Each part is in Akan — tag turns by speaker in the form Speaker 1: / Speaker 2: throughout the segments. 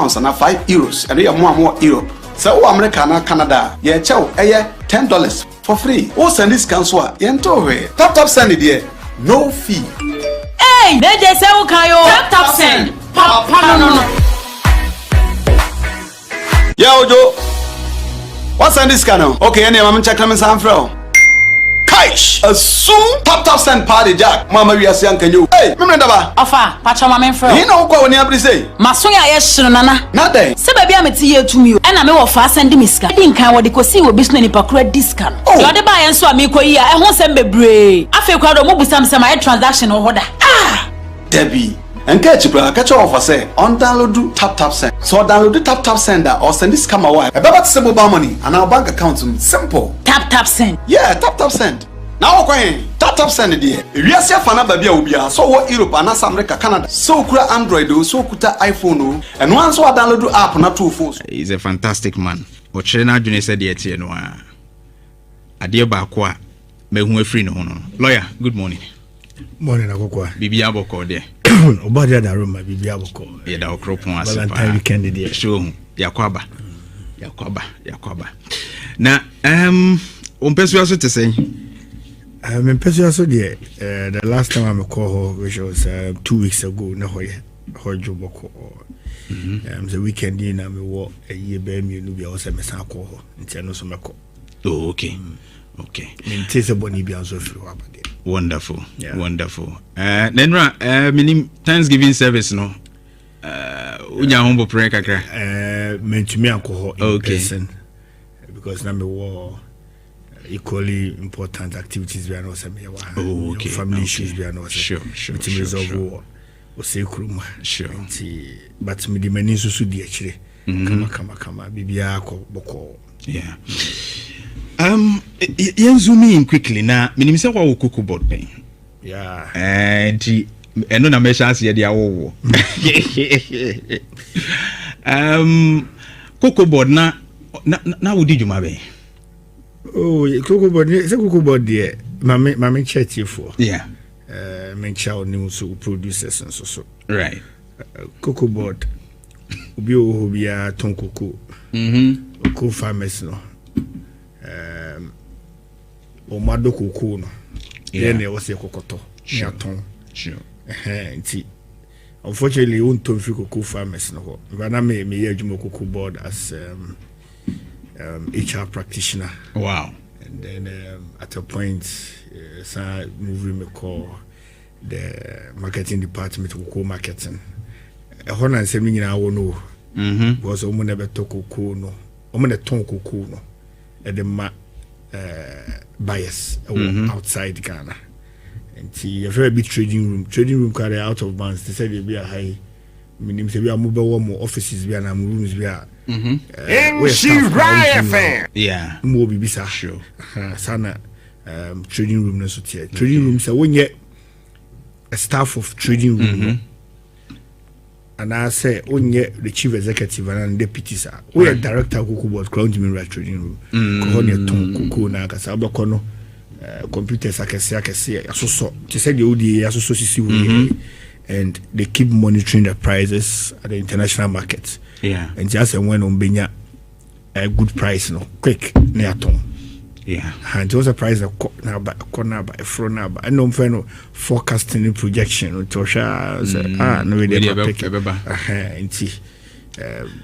Speaker 1: pounds and €5 and more Europe. So America and Canada, yeah, chow, $10 for free. Oh, send this council, yento Tap send it here, no fee.
Speaker 2: Hey, they just say tap send. Papa.
Speaker 1: Yeah, Ojo. What's on this channel? Okay, anyway, I'm checking some from. Kaish, assume tap send party jack. Mama, we are saying, can you? Hey, remember that?
Speaker 2: Afa, pacha mama friend.
Speaker 1: You know what you say?
Speaker 2: Masoya yeshino nana.
Speaker 1: Nothing.
Speaker 2: Se baby ameti ye to me. And I'm ofa send miska. Didn't can what they see we business ni pakura discount. You are the buy and so me ko here. I won't send bebre. Afa kwa do mo busam se my transaction or order. Ah,
Speaker 1: Debbie. And catch you, catch offer say on download tap send. So download the tap sender or send this camera wire. About simple money and our bank account simple.
Speaker 2: Tap send.
Speaker 1: Yeah, tap send. Now okay, tap send it here. We are see fana baby ubia. So what Europe and America, Canada. So kura Android so kuta iPhone and once we download the app na 2 phones.
Speaker 3: He's a fantastic man. Ochena Junior said yet no. Adia bakwa me hu free no no. Lawyer, good morning.
Speaker 4: Morning akokwa.
Speaker 3: Bibi aboko there.
Speaker 4: Obadia da room bibi aboko.
Speaker 3: Yeah, da okropon ase.
Speaker 4: Valentine weekend there.
Speaker 3: Show yakwaba. Na umpesu aso te say.
Speaker 4: Impesu aso there. The last time I call her, which was 2 weeks ago, na hoye joboko. The weekend in I me wo a year be me no be also me san call her. Nti no so meko.
Speaker 3: Oh, okay. Okay.
Speaker 4: Mentese boni bi anso free wa bade.
Speaker 3: Wonderful. Yeah. Wonderful. Nenra minim Thanksgiving service no. Unya humble prayer kakra.
Speaker 4: Mentumi anko in person because na me wo equally important activities we are no say me wa.
Speaker 3: Oh, okay.
Speaker 4: Family issues we are no say.
Speaker 3: Sure.
Speaker 4: To resolve o say kuruma.
Speaker 3: Sure.
Speaker 4: But me di mani so di akire. Kama bibia ko boko.
Speaker 3: Yeah. You zoom in quickly now. Minimum say what cocoa board pen.
Speaker 4: Yeah.
Speaker 3: And no na me chance ye dia wo. Cocoa board na wo di juma be.
Speaker 4: Oh, cocoa board. Say cocoa board there. Mama chat for.
Speaker 3: Yeah.
Speaker 4: Men chow new so producers and so.
Speaker 3: Right.
Speaker 4: Cocoa board. Obi o bia ton cocoa. Cocoa farmers no. Omado cocoa no. Then there was a cocoto. Sure. Nti unfortunately won't ton free cocoa farmers no. But I me ejuma cocoa board as HR practitioner.
Speaker 3: Wow.
Speaker 4: And then at a point some movie me call the marketing department cocoa marketing. A honor and semi na wo no. Because omo never talk cocoa no. Omo ne ton cocoa no. At the buyers outside Ghana. And see a very big trading room carry out of bounds. They said they be a high minimum say we are mobile more offices we are na rooms we are
Speaker 3: yeah
Speaker 4: more bisa
Speaker 3: sure
Speaker 4: sana trading room no so tie trading room say when you a staff of trading room and I say onye the chief executive and deputy sir we are director cocoa board crown trading room ko ne ton cocoa na ka sa obeko no computers akese asoso they said the odi asoso sisi we and they keep monitoring the prices at the international markets and just when on benya a good price no quick na aton and was a price of na ba corner ba fro na ba no mfano forecasting projection to sha no we dey take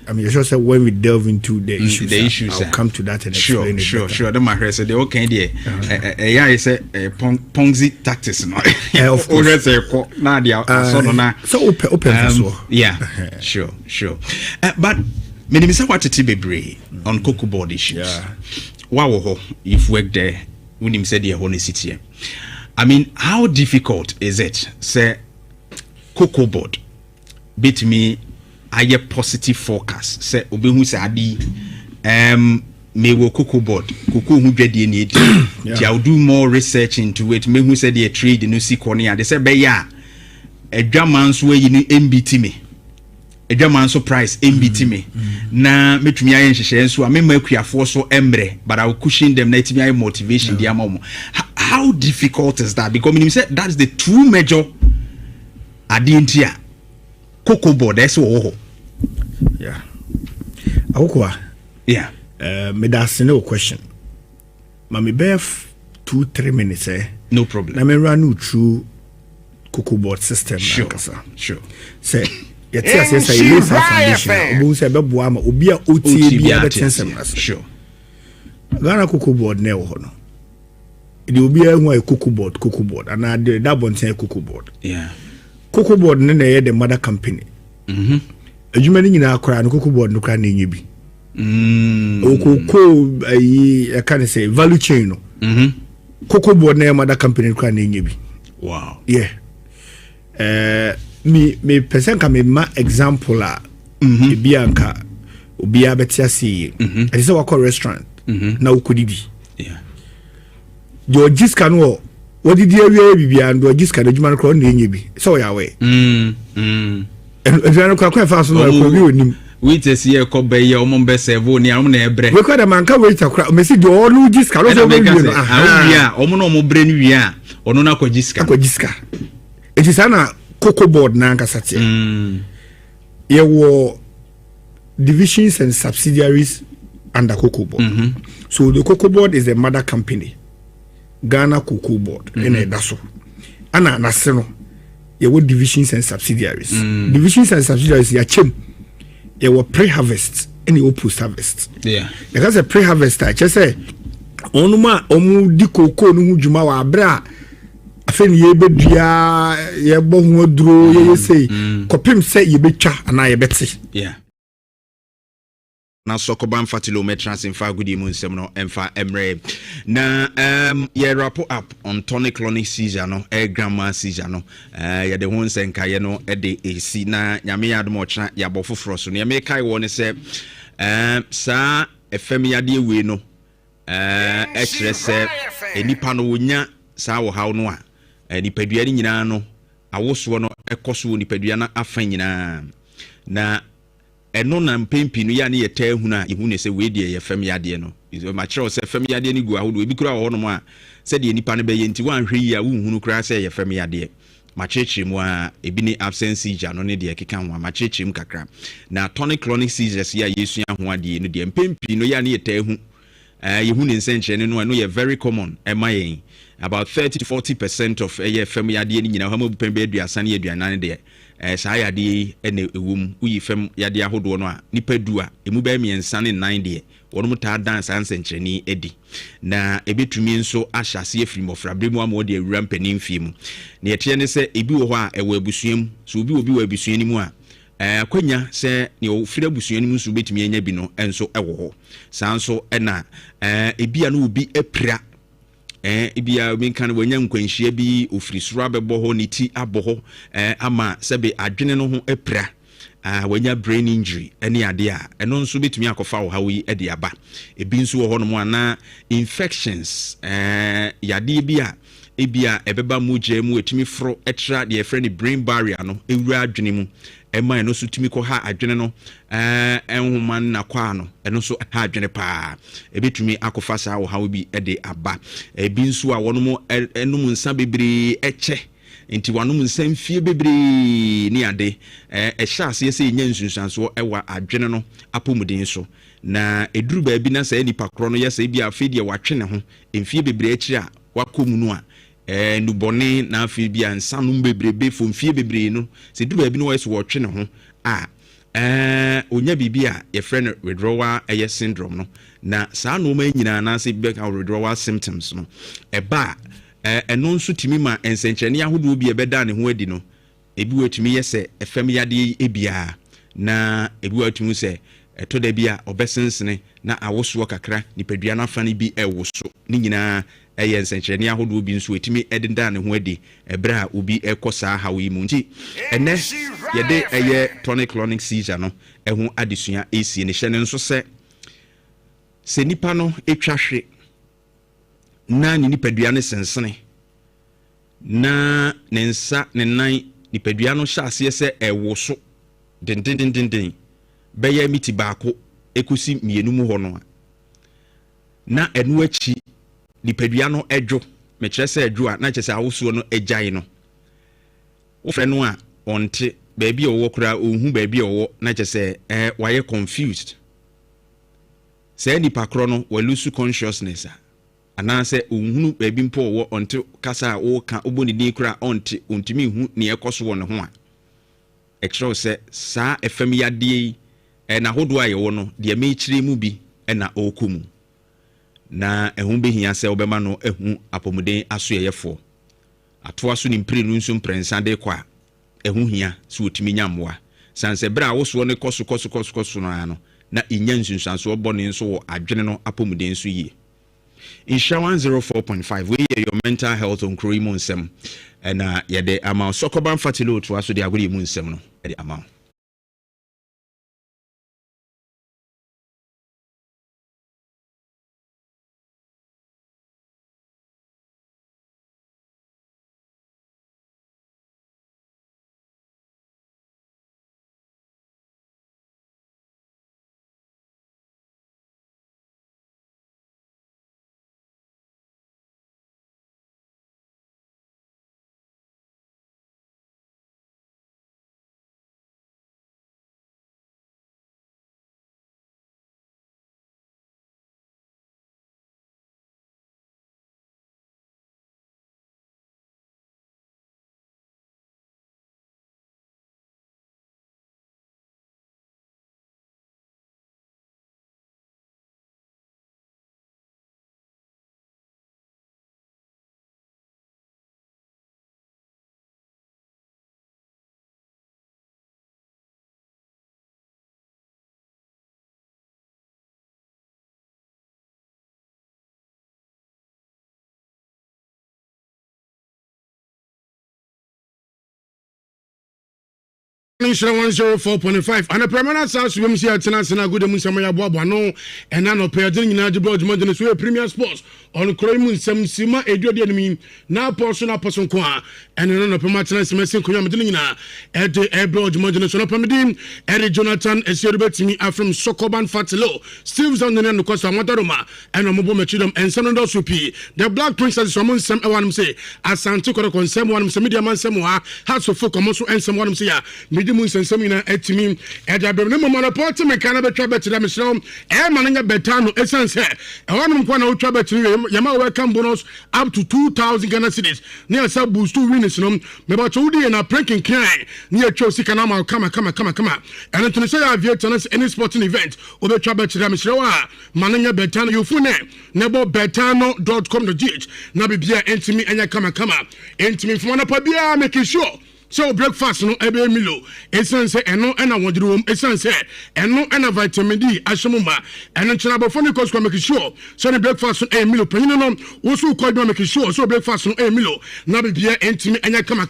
Speaker 4: I mean, you say when we delve into the issues, I'll come to that and explain it.
Speaker 3: Sure. The matter is the okay there. Yeah, it's a Ponzi tactics, no.
Speaker 4: Of course.
Speaker 3: Now they
Speaker 4: so open as well.
Speaker 3: Yeah, sure. But me say what to be on cocoa board issues.
Speaker 4: Yeah.
Speaker 3: Wow, you've worked there. When him said the whole city. I mean, how difficult is it? Say cocoa board beat me. A positive forecast. Say obi hu say adi me wo cocoa board cocoa hu dwade ni edi. I'll do more research into it. Me hu say the trade no see corner. They say be ya adwaman so yi ni MBT me. Adwaman so price MBT me. Na metumi aye nhehye so me makuafo so embre but I will cushion them na etimi aye motivation dia mamo. How difficult is that? Because me say that's the true major adi ntia cocoa board that's all.
Speaker 4: Yeah. Awukwa.
Speaker 3: Yeah.
Speaker 4: Me that's no question. Mami bef 2-3 minutes
Speaker 3: No problem.
Speaker 4: Na me run through cocoa board system
Speaker 3: Sure.
Speaker 4: Sure. Say yɛte ase sɛ yɛlɛ sa foundation obu sɛ bɛboa ma obi a otie bi abɛtensɛm na
Speaker 3: sure.
Speaker 4: Ghana cocoa board na ɛwɔ hɔ no de obi a hu a cocoa board ana de that bonten cocoa board.
Speaker 3: Yeah.
Speaker 4: Cocoa board ne na yɛ the mother company. Adwuma ni nyina akora no cocoa board no kra na enye bi. Okoko ayi I can say value chain no. Cocoa board na mother company kra na enye bi.
Speaker 3: Wow.
Speaker 4: Yeah. Me person ka me ma example a ebi anka obi a betia see e say wako restaurant na ukodidi.
Speaker 3: Yeah.
Speaker 4: Jo jiska no what did you bibia and jiska de juma no na enye bi so ya we and no kwa fa so no ko bi onim
Speaker 3: we test here ko be ye omo be serve ni am na ebre
Speaker 4: we kwa da man ka wait akra me see the all jiska no so be no
Speaker 3: aha omo no omo bre ni wi a ono na ko jiska it is ana cocoa board na nka satie ye wo divisions and subsidiaries under cocoa board so the cocoa board is the mother company Ghana Cocoa Board in Edaso ana nase no ye wo divisions and subsidiaries divisions and subsidiaries ya chem ye wo pre-harvest and ye post harvest because a pre-harvest I just say onuma omu di cocoa no hu djuma wa abra afeni ye bedua ye bo hu duro ye say kopim say ye betwa ana ye beti na sokoban fatilometras in fa KuroYiMuNsem no emfa emre na ye wrap up on tonic clonic seizure no grandma seizure no ye de ho nsenka ye no e de esi na nyame ya adom ochra ya bofoforo so ne me kai wo ne se sa efem yade we no e kire se enipa no wonya sa wo haw no a nipadua ni nyina no awoso no ekoso nipadua na afan nyina na eno na mpempi no ya ne yeta ehuna ehu ne se we de ye fam yade no ma kire se fam yade ni gu ahodo ebi kura ho no a se de nipa no be ye nti wan hwe yi a wuhunu kura se ye fam yade ma kire mu a ebi ni absence seizure no ne de keka ho ma kire mu kakra na tonic clonic seizures ya yesu ho ade no de mpempi no ya ne yeta ehu yehu ne nsenche no ye very common emayen about 30 to 40% of fam yade ni nyina ho ma bupen be aduasa ne aduanan de saa yade ene ewum uyi fam yade ahodo no a nipa du a emu ba miensa ne 9 de wonum ta dance ansenkyereni edi na ebetumi nso ahyase afiri mofrabre mu ama ode awura mpanin fie mu na yete ne se ebi wo ho a ewo abusuam so obi wo abusuani mu a akwanya se ne ofira abusuani mu so betumi anya bi no enso ewo ho saa nso na ebi a no obi apira ibia bin kan wanya nkwanhia bi ofiri soro abebo ho ne ti aboho ama sebe adwene no ho apira wanya brain injury ene ade a eno nso betumi akofa wo hawi ede aba ebi nso wo ho no mo na infections yade bi a ebia ebeba muje mu etumi fro extra de friend brain barrier no ewura adwene mu ema eno so tumi ko ha adwene no enhoma na kwa no eno so ha adwene pa ebetumi akofa sa wo hawo bi ede aba ebi nso a wono enum nsa bebre eche nti wanum nsa mfie bebre ni ade ehya ase ese nya nsunsanso ewa adwene no apomuden so na eduru ba bi na sa nipa kro no yesa bi afedie watwene ho mfie bebre echi a wakomu no a nubone na afi bi ansa no bebrebe fo mfie bebre no se duru ba bi no weso watwene ho a onya bibi a ye friend withdrawal syndrome no na saa no ma nyina na se back withdrawal symptoms no eba eno nso timi ma ensenkyene ahodo bi ebeda ne ho adi no ebi wetumi yese efem yade ebia na ebi wetumi se eto da bia obesensene na awoso kakra nipadua na fane bi ewoso ni nyina ensenkyene ahodo bi nso etimi edenda ne ho adi ebra obi ekosa hawi mu nti ene yede tonic clonic seizure no ehu adesua esi ne hyene nso se nipa no etwahwe na ni nipadua ne sensene na ne nsa ne nan nipadua no hyase se ewoso dendendenden beye miti baako ekusi mienu mu ho no na enu achi nipadua no edwo me kire se edwo a na kire se awosuo no egyae no wo fre no a onte baby or walk who baby or not just say why you confused. Say nipa krono we lose consciousness. And I say unhunu baby po until kasa o kan oboni din kra onti untimi hu ne ekoso wo ne ho a. Extra say sa efem yade na hodo aye wo no de me chire mu bi na okumu. Na ehun behia se obema no ehun apomuden asoyefo. Atoa so ni mpire nu nso mprensa de kwa ehun hia so otimi nyamwa. Sanse bra wo so ne koso no ano na inya nsunsanso obone nso wo adwene no apomuden so yie. In Sha 104.5, we hear your mental health on KuroYiMuNsem. And the amount Sokoban Fatilo to us with the KuroYiMuNsem no the amount.
Speaker 5: Sha 104.5 and a permanent source we see at National Good Munsem no and an operating in the broad mountain so Premier Sports on KuroYiMuNsem Sima Edo de enemy now person kwa and an permanent semester Koyamdina at the broad mountain so permitting Eric Jonathan Eserubetimi from Sokoban Fatilo Steve Zandene no Costa Mataroma and Omobo Mechidom and Sanondo Supi the Black Princess from Munsem one say Asante Konsem one media man semwa has so focus also and someone say KuroYiMuNsem ina etimi eda bemne mo report me kana betwa betira me sro e mananya betano essence e wonum kwa na utwa betiri yama welcome bonus up to 2000 Ghana cedis ne asa boost winners no me ba chudi na pranking kan ne atwa sika na ma kama and to say aviate na any sporting event obetwa betira me sro a mananya betano yufune nebo betano.com.gh na bibia entimi anya kama entimi fumana pa bia make sure so breakfast no ebe milo essence eno na wodrum essence eno na vitamin D ashomuma eno china bofoni cause kwa make sure so the breakfast no e milo panyin no wo so ko do make sure so breakfast no e milo na bibia entimi anya kama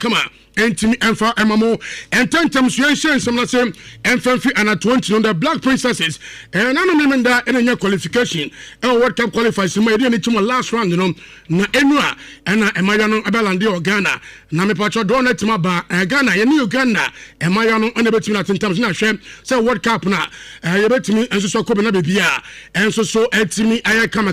Speaker 5: entimi enfa emamo ententem so yenhye nsem na sem enfamfi ana 20 on the Black Princesses and nanu memenda enya qualification World Cup qualifiers mo ede ni chimo last round no na enua na emaya no abelande Ghana na me pacho do na tima ba Ghana ye ni Uganda emaya no na betimi na tentam na hwe say World Cup na ye betimi enso so ko be na bebia enso so etimi aya kama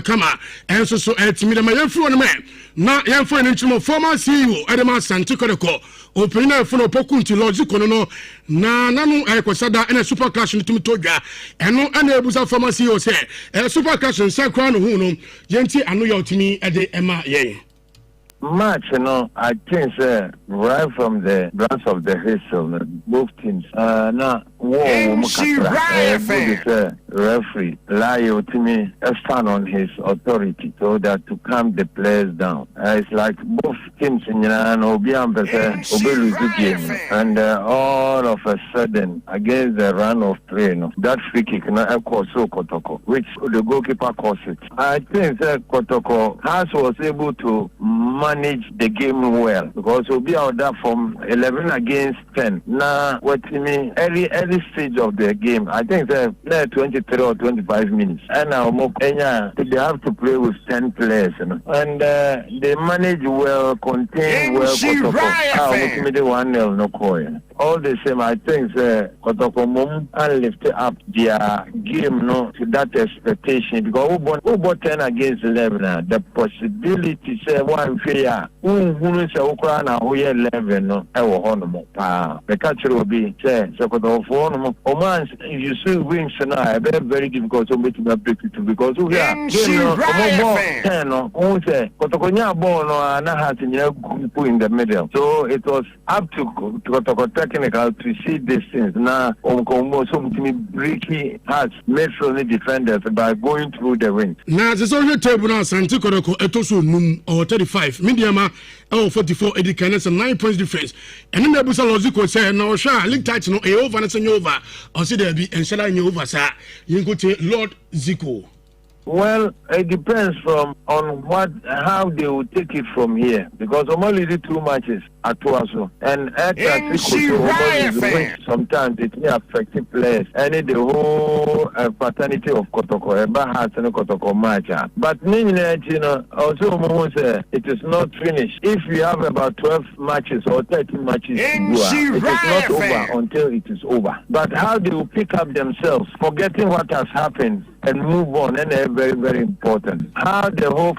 Speaker 5: enso so etimi na mayemfu no me na yemfu ni chimo former CEO Edema Asante Kodoko opina fono pokunti logic no na nanu ayekosada ene super clash no tumi todwa eno ene ebusa pharmacy o se super clash nsa kwa no hu no yenti anu ya otimi ede ema ye
Speaker 6: match, I think right from the branch of the history, both teams. Now, referee, lie to me, stand on his authority so that to calm the players down. It's like both teams in Obian the game, and all of a sudden, against the run of play, that free kick, Kotoko, which the goalkeeper caused it. I think Kotoko was able to manage the game well because we'll be out there from 11 against 10. Now, what to me, early stage of the game, I think they're 23 or 25 minutes. And now, they have to play with 10 players, and they manage well, contain well. 1-0, no coin. all the same, I think Kotoko Mum and lift up their game no to that expectation because who bought 10 against 11 the possibility say one fair who say Ukraine who 11 no e wo hono mo pa the catcher will be say Kotoko for no Oman if you see wins now very difficult to make them break it because we are game no 10 no who say Kotoko nya ball no na hat in the middle so it was up to Kotoko technical to see these things now Ricky has made so many defenders by going through the ring.
Speaker 5: Now the social table now Santi Koroko etosu num or 35 mediama 44 edikanes 9 points difference and then the busa loziko say no sha league title no e over na say over or say there be and shall over sir you go to Lord Zico.
Speaker 6: Well, it depends on how they will take it from here because I'm only did 2 matches at Tuaso and sometimes it may affect the players and the whole paternity of Kotoko has and Kotoko match. But you know, also it is not finished. If we have about 12 matches or 13 matches, it is not over until it is over. But how they will pick up themselves, forgetting what has happened and move on, and they're very, very important. How the whole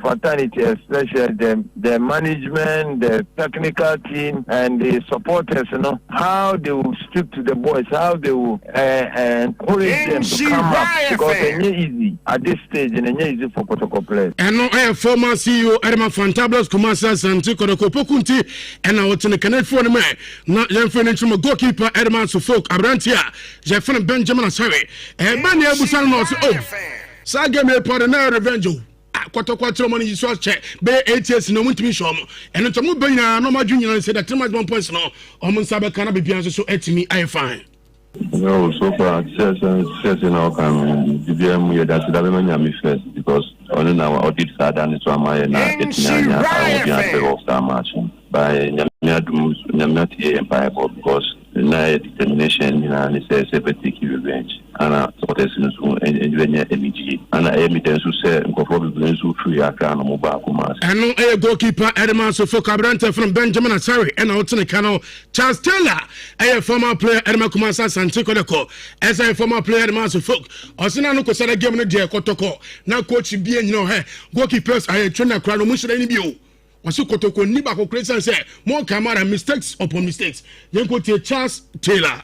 Speaker 6: fraternity, especially the management, the technical team, and the supporters, you know, how they will speak to the boys, how they will encourage them to come up because it's not easy at this stage, and it's not easy for Kotoko players.
Speaker 5: And no former CEO Edema Fantabulous Kumasa Santi Kotoko Pokunti, and I was in the Canadian for the man, not young financial goalkeeper Edema Suffolk Abrantia, Jeffrey Benjamin Asari, and Banya Busan. Oh, so give me a part of revenge. Quattro money is check. Bay 8 years no went to me show. And to move by no my junior said that 1 point no. Almost Saba cannot be beyond so at me. I find.
Speaker 7: No, so far, says in our time, we are that's the first because only now audit sad and it's my and I will be of star match by Nyamati Empire because the determination and it says a particular revenge. And supporters and energy and evidence who say who free account mobile commerce. And no goalkeeper Edema Suffolk Abrante from Benjamin Asari and out in the canal Charles Taylor, a former player Edema Kumasa Santico, as a former player Edema Suffolk. Osina no Kosada game no dear Kotoko. Now coach be and you know goalkeepers are a trainer crowd much any view. Wasu Kotoko Nibako Crescent say more camera mistakes upon mistakes. Then go to Charles Taylor.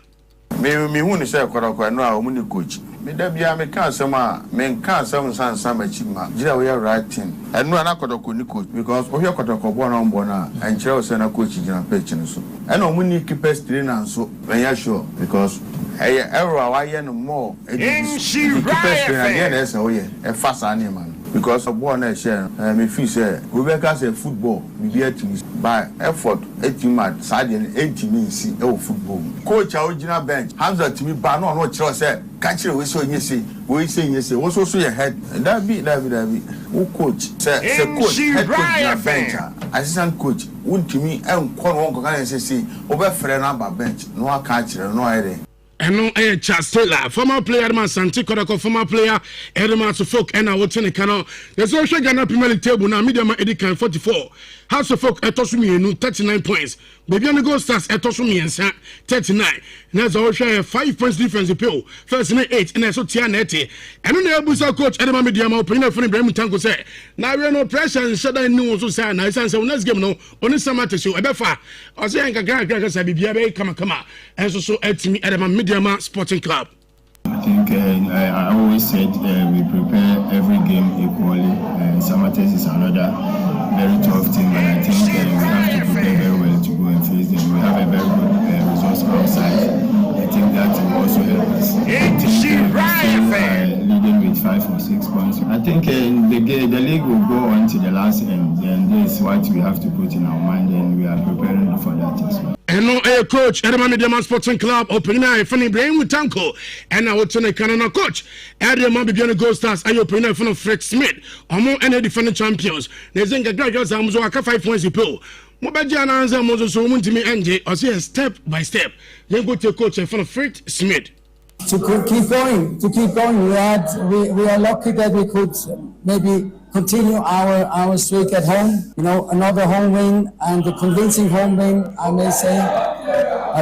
Speaker 8: Me who say Koroko no a omuni coach. Me da bia me kan some me kan some san machima. Jira we right thing. And no na Kotoko ni coach because we hear Kotoko born on born and Chelsea say na coach jina pitch no so. And omuni keepers trainer so when you sure because error why no more. Keepers trainer na say oh yeah. E fast ani man. Because of one share me feel say we be can say football we be team by effort a team at side 80 minutes e football coach original bench Hamza timi ba no kire say can kire we so nyese we say nyese we so your head that be who coach say coach head coach na bench assistant coach won timi enko no kan say we free number bench no aka kire no ere.
Speaker 5: And no Charles Taylor, former player Edema Santi Koroko, former player Edema Suffolk, and I was in the canal. There's also Ghana Premier League table now, Medium Edican 44. House of Folk Etosumi 39 points. Baby on the Gold Stars Etosumi and 39. And there's also 5 points difference in Pio. First in 8, and I saw Tianeti. And on the Abusa coach Edema Medium opening for Ibrahim Tanko say, now we are no pressure and shut down no so sad. I say, let's give no on this summer to show. Ebefa, I say, I can't say, Biabe, come. And so at me Edema Medium Sporting Club.
Speaker 9: I think I always said we prepare every game equally. Samates is another very tough team, and I think we have to prepare very well to go and face them. We have a very good resource outside. I think that will also help us. Leading with 5 or 6 points. I think the league will go on to the last end, and this is what we have to put in our mind, and we are preparing for that as well.
Speaker 5: And no coach Edema Medium Sporting Club opening eye for Ibrahim Tanko and I was in a Canada coach Edema Bibiana Gold Stars I open eye for Fred Smith or any defending champions. There's a graduate Zamzoaka 5 points people. Mobaja answer Moses so to me NJ or say step by step. Then go to coach for Fred Smith.
Speaker 10: To keep going, we are lucky that we could maybe continue our streak at home. You know, another home win and a convincing home win, I may say.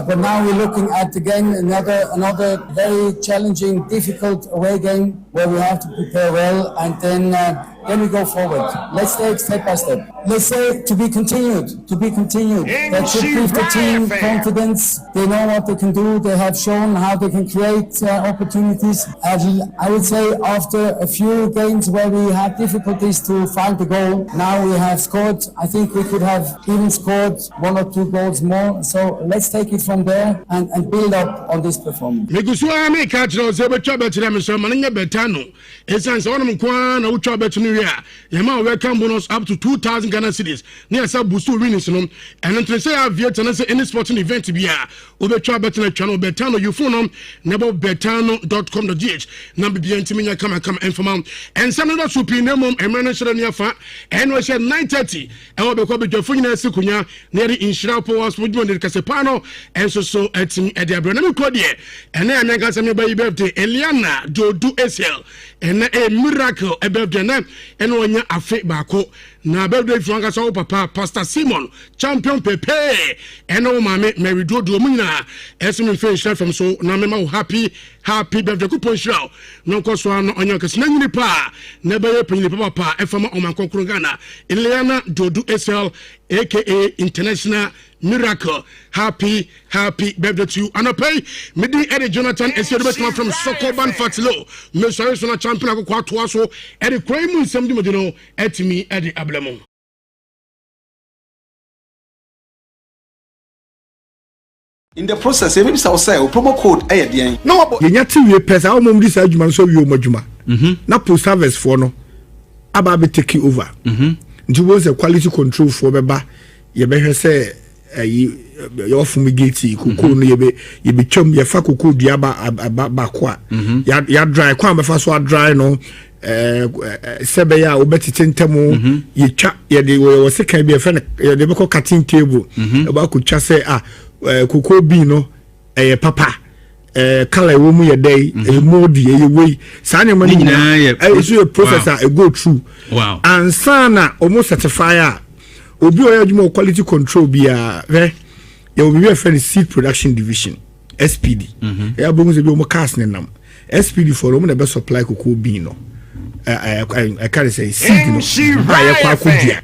Speaker 10: but now we're looking at again another very challenging, difficult away game where we have to prepare well, and then we go forward. Let's take step by step. Let's say to be continued. That should give the team confidence. They know what they can do. They have shown how they can create opportunities. And I would say after a few games where we had difficulties to find the goal, now we have scored. I think we could have even scored 1 or 2 goals more. So let's take it from there and build up on this performance.
Speaker 5: Welcome bonus up to 2,000 Ghana cedis. Near some booster winnings, and then say I have any sporting event to be a Ubetra Betano channel Betano, you phone nebo betano.com.gh. Number be intimate come and from and some other supreme and manager near fat and was at 9:30. I will be called your phone Sukunya near the Inshira Powers with Casepano and so at the Abranami Codier. And then I got some birthday Eliana do SL and a miracle above the name and when you are fit back. Na birthday Franca so papa Pastor Simon champion Pepe and oh mama Mary do Domina esme finish from so na mema happy birthday coupon show no cause one on your kasnani pa na be pin papa e fama o man konkro Ghana Eliana Dodu SL aka International Miracle happy birthday to you and I pay midi Eddie Jonathan Esiyobetma from Sokoban Fatilo me sorry so na champion akwa to so Eddie KuroYiMuNsem di modino etimi Eddie Ablemo.
Speaker 1: In the process, maybe say promo code ayedian. No,
Speaker 4: yenya ti we pesa o mom dis adwuma so we o madwuma. Na post harvest for no aba be take over. Nti wo say quality control for beba ye be hwe say your fumigate kuku no ye be twam ye fa kuku dua ba kwa ya dry kwa be fa so dry no sebe ya obetete ntemu ye twa ye de wo se kan bi e fa ye de be ko cutting table e ba ko twa say kuku bi no papa color wo mu ye dey modi ye wey sa ne mani na so processor go through wow and sana almost certifier obi o yadwuma quality control bia you will be a friend seed production division SPD ya bomu se bi o mo cast ne nam SPD for o mo na be supply cocoa bean no I can't say seed no ya kwa kodua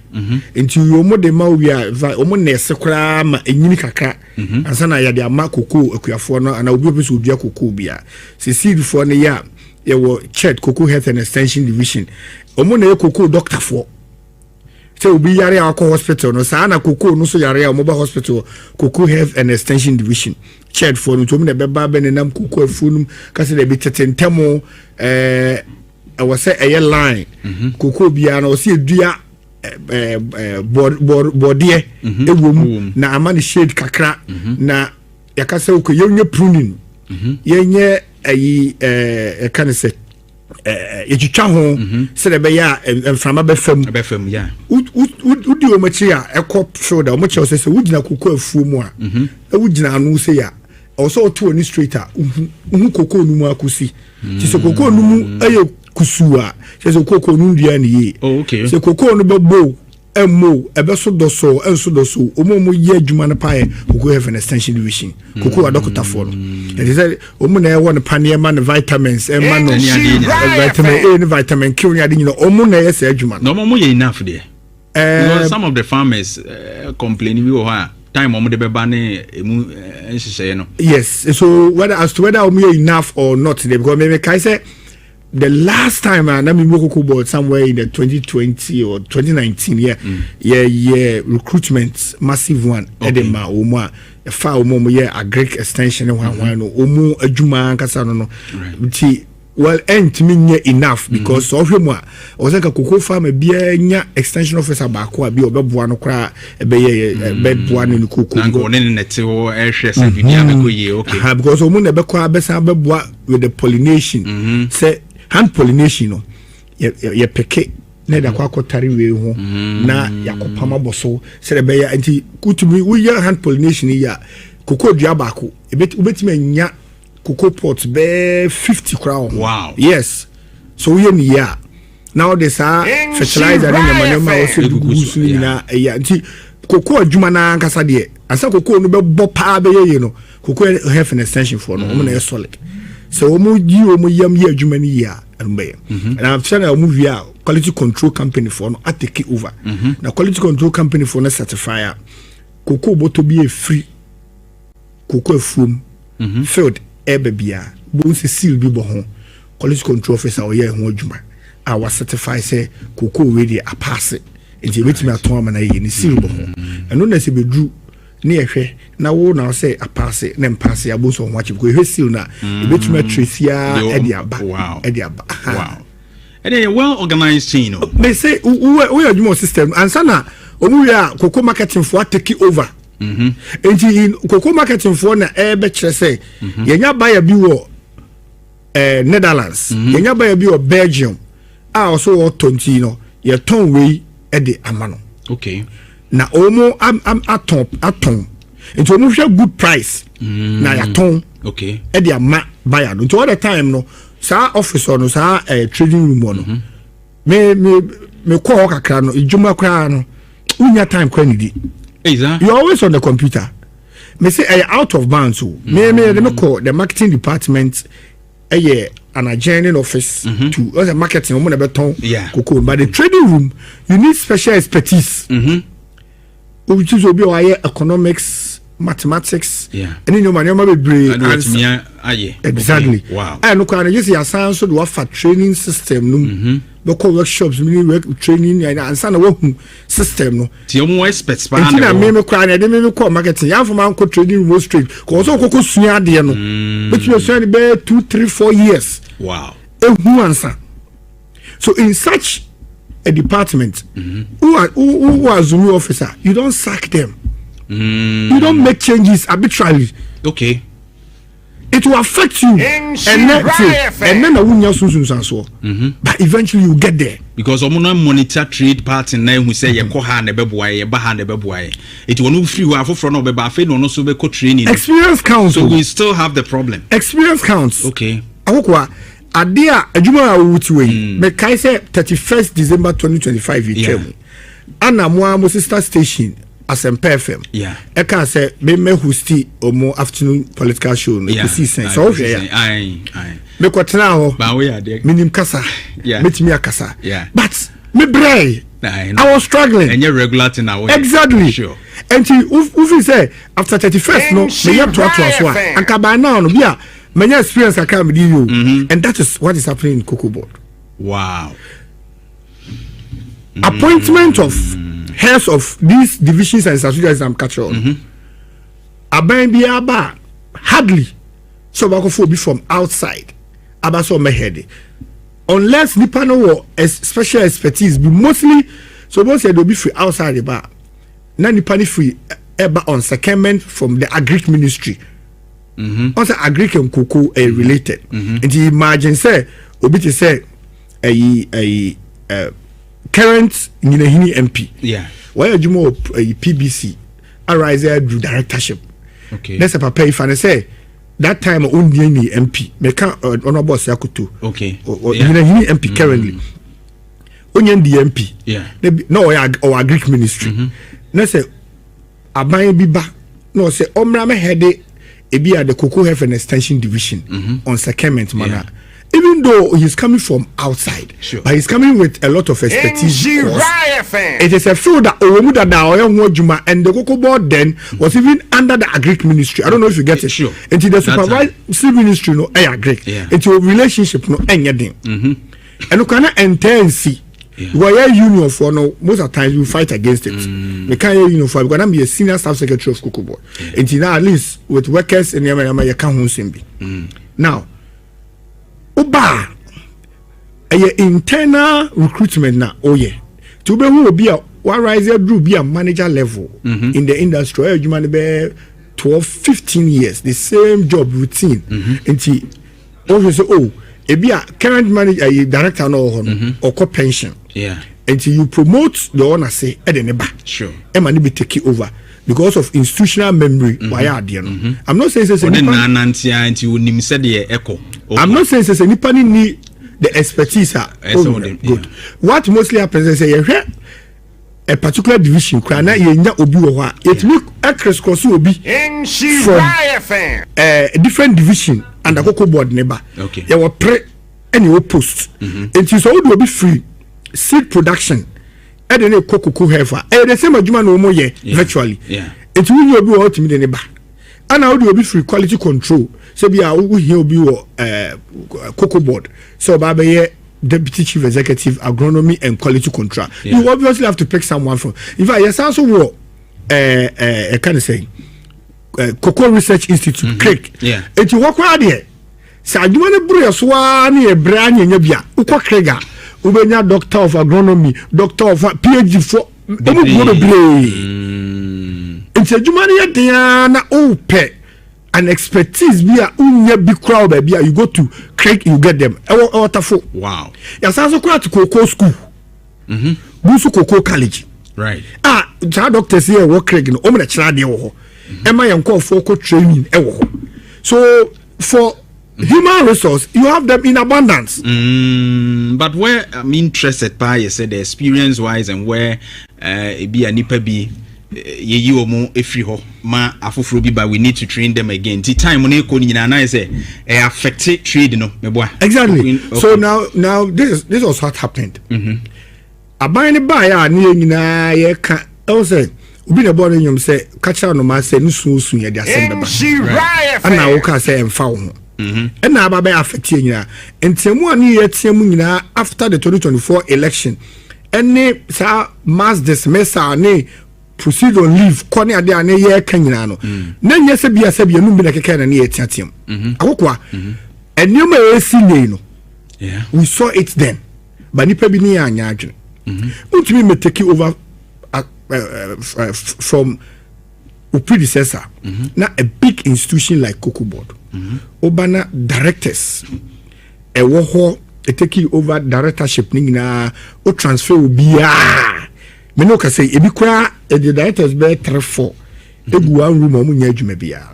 Speaker 4: enti o mo de ma wi a o mo na esekra ma enyini kakra ansana ya de ama cocoa akuafo no ana obi obi so odua cocoa bia se seed for ne ya wo chet cocoa health and extension division o mo na cocoa doctor for say obi yare akọ hospital no sa na cocoa no so yare a mobile hospital cocoa health and extension division ched for no to me na beba be nenam cocoa afunum ka se de bi tetentemo I was say a line cocoa bia na o se dua bordie ewom na amani shade kakra na yakasa uko yenye pruning yenye ayi kan say yetwa ho se de be ya enframa be fam
Speaker 3: ya
Speaker 4: udi o machi a ekop shoulder o machi o se wugina cocoa afuomu a wugina anu se ya o so to ni straighter cocoa nu mu akusi ti se cocoa nu mu ayo kusua se cocoa nu ndia ni ye
Speaker 3: okay
Speaker 4: se cocoa nu be bo emo ebe so doso enso doso omo ye adwuma na pae cocoa have an extension division cocoa adokota for no it is omo na e won panea man vitamins e man no vitamin A and vitamin Q ni ade nyina omo na yes adwuma
Speaker 3: no omo ye enough there because some of the farmers complain we were time omo de beba ne emu nhihye no
Speaker 4: yes so whether omo ye enough or not there because me kai say the last time I cocoa board somewhere in the 2020 or 2019 recruitment massive one edema omo a fa omo ye agric extension one no omo adwuma kasa no well ain't me enough because of him was like a cocoa farm bia nya extension officer ba ko abi obeboa no kra ebe ye beboa no cocoa
Speaker 3: ngo ne nete wo ehwe se bibia be ko ye okay
Speaker 4: because omo na be ko abesa beboa with the pollination say hand pollination no ye peke na da kwa kotare we ho na yakopama boso se be ya anti kutumi we ya hand pollination ya cocoa dua ba ko ubetime nya cocoa pots be 50 crown
Speaker 3: wow
Speaker 4: yes so we in here now this fertilizer in the manema also gugusu na ya anti cocoa adwuma na ankasa de asa cocoa no be bo pa be ye no cocoa have an extension for no na solid so omo gi omo yam ye adwuma ni ya anbe and I'm saying omo via quality control company for no take over na quality control company for no certifier cocoa boto be a free cocoa from field ebe bia bo se seal bi bo ho quality control officer o ye ho adwuma a was certify say cocoa we dey a pass nti betimi aton ama na ye ni seal bo ho eno na se bedru na ehwe na wo na say a pass na mpass ya bo so ho achi ko ehwe seal na betimi atresia e dey aba e dey aba
Speaker 3: wow and a well organized team
Speaker 4: they say we adwuma system ansa na omu ya cocoa marketing for take over nti cocoa marketing for na e be kire say yenya buyer bi wo Netherlands yenya buyer bi wo Belgium also what 20 no ye ton we e de amano
Speaker 3: okay
Speaker 4: na omo aton into omo hwe good price na ya ton
Speaker 3: okay
Speaker 4: e de ama buyer no into all the time no sa office no sa trading room no me call kakra no ijuma kra no unya time kwa nidi you always on the computer me say out of bounds so me call the marketing department an adjoining office to the marketing omo na beton cocoa but the trading room you need special expertise which is obi o economics mathematics and you man be brain exactly
Speaker 3: wow
Speaker 4: and no can just your science so do offer training system no local workshops work training and sana work system no
Speaker 3: ti omo experts pa
Speaker 4: na me kwa na me call marketing ya for man ko trading room straight ko so ko sua de no but you sua be 2 3 4 years
Speaker 3: wow
Speaker 4: who answer so in such a department who are Zulu officer you don't sack them you don't make changes arbitrarily
Speaker 3: okay
Speaker 4: it will affect you and then I won't so but eventually you get there
Speaker 3: because omo no monitor trade part na who say ye ko ha na beboa ye ba ha na beboa it will no free wa for no be ba fe no so be ko training
Speaker 4: experience counts
Speaker 3: so we still have the problem
Speaker 4: experience counts
Speaker 3: okay
Speaker 4: akokwa adia adwuma a wuti we me kai say 31st December 2025 yechemu ana mo sister station Asempa FM e can say me hosti omo afternoon political show no to see sense so me kwatena ho
Speaker 3: ba we ade
Speaker 4: minim kasa metimi akasa but me bray
Speaker 3: I
Speaker 4: was struggling
Speaker 3: and you regular thing now
Speaker 4: exactly
Speaker 3: sure
Speaker 4: and you say after 31st no me yam to so and ka by now no bia many experience I can with you and that is what is happening in Cocoa Board
Speaker 3: wow
Speaker 4: appointment of heads of these divisions and subsidiaries I'm catching aban bi aba hardly so ba ko be from outside aba so me head unless nipa no special expertise be mostly so most say they be free outside the bar na nipa ni free eba on secondment from the agric ministry also agric and cocoa related and the margin say obi to say current Nyinahini MP why you more PBC arise do directorship
Speaker 3: okay
Speaker 4: that's a papa if I say that time only any MP me can honorable Sakuto
Speaker 3: okay
Speaker 4: Nyinahini MP currently only the MP no or agric ministry na say aban biba no say omra me head e be at the cocoa have an extension division on secondment manner even though he's coming from outside, but he's coming with a lot of expertise. It is a field that Juma and the Cocoa Board then was even under the agric ministry. I don't know if you get it. Into the supervisory ministry, no, agric. Into a relationship, no, anything. And you cannot intense. Why union for no most of the times we fight against it. We can't union for because I'm a senior staff secretary of Cocoa Board. Until now, at least with workers in Yama can't now. Oba internal recruitment na to be who be a rise do be a manager level in the industry you man be 12-15 years the same job routine until also say be a current manager director no or co pension until you promote the owner say e dey
Speaker 3: sure
Speaker 4: e man be take over because of institutional memory why are there no I'm not saying say I'm not saying say nipa ni need the expertise good what mostly happens is say a particular division kra na yenya obi wo ho it look across cross obi from a different division under Cocoa Board neighbor you were pre any post it is all obi free seed production e dey cocoa heifer the same adwuma no mo ye virtually it will obi wo timi de neighbor and how do obi free quality control so be we here obi wo Cocoa Board so ba be Deputy Chief Executive Agronomy and Quality Control. You obviously have to pick someone from. In fact, yes, also what can I say? Cocoa Research Institute, Craig. And you walk out there. So you want to bring a swan a brand in your beer. Uko Krega, Ubenya Doctor of Agronomy, Doctor of PhD for and so you money Diana Ope. An expertise be a big crowd baby you go to Craig you get them wow yes also go to Cocoa school Busu Cocoa college
Speaker 3: right
Speaker 4: doctors here work Craig no omo na chira de wo ho am I call for training so for human resource you have them in abundance
Speaker 3: but where I'm interested by you said the experience wise and where be a nipa be ye omo efri ho ma afoforo bi ba we need to train them again the time on eko nyina na say affect trade no meboa
Speaker 4: exactly so now this was what happened aban ne ba ya na nyina ye ka o say obi na bo nyom say kacha no ma say nusu ye de asem beba ana wo ka say emfa wo and na ba affect nyina ntemu ani ye tiemu nyina after the 2024 election any sa mass dismissal ne proceed on leave kone ade ane ye ka nyina no na nya se bia no bi na keka na ne ye tiatem akokwa enema esi nei no we saw it then but nipa bi ni anya adwene utimi me take over from a predecessor na a big institution like Cocoa Board obana directors e wo ho e take over directorship ni nyina o transfer obia me no ka say ebi kwa the directors be 3-4 egu one room omu nya adwuma bia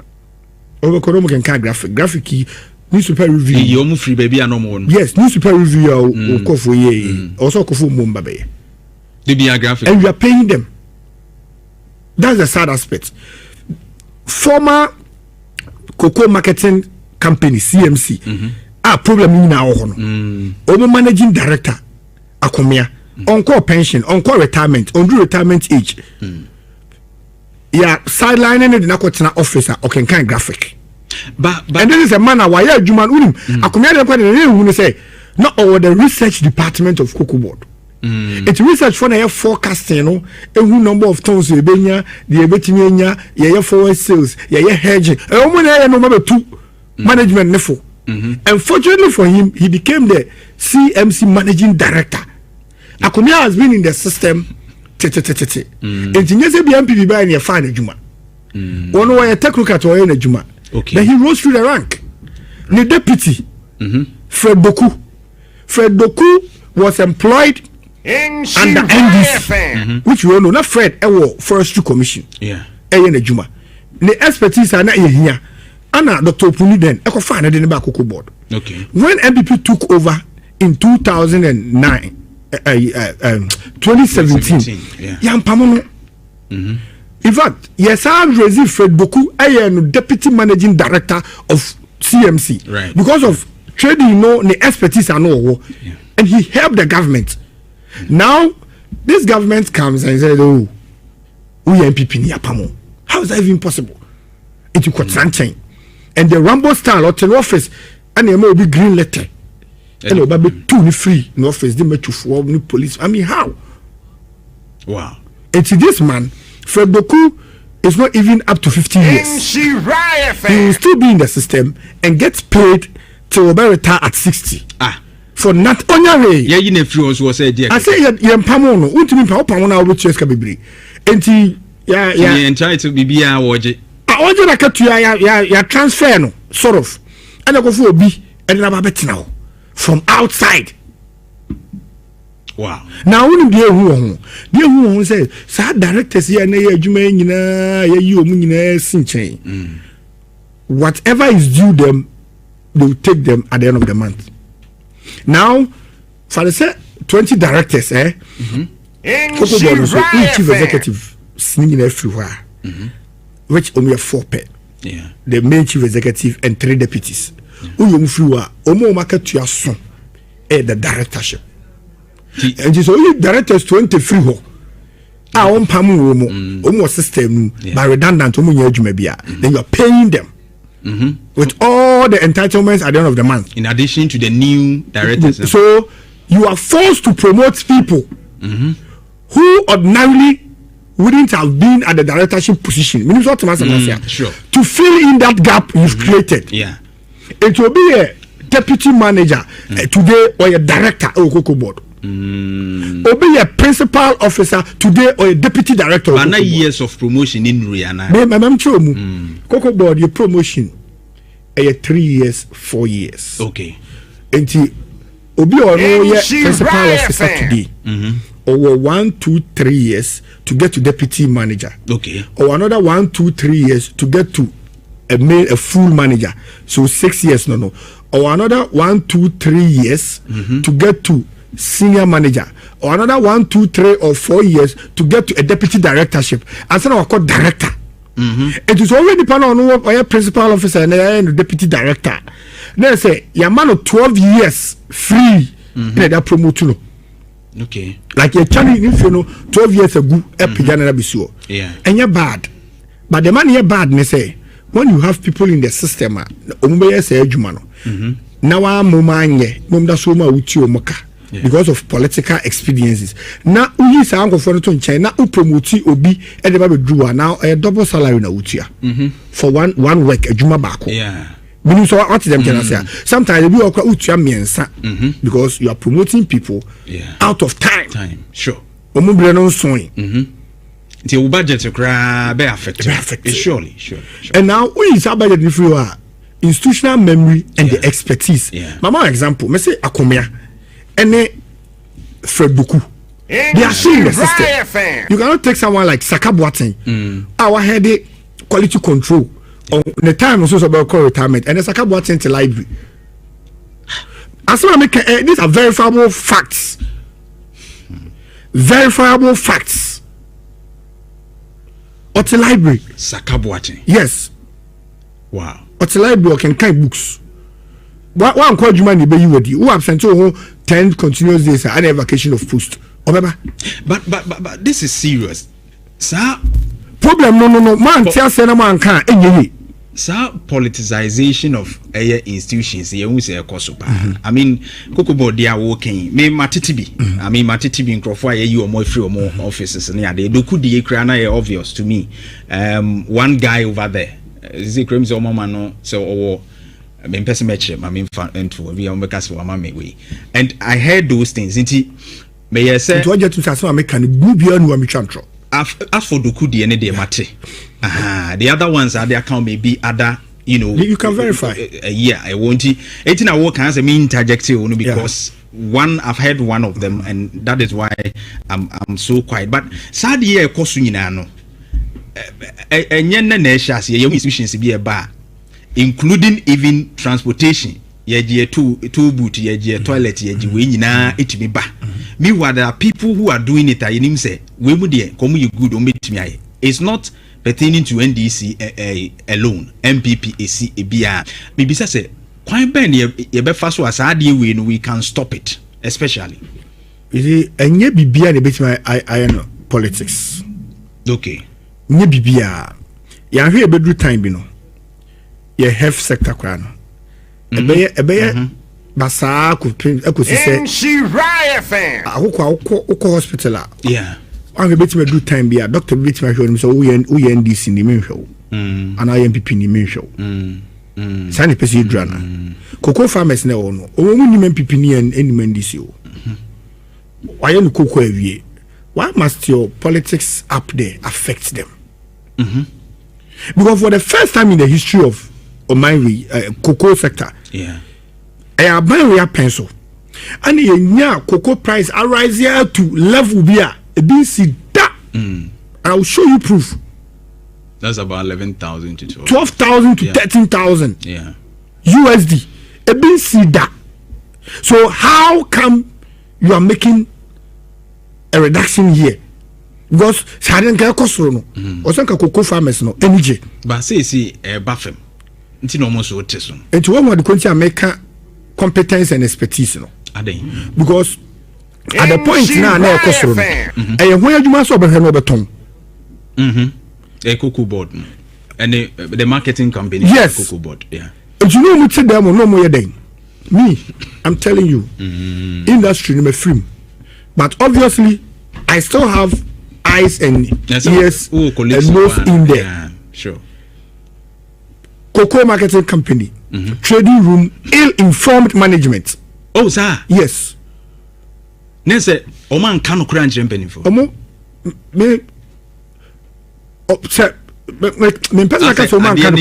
Speaker 4: o be koro mo kan graphic newspaper review
Speaker 3: you omu free baby anomo no
Speaker 4: yes newspaper review o kofo ye also kofo momba be
Speaker 3: the bia graphic
Speaker 4: and we are paying them. That's the sad aspect. Former cocoa marketing company CMC problem in now omo managing director akomia on call pension, on call retirement, on retirement age. Yeah, sidelining the nakotena officer or can graphic. But and this is a man why you man unim. Akomia de say not over the research department of Cocoa Board. It's research for the forecasting, no, a number of tons of benya, the ebetimenya, yeah, forward sales, yeah, hedging, no 2 management nefo. Unfortunately for him, he became the CMC managing director. Akomia has been in the system. And Tinyese BMP by any fine Juma. One way a technical to a Juma. Then he rose through the rank. The deputy, Fred Doku. Fred Doku was employed under NDC, which we all know, not Fred, Forestry Commission.
Speaker 3: Yeah.
Speaker 4: Juma. The expertise are not here. Anna, Dr. Puni then, I could find it in the Cocoa Board.
Speaker 3: Okay.
Speaker 4: When MPP took over in 2009, 2017, in fact, yes, I received Fred Doku, I am deputy managing director of CMC.
Speaker 3: Right.
Speaker 4: Because of trading, the expertise I know, and he helped the government. Now, this government comes and says, "Oh, we MPP ni apamo." How is that even possible? It will change, and the Rambo style or the office, and there may be green letter, and there will be 2 free in office. They may for new police. I mean, how?
Speaker 3: Wow!
Speaker 4: And to this man, Fred Doku is not even up to 50 years. He will still be in the system and gets paid till retire at 60. For not only
Speaker 3: yeah, you know, was said,
Speaker 4: I say, Yampamono, Untimi Pamona, which is Cabibri. And he,
Speaker 3: entitled to be a watch.
Speaker 4: I want you to cut your transfer, no, sort of. And I go for B and Rababet now from outside.
Speaker 3: Wow.
Speaker 4: Now, wouldn't be who say, Sir directors here, you whatever is due them, they will take them at the end of the month. Now, for the 20 directors, Cocoa Board so each chief executive singing everywhere. Which only 4 pair.
Speaker 3: Yeah.
Speaker 4: The main chief executive and 3 deputies. Uyo mfriwa omo market to your son the directorship. And so you directors 23 ho. On pamu omo system by redundant then you are paying them with all the entitlements at the end of the month.
Speaker 3: In addition to the new directors.
Speaker 4: So you are forced to promote people who ordinarily wouldn't have been at the directorship position.
Speaker 3: Sure.
Speaker 4: To fill in that gap you've created.
Speaker 3: Yeah.
Speaker 4: It will be a deputy manager today or a director of Cocoa Board. Or be a principal officer today or a deputy director.
Speaker 3: But 9 years of promotion in Rihanna.
Speaker 4: Cocoa Board, your promotion 3 years, 4 years.
Speaker 3: Okay.
Speaker 4: And Obi or no principal officer today. Or 1, 2, 3 years to get to deputy manager.
Speaker 3: Okay.
Speaker 4: Or another 1, 2, 3 years to get to a full manager. So 6 years, no. Or another 1, 2, 3 years to get to senior manager. Or another 1, 2, 3 or 4 years to get to a deputy directorship. And then I call director. It is already dependent on what your principal officer and the deputy director. Then say your man of 12 years free that promote.
Speaker 3: Okay.
Speaker 4: Like you're telling if you know 12 years ago,
Speaker 3: yeah.
Speaker 4: And you're bad. But the man you're bad, they say, when you have people in the system, now I'm because of political experiences. Now we use our for China, who promote Obi and the now a double salary na utia for one week a juma back.
Speaker 3: Yeah.
Speaker 4: Meaning so what them can say. Sometimes we are because you are promoting people out of time.
Speaker 3: Sure.
Speaker 4: The
Speaker 3: budget be affected. Surely.
Speaker 4: And now we use our budget if you are institutional memory and the expertise. Mama example, me say Akomea and Fred Buku. They are seeing the system. You cannot take someone like Saka Boateng, our head quality control. On the time also about call retirement and the Saka Boateng to library. As well, these are verifiable facts. Verifiable facts. Or the library.
Speaker 3: Saka Boateng.
Speaker 4: Yes.
Speaker 3: Wow.
Speaker 4: Or the library can kind books. One called you money, you would who absent 10 continuous days and a vacation of post. But
Speaker 3: this is serious. Sir,
Speaker 4: problem no man tell say no man can anyway.
Speaker 3: Sir, politicization of institutions you say I mean Cocoa Board they are working me matitibi I mean matitibi nkrofo you or more free or more offices near they do could the crana obvious to me. One guy over there is it crimes or mama no so I mean, person match I mean, we are way. And I heard those things. May I say,
Speaker 4: what you to make can go beyond what we can try.
Speaker 3: As for Doku, the end of mate. The other ones are there can maybe other, you
Speaker 4: can verify.
Speaker 3: Yeah, I won't. 18 I work as a mean trajectory only because one I've heard one of them, and that is why I'm so quiet. But sad year, of course, you know, and yen nation, your institutions be a bar. Including even transportation, yeje two boot, yeje toilet, yeje we nyina etimi ba. Meanwhile, there are people who are doing it. I him say we mu dey come you good on me. It's not pertaining to NDC alone. MPP AC ebia. Maybe say kwan ben ye be fa so asade we no we can stop it, especially.
Speaker 4: You see, enye bibia na betimi I know politics.
Speaker 3: Okay.
Speaker 4: Nye bibia. Ya hwe bedru time bi no. Your health sector crown. Ebeye basa ko say hospital.
Speaker 3: Yeah.
Speaker 4: One bit me do time be a doctor bit me show him so we NDC ni me show. And IMPP ni me show. Sani pesi drana. Cocoa farmers na ono. O mu ni MPP ni NDC o. Why no cocoa ewie? Why must your politics up there affect them? Because for the first time in the history of my cocoa sector, I buy pencil, and the cocoa price arise here to level beer. See that, I'll show you proof.
Speaker 3: That's about 11,000 to
Speaker 4: 12,000 to 13,000.
Speaker 3: Yeah,
Speaker 4: USD. See that. So how come you are making a reduction here because sadden ka kosoro no osanka cocoa farmers no enije
Speaker 3: ba say bafem nti no mo so teso
Speaker 4: enti wo mo de konti America competence and expertise no because at the point now na kosoro no e ho adwuma so obehwe no beton
Speaker 3: a cocoa board and the marketing company cocoa board
Speaker 4: and you know me say them no more den me I'm telling you industry no me free but obviously I still have eyes and ears and nose in there
Speaker 3: sure
Speaker 4: cocoa marketing company trading room ill-informed management
Speaker 3: sir
Speaker 4: yes
Speaker 3: nese o man kan kura nje mpanifo
Speaker 4: omo me sir me person ka so man kan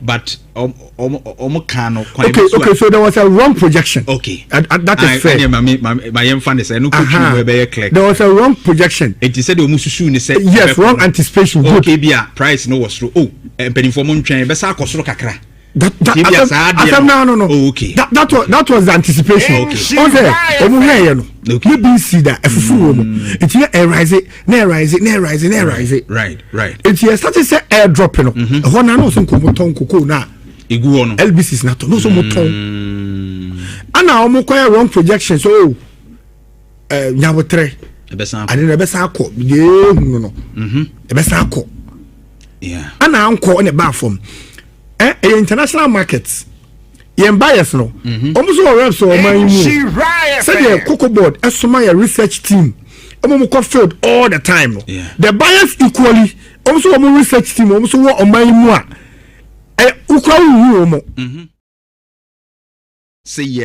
Speaker 3: but
Speaker 4: okay so there was a wrong projection that is fair
Speaker 3: my emphasis no coach we be clear
Speaker 4: there was a wrong projection
Speaker 3: it said o mususu ni say
Speaker 4: yes wrong anticipation
Speaker 3: okay bia price no was true mpanifo mo ntwen be sa akosoro kakra
Speaker 4: no.
Speaker 3: Okay.
Speaker 4: That was the anticipation. Maybe see that it's rise.
Speaker 3: Right.
Speaker 4: It's started say airdrop no. Hona no some cocoa na.
Speaker 3: Igu no.
Speaker 4: LBC is not no so moton. Ana omo kwaya wrong projection so nyawotre. Ade besa akọ ye hunu no. Besa akọ.
Speaker 3: Yeah.
Speaker 4: Ana anko on the bar from international markets yen buyers no almost all reps so man say the cocoa board esoma your research team almost go field all the time no the buyers equally almost all research team almost what on my mu ukwa
Speaker 3: say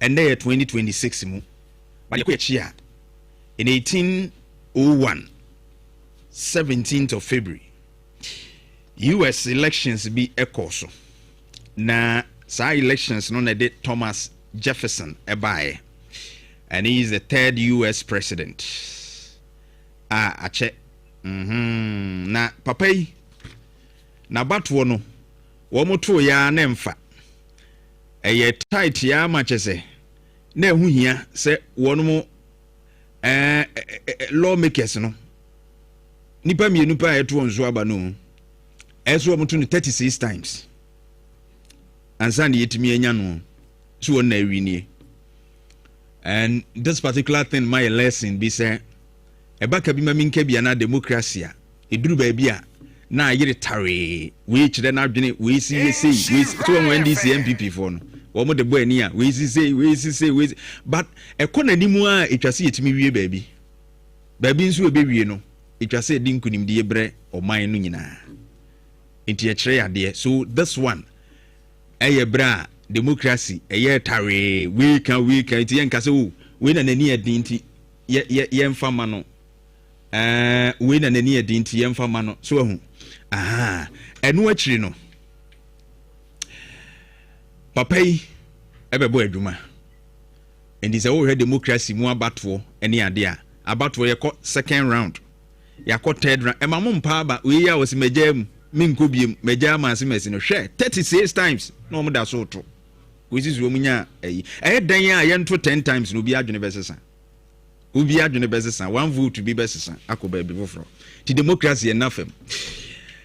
Speaker 3: and there 2026 mu but you chia in 1801 17th of February US elections be echoes. Na sa elections no na Thomas Jefferson ebae. And he is the third US president. Ache. Na papai na batwo no wo moto ya na mfa. Eye tight ya ma chese. Na ehu hia se wono mo lawmakers no. Nipa mienu pa eto nzo aba no. As we 36 times. And Sandy yetimi enya no. So na winie. And this particular thing my lesson be say ebaka bi maminka bia na democracy a eduru ba bia na yire tare we chire na adwene we see so when this MPP for no wo mo de bo ani a we see but ekonanimu a etwase yetimi wie ba bi nso obewie no etwase di nkunim de yebre oman no nyina enti ekire ade so this one bra democracy tare we can enti yen kase wo we na nani adi enti ye mfa ma no we na nani adi enti ye mfa ma no so ahu enu akiri no papai ebebo adwuma enti se wo hwe democracy mu abato ene ade a abato ye ko second round ya ko third round e ma mo mpa ba we ya wo se magam minko biem meja manse mesi no hwe 36 times no mo da so to we see wo munya dan a ye nto 10 times no bi adwene besesa obi adwene besesa one vote bi besesa akoba bi foforo ti democracy enafem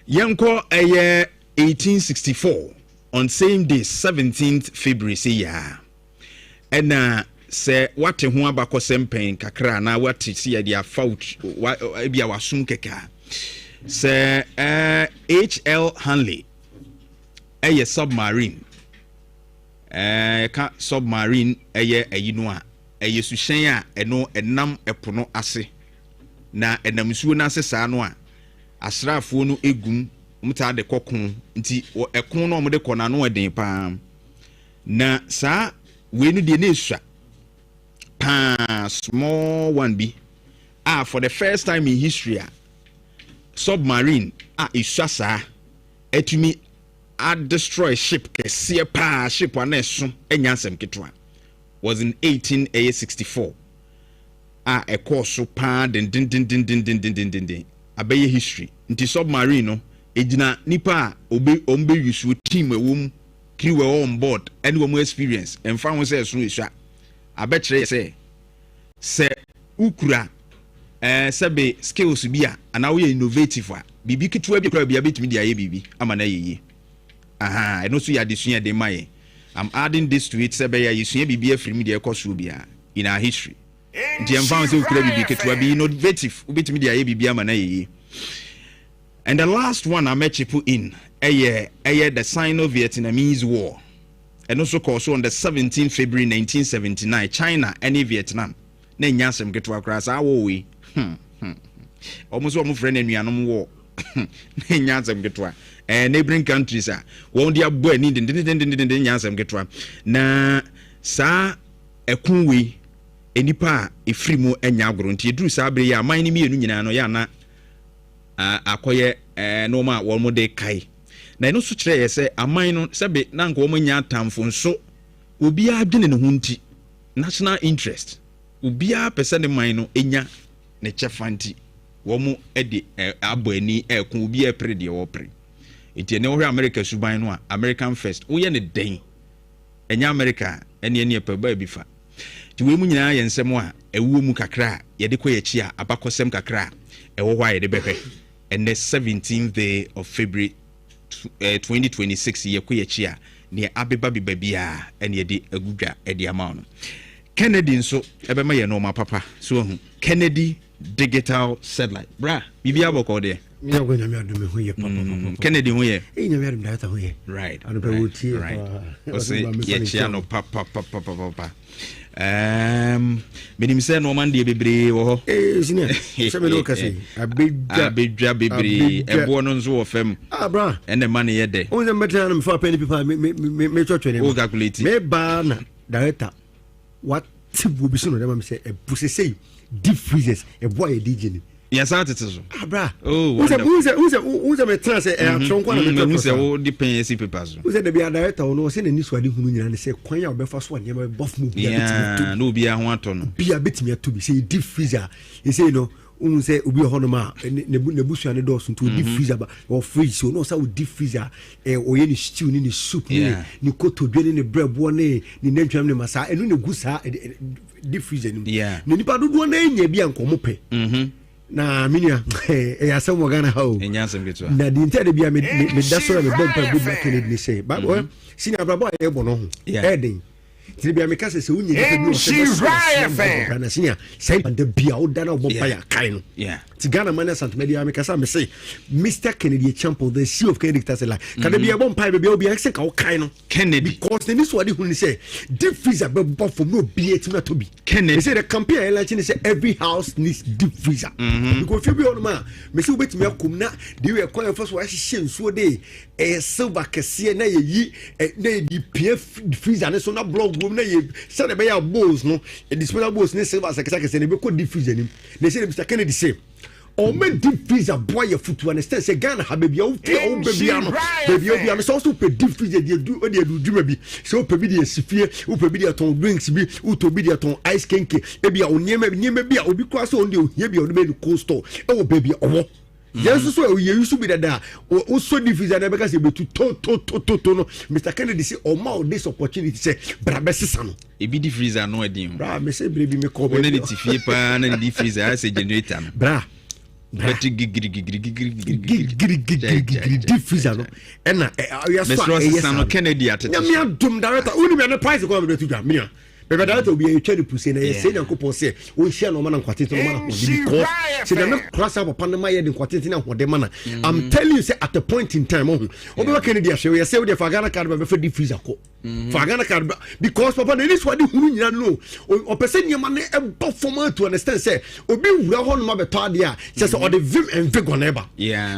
Speaker 3: yenko 1864 on same day 17th February say ya ena se wate ho abakọ sempen kakra na wate si ya dia faut bia wasum keka se HL Hanley submarine ka submarine ayino a suhyen a eno enam epono ase na enamsuo na ase saa no a asrafo no egum mta de kokon nti ekon no mo de kona no eden pa na saa we no de na esua small one be for the first time in history submarine esua saa etumi destroy ship kese pa ship aneso enyansem ketwa was in 1864 ekoso pa den abaye history nti submarine no ejina nipa ombe yusu team ewom crew on board any one experience and found say so esua abekire say se ukura sebe skills bi a ana we innovative a bibi ketewa bi kura bia betimi dia ye bibi ama na yeye aha eno so ya desua de maye. I'm adding this to it sebe ya yesua bibi afrim de ekoso bia in our history. Nti emfa se ukura bibi ketewa bi innovative ubetimi dia ye bibi ama na yeye. And the last one I met you put in the Sino-Vietnamese War. And also also on the 17th February 1979, China and Vietnam. Ne nyasem get to across our way. Almost one friend and we war. Ne nyasem get to neighboring countries are won't dia boy need nyasem get to na sa ekunwe enipa efrimo enya agoro nti eduru sa abre ya man ni mienu nyina no ya na akoye no ma wo mo de kai na eno so kire ye se aman no sebe na nko wo nya atamfo nso obi adwene ne hunti national interest obi a pese ne man no enya ne chefanti wo mo edi abani ekun obi e pre de wo pre enti ne wo hwe America suban no a American first wo ye ne den enya America ene e pa ba bi fa ti we mu nyina ye nsem a ewuo mu kakra ye de koye chi a abakosem kakra ewo hwa ye de behwe. And the 17th day of February 2026 ye ko ye chia ne abeba bibia and ye di agudwa e di amount. Kennedy nso ebema ye no ma papa so hu Kennedy digital satellite bra bibia boko de
Speaker 5: me go nyame adome ho ye papa
Speaker 3: Kennedy ho ye
Speaker 5: nyame adome data ho ye
Speaker 3: right
Speaker 5: and be wuti
Speaker 3: o se ye chia no papa menim se no man de bebre wo ho
Speaker 5: sine se me no kase
Speaker 3: abedwa bebre ebo no nso wo fam
Speaker 5: bra
Speaker 3: ene man ye de
Speaker 5: o se meta na me fa pen pipa me chotwe ne
Speaker 3: o calculate
Speaker 5: me ba na director what tibu bi so no dem me say e busese deep freezers e boy e DJ ni
Speaker 3: yes atitezo
Speaker 5: bra
Speaker 3: oh
Speaker 5: uze me trans e atronko na me
Speaker 3: say o di pen esi papers
Speaker 5: uze de bia director no se na ni so ade hunu nyina ne say kwan ya obefa so anya bof mu bia
Speaker 3: betimi no bia ho ato no
Speaker 5: bia betimi ato bi say deep freezer e say no say obi ho no ma ne busua ne do so to deep freezer ba or fridge so no say deep freezer o ye ni stew ni soup ni kotodwe ni brebo ni nantwam ni masa enu ne gusa deep freezer ni ne nipa dodo na nya bia nkomo pe na minia ya samu gana ho
Speaker 3: enyasem getwa
Speaker 5: na di intade bia me dasora me bomb pa good Kennedy ni say ba sini abrabo aye bo no ho eden ti bia me kase se unyi ni bi o se na sini say de bia o dana bomb pa ya kai no ti Ghana man sant media me kasa me say Mr Kennedy champion the CEO of Kennedy that's like ka de bia bomb pa bia obi akse ka o kai no
Speaker 3: Kennedy
Speaker 5: because the this wadi hu ni say deep freezer be bomb from no bia ti na to bi Kennedy say the campaign election say every house needs deep freezer because if you be on ma me say obetimi akom na de we call first wa hye nsuo de silver kese na yi na di pf freezer ne so na block room na ye say the be ya bowls no disposable bowls ne silver kese ne be ko deep freezer nim they say Mr Kennedy say o me deep freezer boy your foot to understand say Ghana ha baby o baby ano baby obi am so pe deep freezer de du dwuma bi so pe bi de sifie o pe bi de ton drinks bi o to bi de ton ice kenke e bi a onyema bi a obi kwa so on de ohia bi a o be cold store e o baby owo yes so ye use bi dada o so deep freezer na be ka say betu to no Mr Kennedy say o ma o this opportunity say bra be sesa no
Speaker 3: e bi deep freezer no edin
Speaker 5: bra me say baby me ko be
Speaker 3: na de tifie pa na deep freezer say generator
Speaker 5: bra
Speaker 3: but
Speaker 5: deep freezer no na ya so
Speaker 3: no Kennedy atete
Speaker 5: me adom director uni me na price ko be tu dwa me Bebe director obi e twere puse na ye say na kopon say o hia no ma na nkwatete no ma na ho because say na cross up upon my head nkwatete na ho de ma na I'm telling you say at a point in time obi wa Kennedy ahwe ye say we dey Fagana card be for deep freezer ko Fagana card because papa na this wadi hunu nyina no o person nyama na e bo format to understand say obi wura ho no ma be to ade a say o the vim and vigor neighbor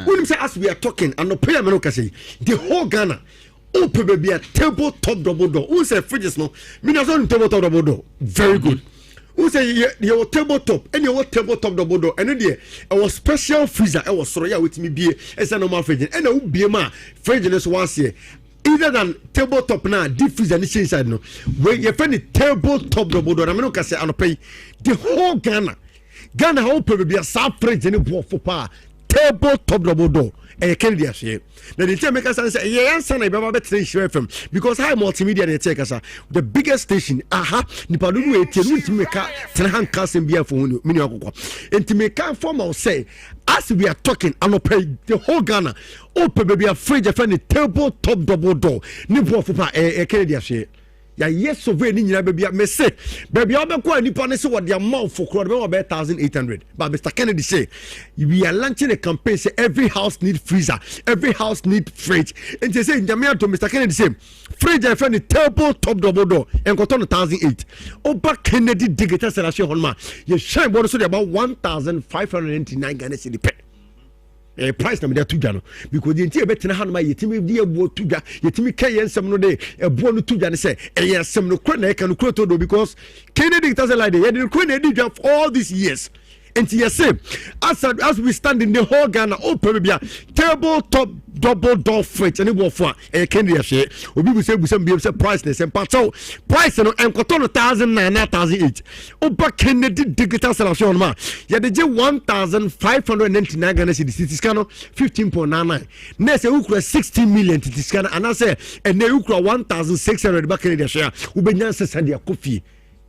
Speaker 5: when say as we are talking and no pay me no ka say the whole Ghana open baby a table top double door. Who say fridges no? Me na so table top double door. Very good. Who say your table top and your table top double door. And then our special freezer. I was sorry with me be as a normal fridge. And I be ma fridge is once here. Either than table top now, deep freezer and inside no. When you find the table top double door, I mean no can say I no pay the whole Ghana. Ghana open baby a soft fridge and a for power. Table top double door.
Speaker 11: Kennedy ahye na the time make us say ye answer na baba betre Shire FM because high multimedia na take us the biggest station nipa do we tie no ntimi ka tena hanka sem bia for mini akokɔ ntimi ka formal say as we are talking anopay the whole Ghana open baby a fridge a fan table top double door ni bo fopa Kennedy ahye ya yes of any nyina baby me say baby obekwa nipa ne say what their mouth for crowd be 1800 but Mr. Kennedy say we are launching a campaign say every house need freezer, every house need fridge, and they say in Jamaica to Mr. Kennedy say fridge a friend table top double door and got on 1008 Oba Kennedy digital selection on ma you shine bonus about 1599 Ghana cedi per price na me dey tuja no because the entire better hand ma yetimi dey ebo tuja yetimi KuroYiMuNsem no dey ebo no tuja ne say sem no kro na e kan kro to do because Kennedy doesn't like the kro na dey for all these years and yes as we stand in the whole Ghana open bia table top double door fridge and go for Kennedy ahye obi bu say price na say pato price no enkoto no 1008 oba Kennedy digital selection ma ya dey 1599 Ghana cedis scan 15.99 na say ukura 16 million cedis scan and say and na ukura 1600 ba Kennedy ahye ubenya sesa dia kofi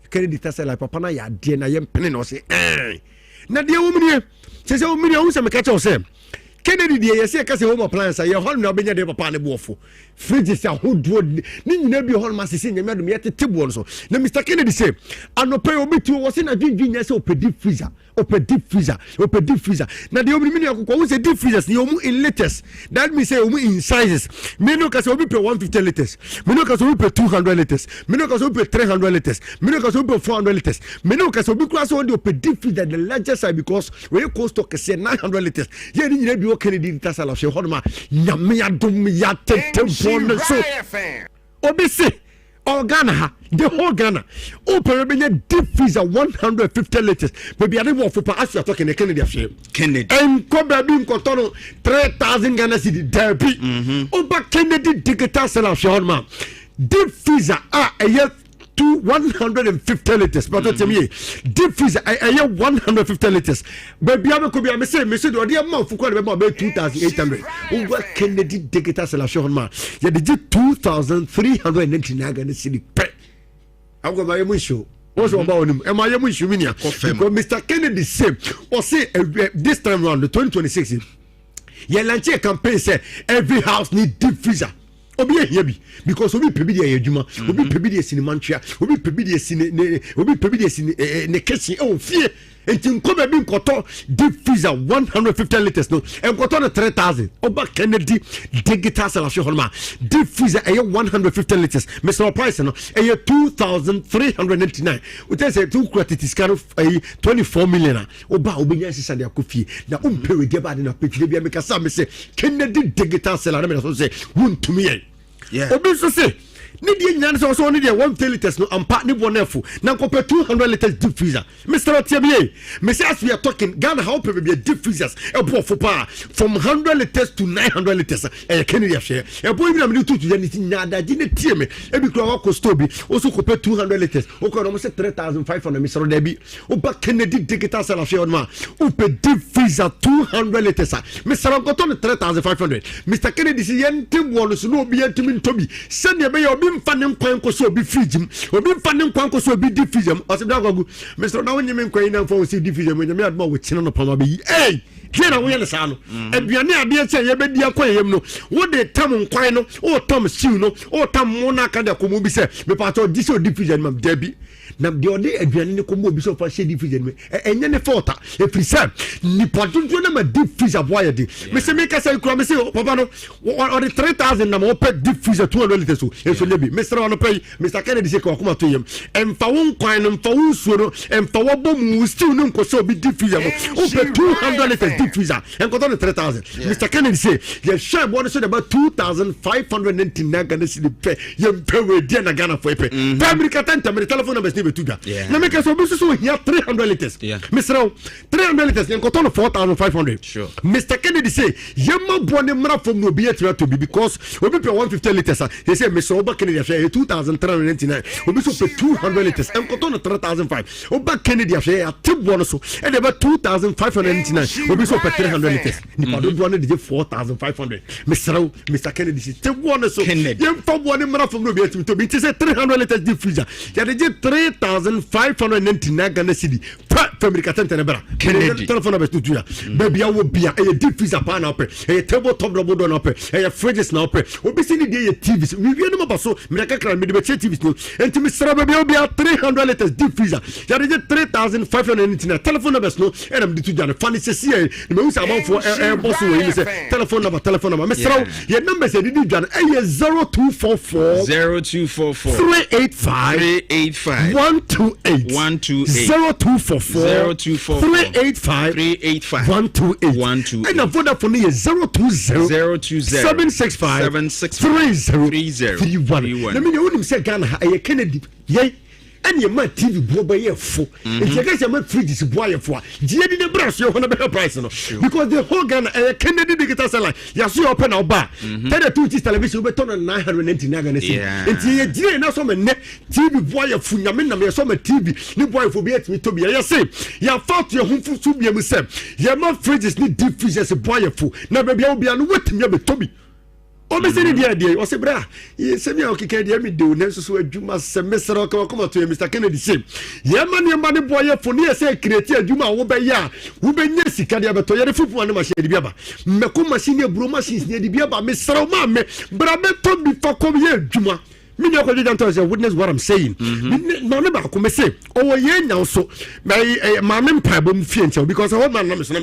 Speaker 11: Kennedy tasa like papa na ya de na yem pene no say na de wumnie se wumnie hu se me ka che o se Kennedy de yesi ka se home appliance ya hon na obenya de papa ne boofo fridge se ahodo ni nyina bi hon ma sese nyame adum yete table so na Mr. Kennedy say anope obetu wo se na dwidwi se opedi freezer na de obini mini akoko wo se deep freezers ni omu in liters that means say omu in sizes me no ka se obi pe 150 liters me no ka se obi pe 200 liters me no ka se obi pe 300 liters me no ka se obi pe 400 liters me no ka se obi kura so de opedi freezer the largest size because we cost to say 900 liters ye ni nyina bi o Kennedy tasala she hodoma nyame adom ya tetem bon so obi se Ghana, the whole Ghana, open deep freezer 150 liters. Maybe I don't for as you are talking a Kennedy affair. Kennedy and Kobe Cotono 3,000 Ghana city derby. Oba Kennedy digital selection man. Deep freezer a year 150 liters. But tell me, deep freezer a year 150 liters. Baby, I could be say, the dear month for quite about 2,800. Over Kennedy digital selection man. Yeah, they did 2,399 Ghana cedi per. I'm going to buy a show. What's about him? Am I a wish you mean? Because Mr. Kennedy said, or say this time around the 2026, yeah, launch a campaign say every house need deep freezer. Obi ehiabi because obi pebi dey adwuma obi pebi dey sinimantua obi pebi dey ne kitchen e fie entin ko be bi nkoto deep freezer 150 liters no enkoto no 3,000 oba Kennedy digital selection holma deep freezer 150 liters Mr. Price no 2,399 we say 2 quantity scan 24 million oba obenya sisa de akofie na umpewe de ba de na pekide bia meka sa me say Kennedy digital selection me so say wuntumi obi so say ni die nyane so ni die 1 liters no ampa ni bonefu na kopɛ 200 liters deep freezer Mr. Otiabie me say as we are talking Ghana how people be deep freezers for power from 100 liters to 900 liters Kennedy share even am ni tutu ni nyada ji ne tie me e bi kura wa costo bi also kopɛ 200 liters o ko no say 3,500 Mr. Odabi o ba Kennedy digital selection on ma o pe deep freezer 200 liters Mr. Okoto 3,500 Mr. Kennedy si yente bo so no obi yentimi ntobi sene be obi mfanim kwan ko so obi fridge obi mfanim kwan ko so obi deep freezer osebda gwagu Mr. na wonye men kwan na mfa wo si deep freezer me adma wo chine no pama be eh kina wo yele sa no aduane ade che ye bedi akoyem no wo de tam nkwan no o tom stew no o tam mo na ka de komo bi se me pa to diso deep freezer mam dabi na de ode aduane ne komo bi so fa she deep freezer me enye ne faulta e frisa ni podunjo na ma deep freezer boy de me se me ka say kura me se papa no o de 3,000 na mo pe deep freezer 200 liters so e so lebi Mr. Ono pay Mr. Kennedy say ko kuma to yem emfa wo nkwan no emfa wo suo no emfa wo bom stew no nko so bi deep freezer mo o pe 200 liters deep freezer and got on 3,000 Mr. Kennedy say your share board said about 2,599 Ghana cedi per yem pe we dia na Ghana for pe America tanta me telephone number be tuga na make so bi so here 300 liters Mr. 300 liters and got on 4,500 sure Mr. Kennedy say yem bo ne mra from no be to be because we be 150 liters he say Mr. Oba Kennedy share 2,399 we be so 200 liters and got on 3,500 Oba Kennedy share a tip one so and about 2,599 we be so so per 300 liters nipa do do na de 4500 Mr. Kennedy te one so yem fa one mara from no be to be say 300 liters deep freezer ya de 3599 Ghana cedi per America tente bra Kennedy telephone number to ya baby awo bia e deep freezer pa na ope e table top double door na ope e fridges na ope obi si ni de TVs we no ma so me ka kra me de TVs no enti Mr. baby awo bia 300 liters deep freezer ya de 3599 telephone numbers no e na me to ya funny say me use amount for boss we say telephone number Mr. your number say did you 0244 385 128 0244 385 128 and the Vodafone is 020 765 3031 let me know him say Ghana Kennedy yay and your man TV boy full. If you guys are not free this boy for GD the brush you want a better price because the whole Ghana Kennedy digital satellite you see open our bar tell the 2 television will turn on 999 and it's a now some net TV boy full yamin some TV new boy for be me to be I say you fought your home food to be myself your man fridges need deep freezers a boy full now baby I'll be on what me to be obese ni dia o se bra ye se mi okike dia mi do na so adwuma se mesra ka come to Mr. Kennedy say ye ma ne boye fo ne se create adwuma wo be ya wo be nya sika dia beto ye fufu ane machine dia ba me ko machine bro machines ne dia ba mesra ma me bra be to bi fa ko ye adwuma me no ko just to witness what I'm saying no ne ba ko me say o ye nya so ma me mpa bom fie nche because how man na me so na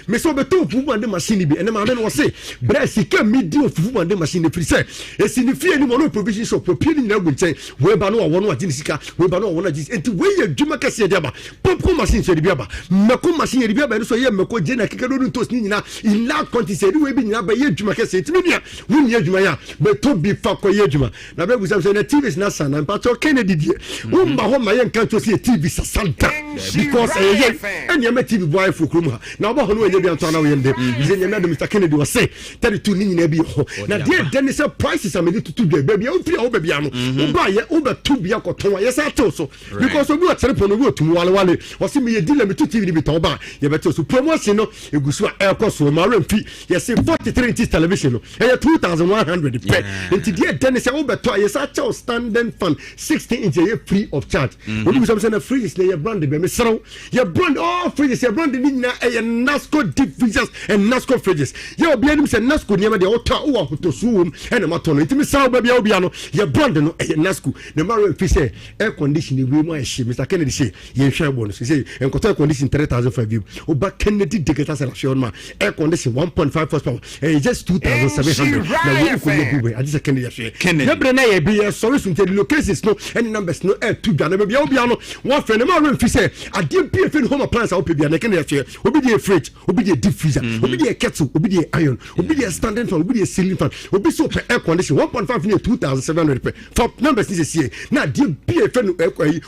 Speaker 11: me so be to fufu ane machine bi ene ma me no say bra sika me di fufu ane machine free say e sini fie ni mo no provision shop propie ni na gu nche we ba no wo no agini sika we ba no wo na agini enti we ye dwuma kase dia ba popcorn machine so dia ba me ko machine dia ba so ye me ko je na kika do ntos ni nyina in la quantity say we bi nyina ba ye dwuma kase enti ni nia wo ni dwuma ya be to bi fa ko ye dwuma na be say na TV is not sana but Kennedy die umba ho ma ye nkan to see TV sasanta because and you TV boy for krum na ba ho no ye bi anto na we ndem ze nyame do Mr. Kennedy was say 32 ni nyina bi ho na die then say prices am to do baby o fi o baby ano umba ye umba to bi akoton ye sa to so because obi o tere pono obi otum wale o se me ye deal me to TV ni bi to ba ye beto so promotion no egusu a ekoso ma remfi ye say 43 inch television no e 2100 pay enti die then say o beto ye sa standing fan 16 inch free of charge when you say free is your brand be mesro your brand all free is your brand ni na Nasco deep freezers and Nasco fridges you be anim say Nasco niam de ota o ahoto suwom and mato no intimi saw ba bia obia no your brand no Nasco the maro fi say air conditioning we mo ahye Mr. Kennedy say ye hwe bonus say enkoto air condition 3005 o ba Kennedy digital selection ma air condition 1.5 horsepower just 2700 na we ko no bube adi say Kennedy hwe Kennedy na ye bi sorry some the locations no any numbers no to dwane be bia no one friend ma remfi say ade bi efe home appliance a bia na Kennedy hwe obi dey fridge obi dey deep freezer obi dey kettle obi dey iron obi dey standing fan obi dey ceiling fan obi so per air condition 1.5 near 2700 per for numbers is here na ade bi efe no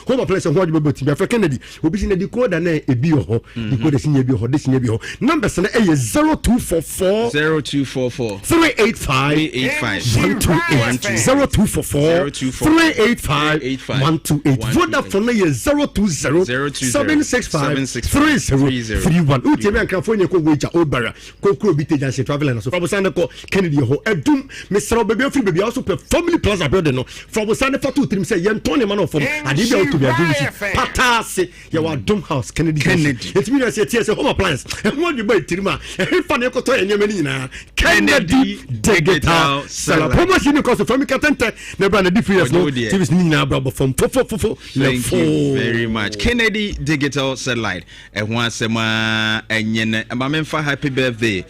Speaker 11: home appliance ho ade be for Kennedy obi si na di code na e bi ho di code si bi ho de si bi ho numbers na 0244 385 0244 385 128 Vodafone is 020 765 3031 utemi ankrafo ko weja obara ko kuro biteja se travel and so from Sunday ko Kennedy ho edum Mr. baby free baby also per family plaza building no from Sunday for 2 3 say yen tone man of ade bia to be ade patase ya wa dom house Kennedy it mean say tie say home appliance e ho de ba tirima e fa ne ko to yen nyama ni na Kennedy digital sala promotion because of family katente na bra na difference no TVs ni na bra from fo
Speaker 3: thank you very much Kennedy digital satellite e ho asema enye ma memfa happy birthday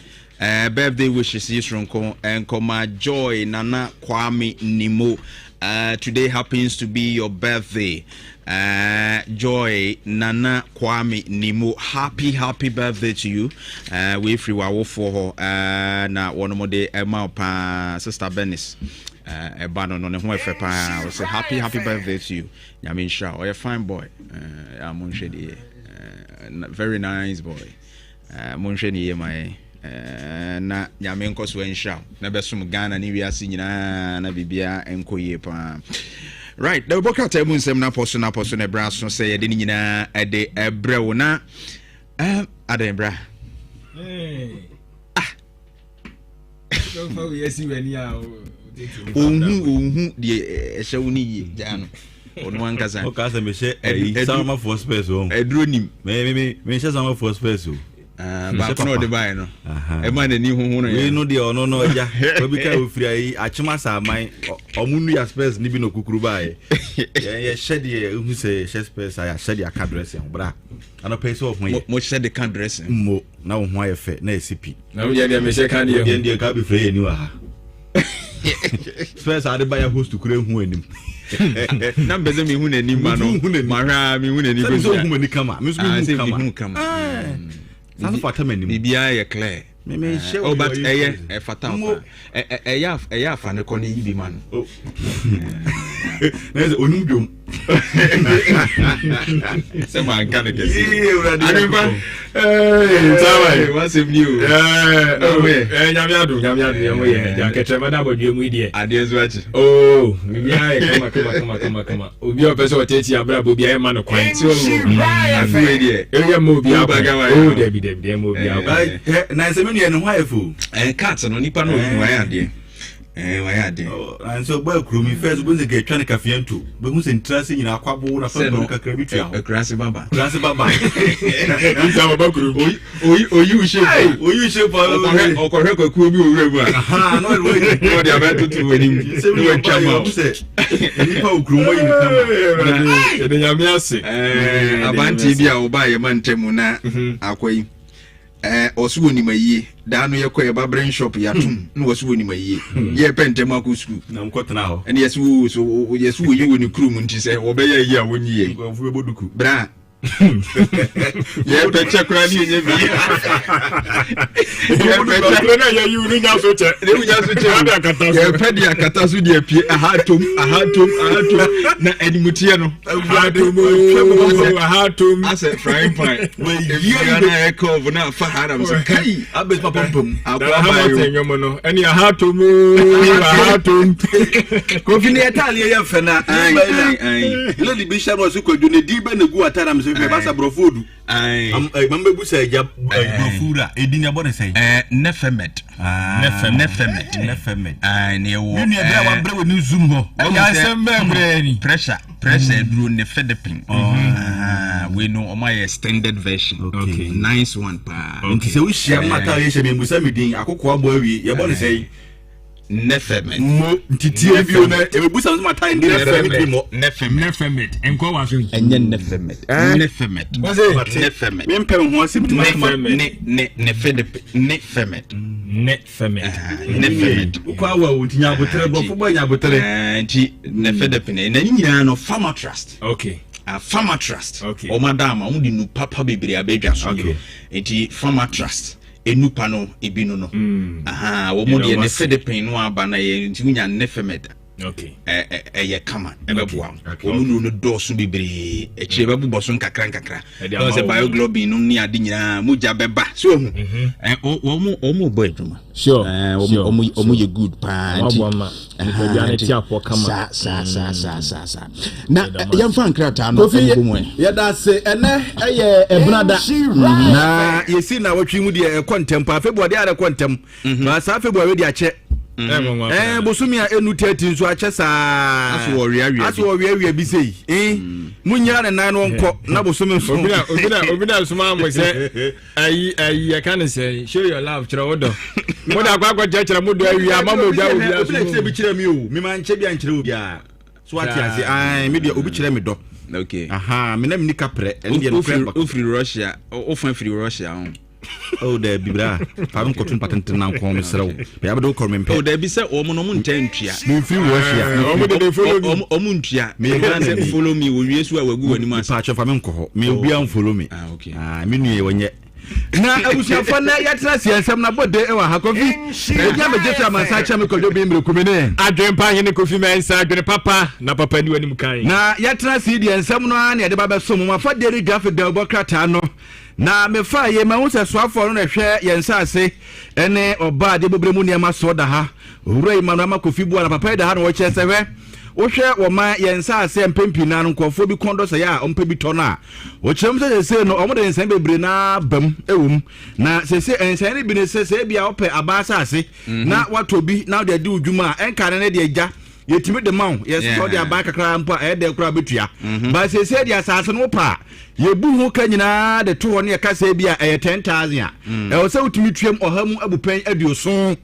Speaker 3: birthday wishes yisronko enkoma joy nana kwame nimo today happens to be your birthday Joy Nana Kwame Nimo happy birthday to you we free wa for na one more day pa sister Benis Ebano no ho efe pa we say happy birthday to you nyame sha or a fine boy amunhwe very nice boy amunhwe ni my na nyame nkoso ensha na besum Ghana ni wiase nyina na bibia enkoye pa. Right, the book at KuroYiMuNsem na post na braso say de nyina e de ebrewo na adembra Ohu de ehye woni yi jano onu ankasa
Speaker 12: o ka se me hye sama for space o
Speaker 3: edronim
Speaker 12: me hye sama for space o
Speaker 3: ba ko no de bai no e ma na ni huhu no
Speaker 12: we no de ono no ja obi ka ofiri ayi achima sa aman omunu ya space ni bi no kukuru bai ye hye de hu se hye space ya hye de aka dress en bra ana pay so ofun ye
Speaker 3: mo hye de kan dress
Speaker 12: mo na wo ho aye fe na esipi
Speaker 5: na wo ye de me hye kan de
Speaker 12: de ka bi free ni wa ha space ade ba ya host kure hu anim
Speaker 3: na mbeze mi hu na ni ma no ma mi hu na ni
Speaker 12: go so hu ni kama mi so hu
Speaker 3: kama
Speaker 12: San fata meni
Speaker 3: bibia ye clear
Speaker 12: me share
Speaker 3: oh but eye e fata eye afa ne ko ne yibi man
Speaker 12: na ze onudum
Speaker 3: se man kan ke si
Speaker 12: anima
Speaker 3: tawai what's up new
Speaker 5: nyame adu yemo ye ja ketrema na bodwe mu die
Speaker 3: ade zo achi
Speaker 5: oh bibia ye kama obi opese oteti abra bobia ye man kwan ti o
Speaker 3: afi die
Speaker 5: eye mo obi
Speaker 3: abagawa
Speaker 5: oh debi mo obi
Speaker 12: na se menu ye no hwa efu
Speaker 3: cat no nipa no hu ade wayade
Speaker 12: and so boy kro mi first go se ke twa ne kafianto be hu se ntrase nyina akwabo na fa no kakra bi twa
Speaker 3: krase baba
Speaker 12: nza baba kro
Speaker 3: oyi ushe okorhe kwaku bi owura mu
Speaker 12: aha no
Speaker 3: no dia ba tutu wani
Speaker 12: se mi twa ma se ni pa okro mo yin kama
Speaker 5: de nyame ase
Speaker 3: abanti bi a oba ye mantemu na akoyi osuwo ni mayi da no ye ba brain shop ya tum no osuwo ni mayi ye pentem akusku
Speaker 12: na mkotena ho
Speaker 3: ene yesu yi woni krum nti se wo be ye a woni ye
Speaker 12: ofu eboduku
Speaker 3: bra ye peche kra ni nye bi ye peche
Speaker 5: na ye yu ni nya so che
Speaker 3: ye pedi akata so de apie ahatom na animutie no
Speaker 5: ahatom
Speaker 3: as a frying pan we ye na e cover na fa haram so kai abes papa pom
Speaker 5: akwa ba yo no eni ahatom
Speaker 12: kofi ne italia ye fe na ai lady bishop was ko do ne di be na gu ataram so be basa brofodu ai mambe bu say ja brofura edini abone say
Speaker 3: nefemet ai ne wo
Speaker 12: ni bra wa bra we ni zoom ho
Speaker 5: ya sembe bra ni
Speaker 3: pressure duro ne fedepin we know o my extended version
Speaker 12: okay
Speaker 3: nice one pa
Speaker 12: nti se wo hia mata ye hye me medin akoko abo awie ye bone say
Speaker 3: nefemet
Speaker 12: mo ntitie bio na ebusa so mata ndi nefemet mo
Speaker 5: nefemet enko wa so
Speaker 3: enye nefemet
Speaker 12: me mpe ho asim ti mata
Speaker 3: nefemet
Speaker 12: ko awa wontinya abotere bofo bo nya abotere
Speaker 3: nti nefedep na nyina no farmer trust
Speaker 5: okay
Speaker 3: farmer trust o madama o di nu papa bebere abedwa so nti farmer trust enupa no ebinu no wo mo de ne fedepin no aba na ye ntinya ne femeda
Speaker 5: okay
Speaker 3: ye kama ebeboa onu no dosu bibiri echi bebubo so nkakra no se bioglobin no ni ade nyina muja beba so hu omo boy duma
Speaker 5: sure
Speaker 3: omo ye good pa
Speaker 5: anti kama
Speaker 3: sa na yamfa nkrata no omo
Speaker 11: ya da se ene eye ebrada
Speaker 12: na yesi na watwi mu de kontem pa February de are kontem na sa February de ache bosumi a enu 13 so ache sa
Speaker 3: aso
Speaker 12: wiawia bi sei munya na nan wonko na bosumi so
Speaker 5: obi na so ma mo se ayi kan say show your love kira wodo mo da kwa kira mo do awia ma mo gwa obi
Speaker 12: aso obi bi kira mi o mi ma nche bi anchire obi a so ati ase ai me de obi kira mi do
Speaker 3: okay
Speaker 12: me na mi nika pre en de
Speaker 3: free Russia free Russia
Speaker 12: oh there bibra pa me kotun patent na nko me serew pe ya be do kor me mpe
Speaker 3: oh there bi se o mo no mo ntantua
Speaker 12: me free Russia
Speaker 5: o mo de follow
Speaker 3: o mo ntua me say follow me wo wiesu a wagu wani ma
Speaker 12: pa cha fa me nko ho me obi an follow me
Speaker 3: okay
Speaker 12: me nuye wonye na abusiafo na yatra siasem na bode e wa ha Kofi ya me jesu amansa cha me kodo bi mbre kumene
Speaker 5: adwen pa hene Kofi mensa adwen papa na papa ni wani mukai
Speaker 12: na yatra si di ensem no na de ba be so mo mafa deri graphic da obokrata no na me fa ye ma wose soafo no na hwe yensa ase ene oba de bobremu niam so da ha KuroYiMuNsem Kofi bua na papa da ha no wo che sewe wohwɛ wo ma yensa ase mpempi na nkofo bi kondo sɛ ya ompa bi tɔ na wo kyerem sɛ no ɔmo de nsan bebre na bam ewum na sɛ ensan ne bi ne sɛ bia wopɛ abasa ase na wato bi na de adi udwuma enka ne de agya yetimi de maw yes so de aba kakra mpa de kura betua ba sɛ de asase no pa yebu hu ka nyina de to ne ka sɛ bia 10,000 a ɛwɔ sɛ utimi tuam ɔhamu abupan aduoso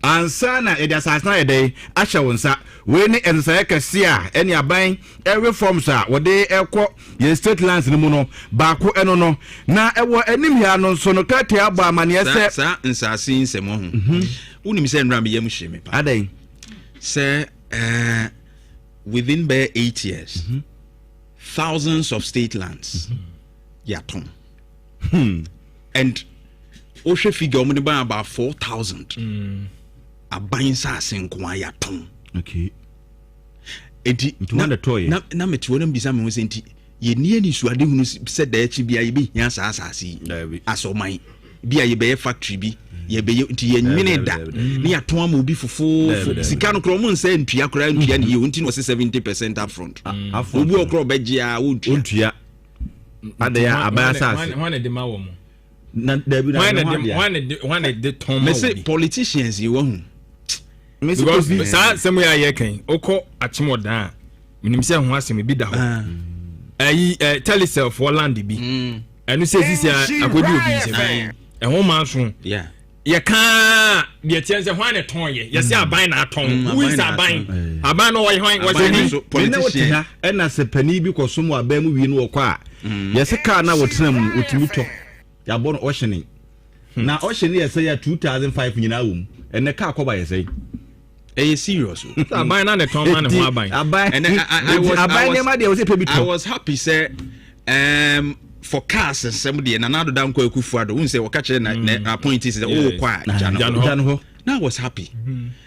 Speaker 12: ansa na yɛde asase na yɛde ahyɛ wo nsa wei ne ɛnsaeɛ kɛse a ɛne aban reforms a wɔde ɛkɔ yɛ state lands no mu no baako ɛno no na ɛwɔ anim hia no nso no krate abɔ amanneɛ sɛ
Speaker 3: saa nsase nsɛm ho wonim sɛ nnura meyam hye me pa
Speaker 12: adan
Speaker 3: sɛ within by 8 years thousands of state lands yatom and wohwɛ figure ɔmo ne ban about 4,000 aban sase nko ayatom
Speaker 12: okay
Speaker 3: enti na mete wona mbisa me ho sɛ nti yɛni ani suade hunu sɛ da akyi bia yɛbɛhia saa asase asɔman bia yɛbɛyɛ factory bi yɛbɛyɛ nti yɛnwene da ne yɛato ama obi fofo sika no korɔ mo nsɛ ntua koraa ntua ne yɛ nti no ɔsɛ 70% up front obi ɔkorɔ bɛgye a wontua
Speaker 12: adaya aban sase
Speaker 13: wane de ma wɔ mo
Speaker 12: na dabi na
Speaker 13: wane de ton ma
Speaker 3: wɔ politicians yi wɔ hu
Speaker 13: because saa sɛm yɛ ayɛ kan okɔ akyemɔdan a menim sɛ ho asɛm bi da hɔ ayi telecell for land bi ɛno sɛ sisi akɔdi obi nsɛ ɛho ma so yɛka deɛ tiɛ sɛ hwan ne tɔn yɛ yɛsɛ aban na atɔn who is aban no wɔyɛ hwan wɔsɛ
Speaker 12: politician ɛna sɛ pani bi kɔsom wɔ aban mu wie no wɔkɔ a yɛsɛ kaa na wɔtena mu wɔtumi tɔ yɛabɔ no ɔhyene na ɔhyene yɛ sɛ yɛ 2005 nyinaa wɔ mu ɛnɛ kaa kɔba yɛ sɛ
Speaker 3: ɛyɛ serious
Speaker 13: aban na ne tɔn ma ne ho aban
Speaker 3: I was happy say for cars nsɛm deɛ Nana Addo Dankwa Akufo-Addo won sɛ wɔka kyerɛ na appointees sɛ oh kwa Jano ho na I was happy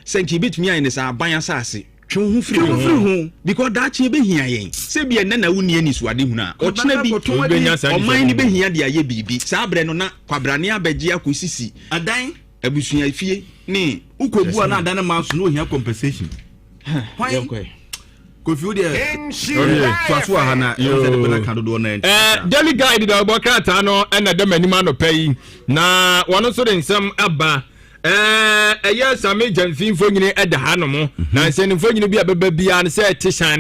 Speaker 3: sɛ nki betumi ayɛ ne sɛ aban asase twe ho firi ho because that che behia yɛn sɛ bia nna na woni ani suade hu na ɔkyena bi ɔman ni behia de ayɛ bibi saa brɛ no na kwabrane abɛgye akosisi
Speaker 12: adan
Speaker 3: abusua fie ne
Speaker 12: ukɔbu na adan ma so no ohia compensation Kofi de twaso aha na yɛbɛna ka dodo na
Speaker 13: daily guide da bɔkrata no ɛna da manima no pɛyi na wɔno so de nsɛm aba ɛyɛ same jamfimfo nyine ɛda ha no mo na nsɛnimfo nyine bi a bɛba bia no sɛ ɛte hyane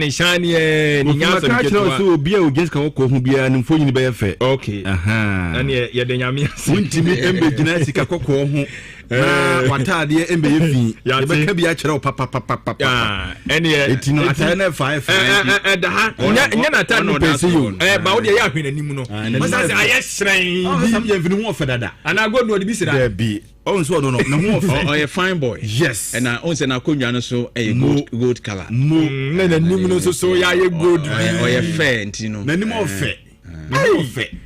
Speaker 13: ne nya asɛm ketewa
Speaker 12: so obi a ogyes ka wɔkɔ ho bia no mfo nyine bɛyɛ fɛ
Speaker 13: okay ɛne yɛde nyame ase
Speaker 12: wontimi ɛmbɛgyina sika kɔkɔɔ ho na watadeɛ ɛmbɛyɛ fi yɛbɛka bi akyerɛ wo papapapapa
Speaker 13: ɛne
Speaker 12: ɛti no atare na ɛfa
Speaker 13: ɛda ha nyɛ na atare no pɛsi yo ba wo deɛ yɛ ahwɛ n'anim no masa sɛ ayɛ hyerɛn
Speaker 12: sam yɛmfini ho ɔfɛ dada
Speaker 13: anaa godu ɔde bi sira
Speaker 12: dabi ɔn so ɔdo no na ho ɔfɛ
Speaker 3: ɔyɛ fine boy
Speaker 12: yes
Speaker 3: ɛna ɔn sɛ na akonnwa no so ɛyɛ gold color
Speaker 13: na n'anim no so yɛayɛ gold
Speaker 3: ɔyɛ fair nti no
Speaker 12: n'anim ɔfɛ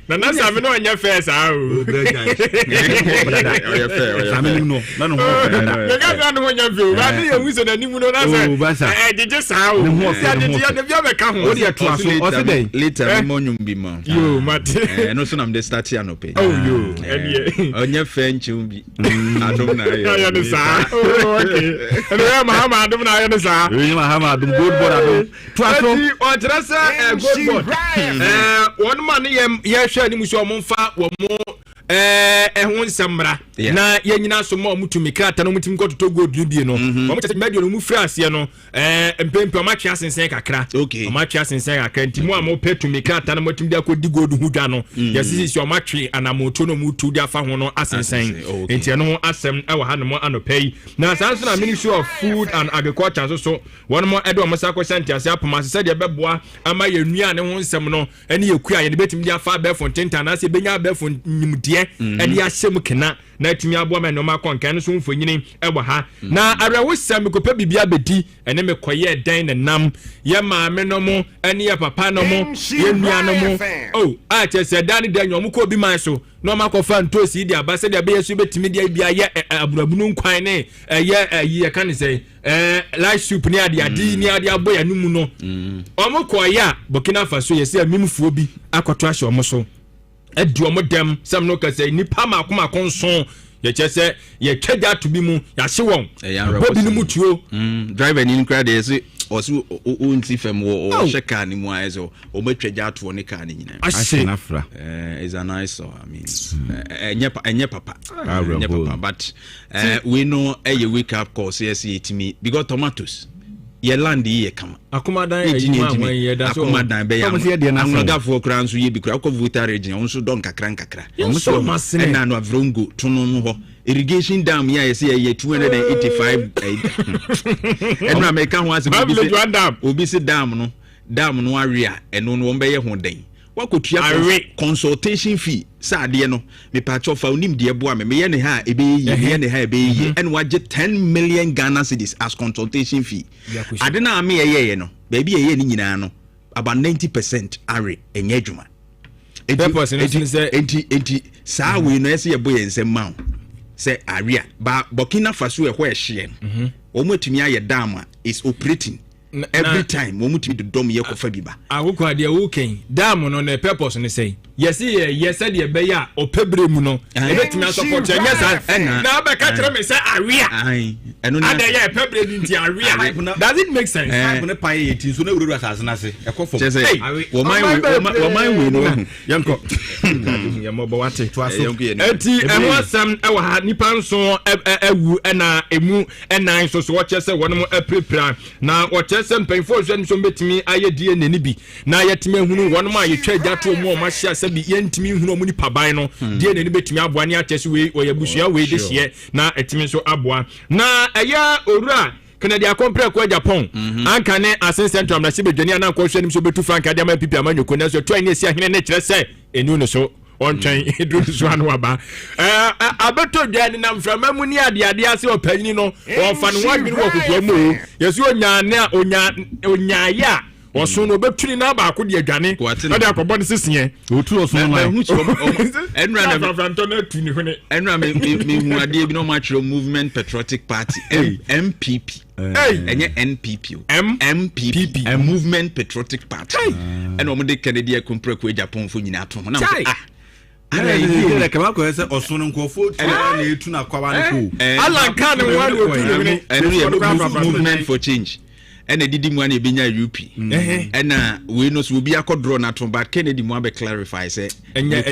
Speaker 13: na nasa me no anya fair saa o
Speaker 3: ɔyɛ fair
Speaker 12: amenim no na no ho
Speaker 13: me ga fa no anya fair ba ne yɛhu so n'anim no na sɛ gyegye saa o ya de bia bɛka ho
Speaker 12: o de to aso ɔse dɛn
Speaker 3: later me monyum bi ma
Speaker 13: yo mate
Speaker 3: no so nam de start here no pay
Speaker 13: oh yo ɛdeɛ
Speaker 3: ɔnya fair nkyɛw bi adom na
Speaker 13: ayɛ no saa okay ɛno yɛ mahama adom na ayɛ no saa
Speaker 12: mahama adom gold board adom to aso
Speaker 13: ɔkyerɛ sɛ gold board wɔn ma ne yɛhwɛ ne mu sɛ ɔmo mfa wɔ mo ɛho nsɛmmra na yɛnyina so ma ɔmo tumi krata no mutimi kɔtotɔ gold no bie no ɔmo kyerɛ media no mu firi aseɛ no mpempe ɔmo atwe asensɛn kakra ɔmo atwe asensɛn kakra nti mu a mo pɛ tumi krata no mutimi de akɔdi gold ho dwa no yɛsisi sɛ ɔmo atwe anamoto no mu tu de afa ho no asensɛn nti ɛno ho asɛm ɛwɔ ha no mo anɔpɛ yi na saa nso na Ministry of Food and Agriculture nso so wɔn mo ɛde ɔmo sa kɔhyɛ ntiase apoma sɛ deɛ bɛboa ama yɛ nua ne ho nsɛm no ɛne yɛ kua yɛ de betimi de afa abɛɛfo ntenta na sɛ benya abɛɛfo nimdeɛ ɛde ahyɛ mu kena na tumi aboa ma no ma kɔnkan no so mfonyini ɛwɔ ha na arewo sɛm kopa bibia bedi ɛne me kɔyɛ dan ne nam yɛ maame no mo ɛne yɛ papa no mo yɛ nua no mo oh a kyɛ sɛ dan ne dan nyɔm kɔ bi man so na ma kɔfa ntosi di aba sɛ de bɛyɛ so betimi de bia yɛ aburabunu nkwan ne ɛyɛ yɛ ka ne sɛ light soup ne ade ne ade abɔ ya no mu no ɔmo kɔyɛ a Burkina Faso yɛ sɛ mimfuo bi akɔto ahyɛ ɔmo so ɛdi ɔmo dɛm sɛm no kɛsɛ nipa maako nson yɛkyɛ sɛ yɛtwa gya to bi mu yɛahye wɔn bɔbi no mu tuo
Speaker 3: driver ni nkra de yɛsɛ also unti fam or sheka ni mu ayeso o betwaja ato ne ka ne nyina
Speaker 12: Ashenafra
Speaker 3: is a nice so I mean enye papa but we know a wake up call yes yetimi because tomatoes ye land ye kama
Speaker 13: akumadan ye da so
Speaker 3: akumadan be ya amnaga fo kran so ye bi kra ko voter region on so don kakra
Speaker 13: so masene
Speaker 3: na no avrongo tunu no ho irrigation dam ya ye say ye 285 enu ameka ho ase obi se dam no area enu no be ye ho den wakotua consultation fee saade no me patcho fa onim de eboa me ye ne ha ebe yi and waje 10 million Ghana cedis as consultation fee ade na me ye no baby ye ni nyina no about 90% are enye adwuma enti saa we no ese ye boye nsem ma say area ba Burkina Faso e ho e hye o motumi aye dam is operating every time wo mutimi de dom ye kofa biba
Speaker 13: akoko ade wo ken dam no na purpose ne say yes de be ya opebre mu no e betimi support enya sa na be ka kire me say area
Speaker 3: eno na
Speaker 13: ade ya pebre ni nti area does it make sense
Speaker 12: ne pa ye tin so na wuru asase na se e ko fo
Speaker 3: wo man we no
Speaker 13: yanko ya mo bo wate to aso enti emo sam e wa ha nipa nso ewu na emu enan so wo chese wono prepare na wo chese mpenfo so nso betimi aye die nani bi na yetime hunu wono ma yetwa gyato mu o ma hia sabi yentimi hunu mu ni paban no die nani betimi aboa ne atese we oyabusua we de hie na etimi so aboa na eya owura Canada compare kwa Japan anka ne asen central na sibedwani ana ko hwani so betu franka de ma pipi amanyoko na so to ani esi ahene ne kire se enu no so on train edru so anu aba abeto dwani na mframa mu ni ade ase opanyini no o fa no wadwini wo kokwa mu yesu onya ya osun no betuni na ba ko de adwane na de akobọ ne sesiye
Speaker 12: otu osun na
Speaker 3: enra na franto na tuni hone enra me hu ade bi no ma chiro movement patriotic party MPP enye NPP MPP movement patriotic party eno mo de Canada compare ko Japan fo nyina ato na
Speaker 12: ara yi kama ko ese osun nko fo na etu na kwawa ne ko
Speaker 13: ala kan ne wa do
Speaker 3: movement for change ena didi mu ana ebenya UP ena we no so obi akodro na to but Kennedy mu abe clarify say
Speaker 13: enya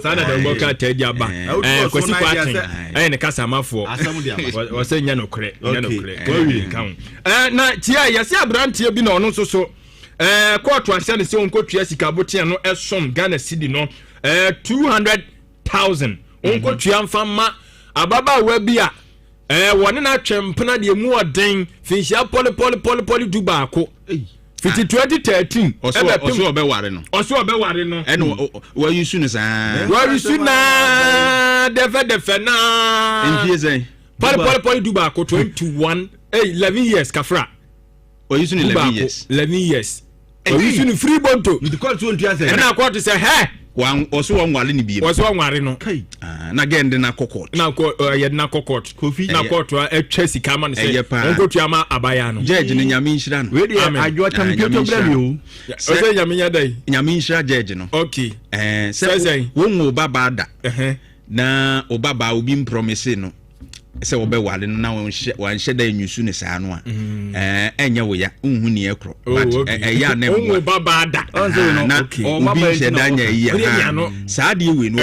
Speaker 13: sana da boka tedi aba kwesi kwati ne kasa mafo o say nya no kre ko wi kan na tia yesi abrantie bi na ono so court ase ne se onko tua sika botia no esom Ghana cedi no 200,000 onko tua mfama ababa wa bi a wone na twempena de mu oden finhia poli duba ko fiti 2013
Speaker 3: oso obeware no ene wa yusu ne sa defe na
Speaker 13: enfieze poli duba ko 21 11 years kafra
Speaker 3: wa yusu ne 11 years
Speaker 13: wa yusu ne free bonto
Speaker 12: with call to entiase
Speaker 3: na court say wan oso wanwale ni biem
Speaker 13: oso wanware no
Speaker 3: na gende na court
Speaker 13: na ko na court kofi na court etwa sika ma ne se onkotua ma abaya no
Speaker 3: judge ne nyame nhira no
Speaker 12: we dey adwo champion bremi o
Speaker 13: se nyame nya dai
Speaker 3: nyame nhira judge no
Speaker 13: okay
Speaker 3: se won baba da na obaba obi promise no se wo be wale no na wan hye da nyusu ne saa no a enya wo ya unhu ne ekro but ya na
Speaker 13: wo baba da
Speaker 3: na obi hye da nya yi saa de we no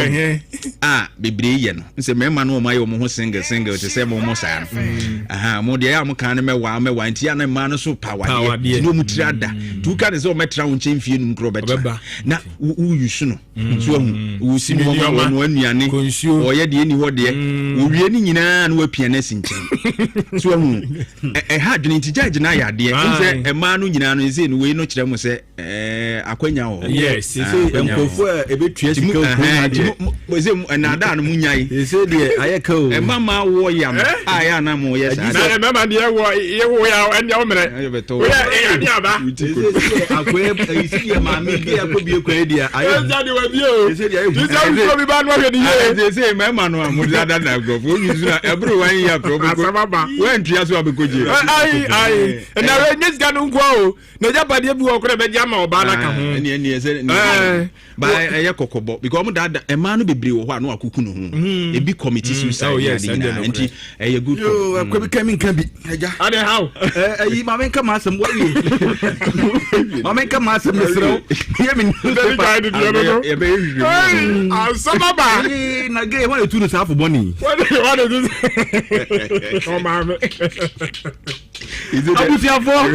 Speaker 3: bebre ye no nse mema no ma ye mo ho single te se mo saa no mo de ya mo kan ne mewa ntia na ma no so power de no mu tirada tu ka ne se o metra wo nchemfie num kro beta na wo yusu no so wo si mo ma no anuane o ye de ni ho de wo wie ni nyina no piano sinchen so hu ha dwene nti judge na ya de nse ema no nyina no nse no we no kire mo se akwanya ho
Speaker 13: yes
Speaker 12: empofu ebetua sika
Speaker 3: mo ze na da no munyai
Speaker 12: se de ayeka o
Speaker 3: mama wo ya ya na mo yes
Speaker 13: na mama de wo ya enya o mere we ya ni aba
Speaker 12: akwe isi ya mama bi akobie kwa dia
Speaker 13: ayo de wa bi o se de ayo so bi ba no hwe ni ye
Speaker 3: se mama no mo da na grofo o yuzu na ebru wan ya proboko wen tua so abekoje
Speaker 13: ai na we nis ga no nko o na jabade bi wo kore be jama oba na
Speaker 3: Any by a cocobo because a man be brave or no akukuno. A big committee suicide. Oh, yes, and a good. You becoming can be. I don't know how. Mamma come out some way. Mamma come out some Mr. Hear me. I'm some about it. I gave one or two half of money. What do you want to do? Oh, mamma. Is it your fault?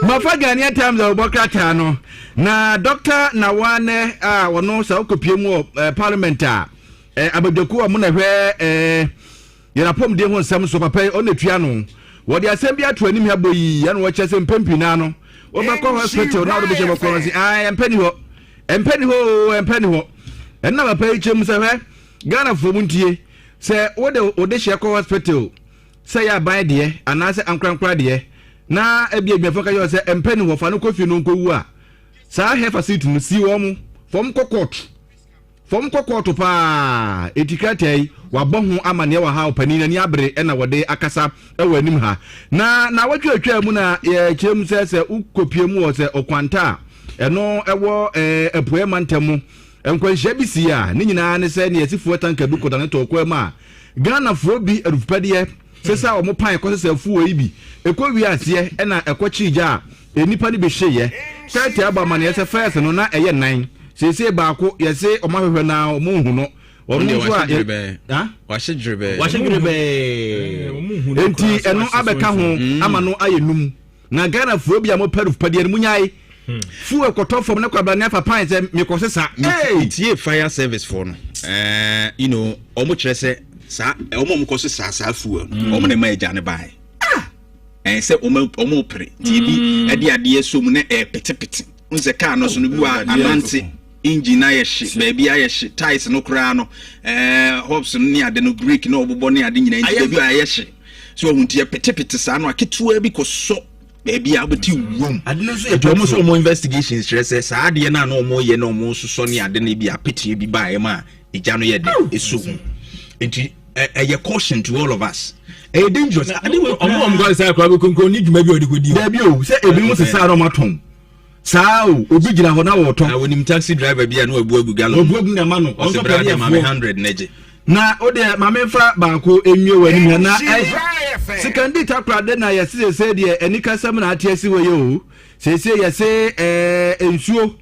Speaker 3: My father, times of Bocatano. Na Doctor Nawane, no so copium parliamentar. Abadoku amuna hwe yerapom de ho nsam so papa on the piano. What the assembly to anim ha boyi and watch us in Pempina no. Obako hospital now the bishop of Coronzi. I am penny ho. And penny ho. And now pay chem se hwe. Ghana for muntie. Say what the Odesha hospital. Say ya buy de and I say ankra de. Na ebia biafoka yo say empeni ho fa no kofi no nkowu a saa he facility no si wo mu fom kokot pa etikatai wabɔ ho amane wa ha opani ni abre na wode akasa ewa anim ha na watwa mu na ye chem se ukopie mu wo se okwanta eno ewo epoe mantemu enkwanhia bi si a ni nyina ne se ne yasifuo tanka du kodane to kwa ma Ghana fo bi erufupade sesa omo pan kwose afuo yi bi ekɔwi ase na ekɔchi ja enipa ni be hyeye tete aba mane yese first no na eye 9 sese baako yese omo hwehwe na omo hu no omo so a wahye drebe
Speaker 12: enti eno abeka ho ama no ayenum na Ghana fo bi amo perufupade ni munyai fu ekɔtɔfom na kwabra ne afa pan se mekɔsesa
Speaker 3: tie fire service for no you know omo kyerese sa omo mkoso sa fu omo ne ma eja ne bai se omo pre tibi e de ade som ne petepete unse car no so no bi wa anante engine ayehye baby ayehye tires no kra no hops no ni ade no greek no obobo ne ade nyina nti bi ayehye so ohuntie petepete sa no aketua bi koso baby aboti wom ade no so e omo so omo investigations stress sa ade na no omo ye no omo so so ne ade ne bi apete bi ba e ma eja no ye de eso enti a caution to all of us. A dangerous. I think I'm going to say, I will need maybe or good deal. Say, a bit of Sarah Maton. Sao, Obigina Hona, when him taxi driver be a no Bugalo, Bugin a man, also 100 neje. Na ode mamefa banko enyo wani na second takra de na yesi say de enika sam na atiesi we yo say yesi ensuo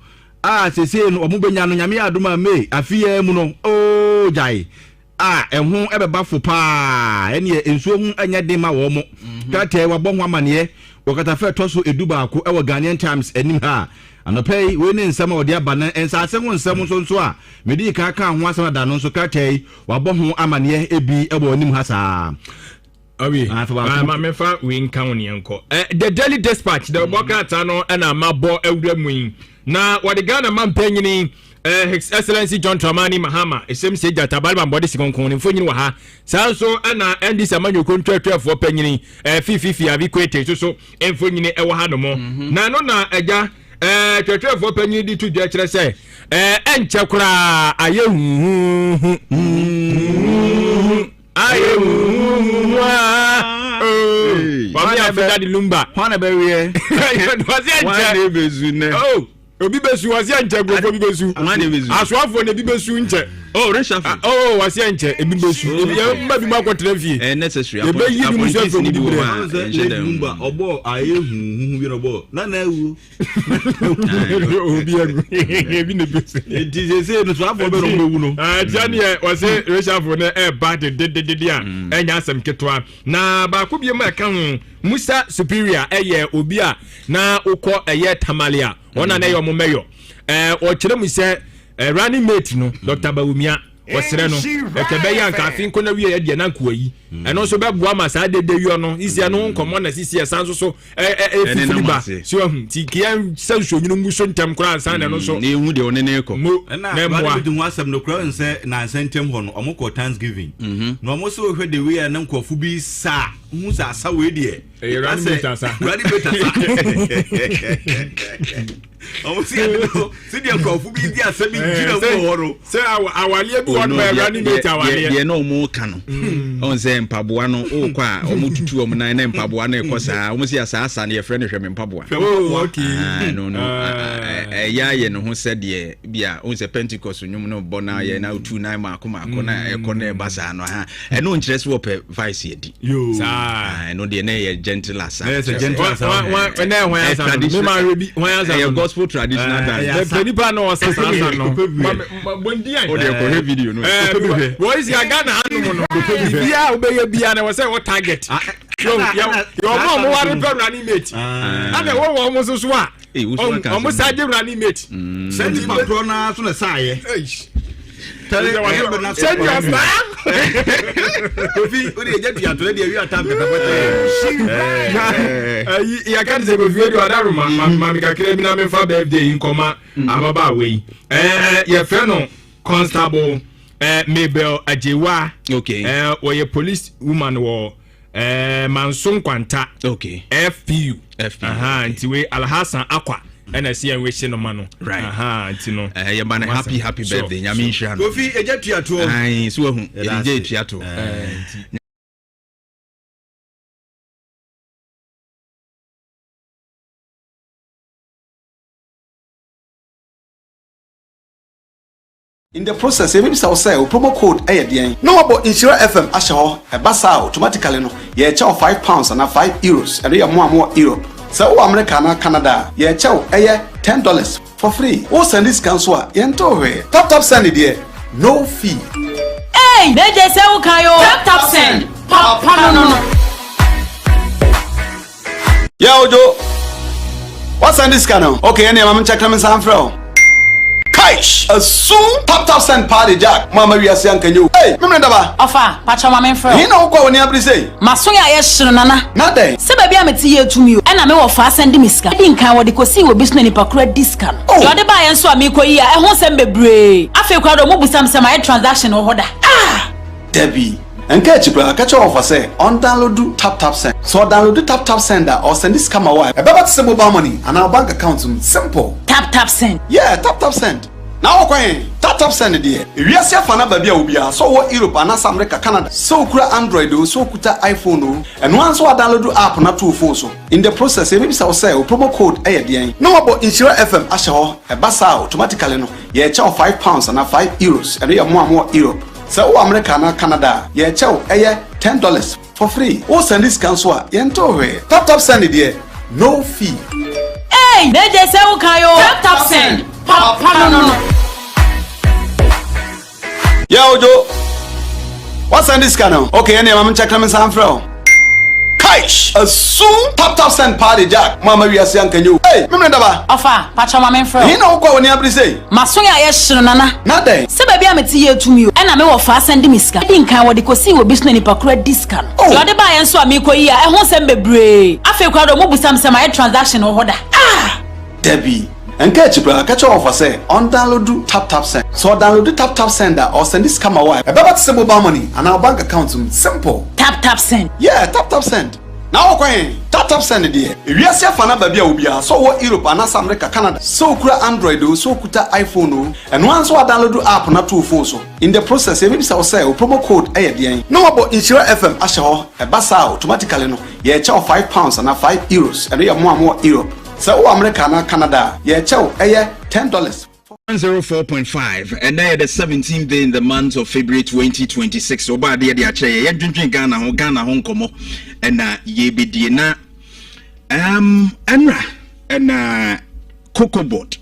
Speaker 3: say no omubenya no nyame adoma me afie mu no o jai ehun ebeba fo pa ene ensuo hu anya de ma wo mo tate wa bo ho amane wakata fe to so edu baako e wa Ghanaian Times enim ha anopei we ne nsama odi aba na ensase ho nsam so a medi ka ka ho asama da no so tate wa bo ho amane ebi e bo enim ha saa Obi, mefa we nkan ne enko. The Daily Dispatch, the Bokata no na mabo ewura mu na wade Ghana man panyini His Excellency John Dramani Mahama esem se jata balba mbode sikonkon mfonyini wa ha sanso na ndi samanyo kontwatwa for panyini fififi abi kwete so mfonyini ewo ha no mo na no na eja twatwa for panyini di tudwa kire se enche kura ayehu Wami afika di lumba. Hwana bewe. Wani bezu ne. Oh, obi bezu wasi anche go obi bezu. Wani bezu. Aswafo ne bi bezu nche. Oh, reshafu. Oh, wasi anche ebi bezu. Ebi mba bi makwotre fie. Necessary. Ebe yi bi muso fo bi bre. Lumba obo ayehu bi obo. Na na ewu. Obi egu. Ebi ne bezu. Enti se no swafo be no mewu no. Jani wasi reshafu ne bad de a. Enya asem ketwa. Na ba ko bi ma ka ho Musa Superior eye obi a na ukọ eye Tamalia ona na yo momeyo o kire mu se running mate no Dr. Bawumia osere no ekebe ya nka afin ko na wie de na nko yi eno so be boa ma sa de wi no isi no nkomo na sisi ya sanso so filiba si o ti kian sanso nyinu muso ntem kora san na no so na ehu de one ne ko na mo bi hu asem no kora nse na sentem ho no omko Thanksgiving no mo so hwe de wi na nkofu bi sa hu sa we de running mate sa
Speaker 12: Omo si ado. Si dia nkrofo bi di asemi gina mo horo.
Speaker 13: Say awale bi won ba running mate awale.
Speaker 3: Ye no mo ka no. On say mpaboa no o kwa omo tutu omo nan na mpaboa na ekosa. Omo si asa na ye friend hwe me mpaboa.
Speaker 13: Oh okay.
Speaker 3: No. Ya ye no ho se de bia on say Pentecost nyum no bona ye na 29 mako na ekona e basa no ha. E no nkyere se wo pe vice ye di.
Speaker 13: Yo.
Speaker 3: No de na ye gentle asa.
Speaker 13: Yes, gentle asa. When asa. Me ma rebi asa.
Speaker 3: Gospel traditional dance.
Speaker 13: The people no asa no. Bondi an.
Speaker 3: O de ko video no.
Speaker 13: Boys ya Ghana anu no. Bia obeye bia na we say what target. Yo mom ware pe running mate. Ade wo mo so so a. Omo saje running mate.
Speaker 12: Send him pro na so na saye.
Speaker 13: Send your plan.
Speaker 12: Kofi, o de je tia to de wi atam pe
Speaker 13: ya kan se go video adaru ma ka kire bi na me fa birthday in koma ababa we ye fe no constable Mabel Ajewa.
Speaker 3: Okay.
Speaker 13: We police woman wo Manson Kwanta.
Speaker 3: Okay.
Speaker 13: FPU. Nti we Alhassan Akwa. And see and wish no man.
Speaker 3: Right.
Speaker 13: Nti no.
Speaker 3: Ye man happy birthday. Nyame nhia no.
Speaker 12: Kofi eja tua to.
Speaker 3: Ai so hu. Eje tua to.
Speaker 1: In the process, maybe say promo code ADN. No about Insure FM Ashaho, a basa automatically no. Ye chow £5 and €5 and more Europe. So America Canada, ye chow $10 for free. Oh send this council, yento Tap send it there. No fee.
Speaker 2: Hey, they just say Kayo. Tap send. No.
Speaker 1: Yo Joe. What's on this channel? Okay, any I'm check them in San Fro. Soon tap send party jack mama we are saying can you hey me ndaba
Speaker 2: ofa pacha mama mfre
Speaker 1: he na kwa oni abri say
Speaker 2: maso ya yehiro nana
Speaker 1: na den
Speaker 2: se ba bia meti ye tumi o na me wo fa send me sika di nkan wo de kosi wo business ni pakura discount yo de ba ye nso amikoyi a ehun sem bebre afi kwa do mo busam sem ay transaction wo hoda
Speaker 1: Debbie Enke chipra catch off say on download tap send. So download tap sender or send this camera wire. About to mobile money and our bank account simple.
Speaker 2: Tap send.
Speaker 1: Yeah, tap send. Now okay, tap send there. We are see fana baby obia so what Europe and America Canada. So kura Android so kuta iPhone and once we download app na two phone so. In the process maybe say promo code ADN. No about Insure FM Ashaho a basa automatically no. Yeah, chow £5 and €5 and more Europe. So America and Canada, yeah, chow $10 for free. Oh, send this council, yento tap send it there, no fee.
Speaker 2: Hey, they just say Kayo. Tap send. No.
Speaker 1: Yo Joe, what's on this channel? Okay, any I'm check them in San Fro. Soon tap send party jack mama we are saying can you hey me ndaba
Speaker 2: ofa pacha mama mfre
Speaker 1: he na kwa oni abri say
Speaker 2: maso ya yehiro nana
Speaker 1: na den
Speaker 2: se ba bia meti ye tumi o na me wo fa send me sika di nkan wo de kosi wo business ni pakura discount yo de ba ye nso amikoyi a ehun sem bebre afi kwa do mo busam sem ay transaction wo hoda
Speaker 1: Debbie Enke chipra catch off say on download tap send. So download tap sender or send this camera wire. About to mobile money and our bank account simple.
Speaker 2: Tap send.
Speaker 1: Yeah, tap send. Now okay, tap send there. We are see fana baby obia so what Europe and America Canada. So kura Android so kuta iPhone and once we download app na two phone so. In the process maybe say promo code ADN. No about Insure FM Ashaho a basa automatically no. Yeah, chow £5 and €5 and more Europe. So America and Canada, yeah, chow $10.
Speaker 3: 104.5 and then the 17th day in the month of February 2026. Oba de de ache ye dwendwen Ghana ho nkomo and ye be die na enra and Cocoa Board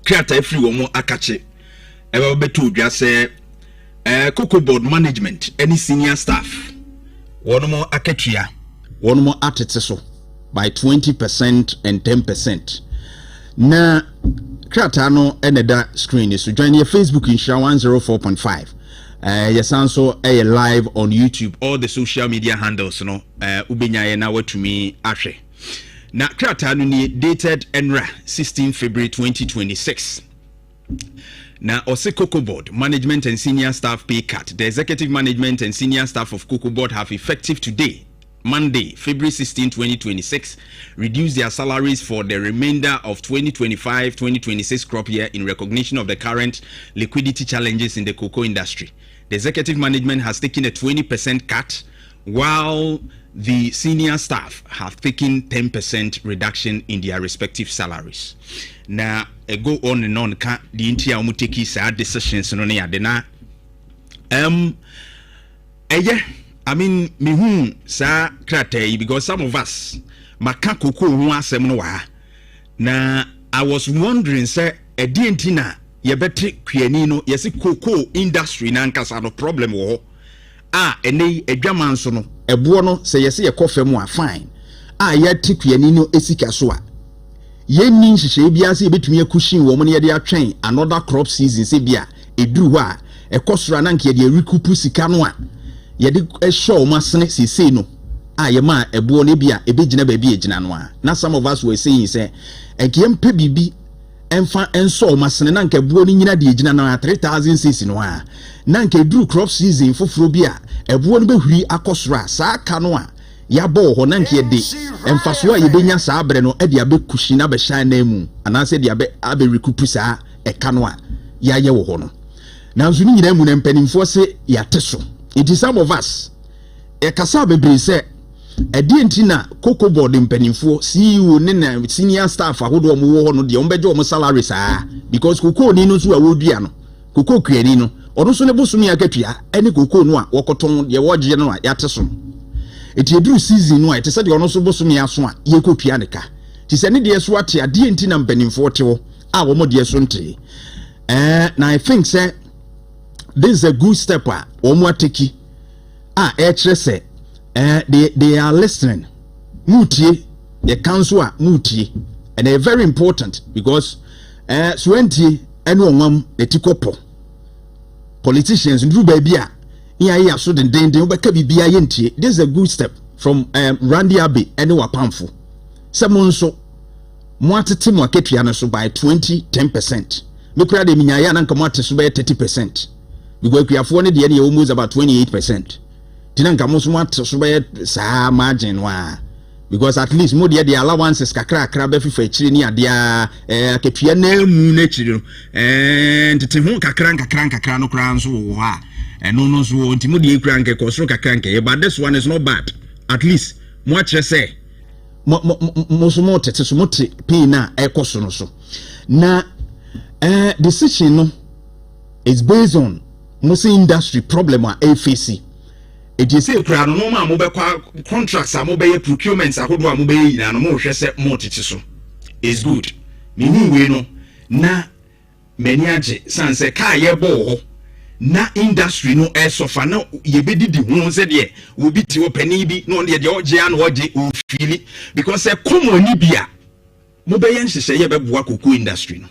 Speaker 3: create every wo mo akache e ba beto dwa say Cocoa Board management any senior staff wono mo akatua wono mo atete so by 20% and 10%. Na Kratano eneda screen is to join your Facebook in Share 104.5. Yes, also live on YouTube, all the social media handles, no. Ubenya na to me ashe. Na Kratano ni dated Enra 16 February 2026. Na Ose Cocoa Board management and senior staff pay cut. The executive management and senior staff of Cocoa Board have effective today, Monday, February 16, 2026, reduced their salaries for the remainder of 2025-2026 crop year in recognition of the current liquidity challenges in the cocoa industry. The executive management has taken a 20% cut, while the senior staff have taken 10% reduction in their respective salaries. Now, go on and on. The entire umuteki sa decisions no ne ade na I mean, me sa krate because some of us maka koko ho asem no wa. Na I was wondering say e di entina ye beti kwiani no yesi cocoa industry na nkasa no problem wo ene adwaman so no ebo no se yesi ye kofam a fine ye tikwiani no esika so a ye ni nhihye bia se betumi akushin wo mo ne ye de atwen another crop season se bia eduru ho a ekosora na nke ye de recoup sika no a ye de show masene sese no ye ma ebo no bia ebegina ba bi egina no a na some of us were saying say enke mpe bibi enfa enso masene na nke buo ni nyina de egina na 3000 no a na nke duru crop season foforo bi a ebuo no behuri akosora saa ka no a ya bo ho na nke de emfaso a ye benya saa bre no e de abekushi na be shan na mu ana se de abe recoup saa e ka no a ya ye wo ho no na nzu ni nyina mu na mpanimfo se ya teso it is some of us e kasa bebre se edi entina cocoa board mpanimfo CEO ne na senior staff ahodo mo wo ho no de ombeje o salary saa because cocoa ni no so a wodua no cocoa kuani no ono so ne bosumi akatua ene cocoa no a wokoton ye woje no a yateso eti eduru season no a ete se de ono so bosumi aso a ye kotua ne ka ti se ne de so ate ade entina mpanimfo te wo a wo mo de so nte na I think say this is a good step wo mo ateki say they are listening mutie the council mutie and they're very important because swentie ene onwam etikopo politicians ndru ba bia iya so den obeka bibia ye ntie. This is a good step from Randy Abbey ene wapamfo semonso mo atete mo aketua no so by 10%. Me kura de minyaya na nka mo atete so by 30%. Because kuafo ne de almost about 28%. Tinanka mo so mo atete so by sa margin wa because at least mo de allowances kakra be fifa chire ni ade aketua na mu na chire no ntete ho kakra no kra nso wo ha no so nti mo de kra nke kosoro kakra but this one is not bad. At least mo akire say mo so mo tete so mo te pay na ekoso no so na decision no is based on most industry problem a face. It is a crown no ma mo be contracts a mo be procurements ahodo a mo be yina no mo hwe se mo tete so is good. Me hu we no na many age sanse ka ye bo ho na industry no e sofa na ye be didi hu se de obi ti opani bi no de oje an oje o fili because e komo ni bia mo be yen hye ye be boa cocoa industry no.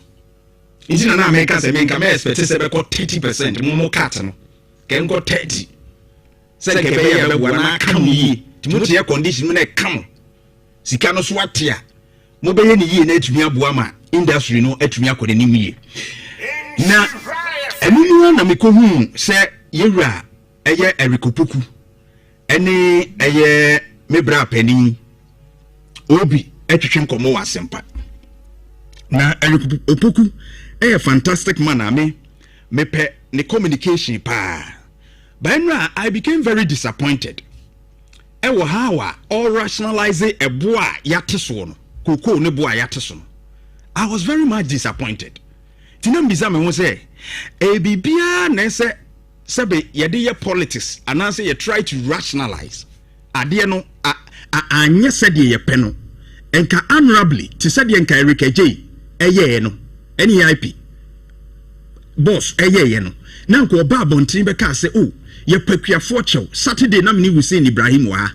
Speaker 3: Intina na America se menka me expect se be ko 30% mo cut no ken ko 30 se ke be ya be wana kam yi timote ya condition na kam sika no so atia mo be ye ni yi na atumi aboa ma industry no atumi akode ni miye na enu na me ko hu se yewura eye erikopoku ene eye mebra pani obi atwetwe nkomo wa sempa na erikopoku a fantastic man me pe ne communication pa. By now I became very disappointed. How all rationalize a boy yateso no cocoa ne boy yateso. I was very much disappointed. Tinam bizame won say e bibia na se sebe ye de politics and answer you try to rationalize. Ade no anye said ye pe no. Enka honorably to said ye enka Erika J eye no. NEIP boss eye no na nko ba bontin be ka say oh ye pakuafo chew Saturday na me we say Ibrahim wa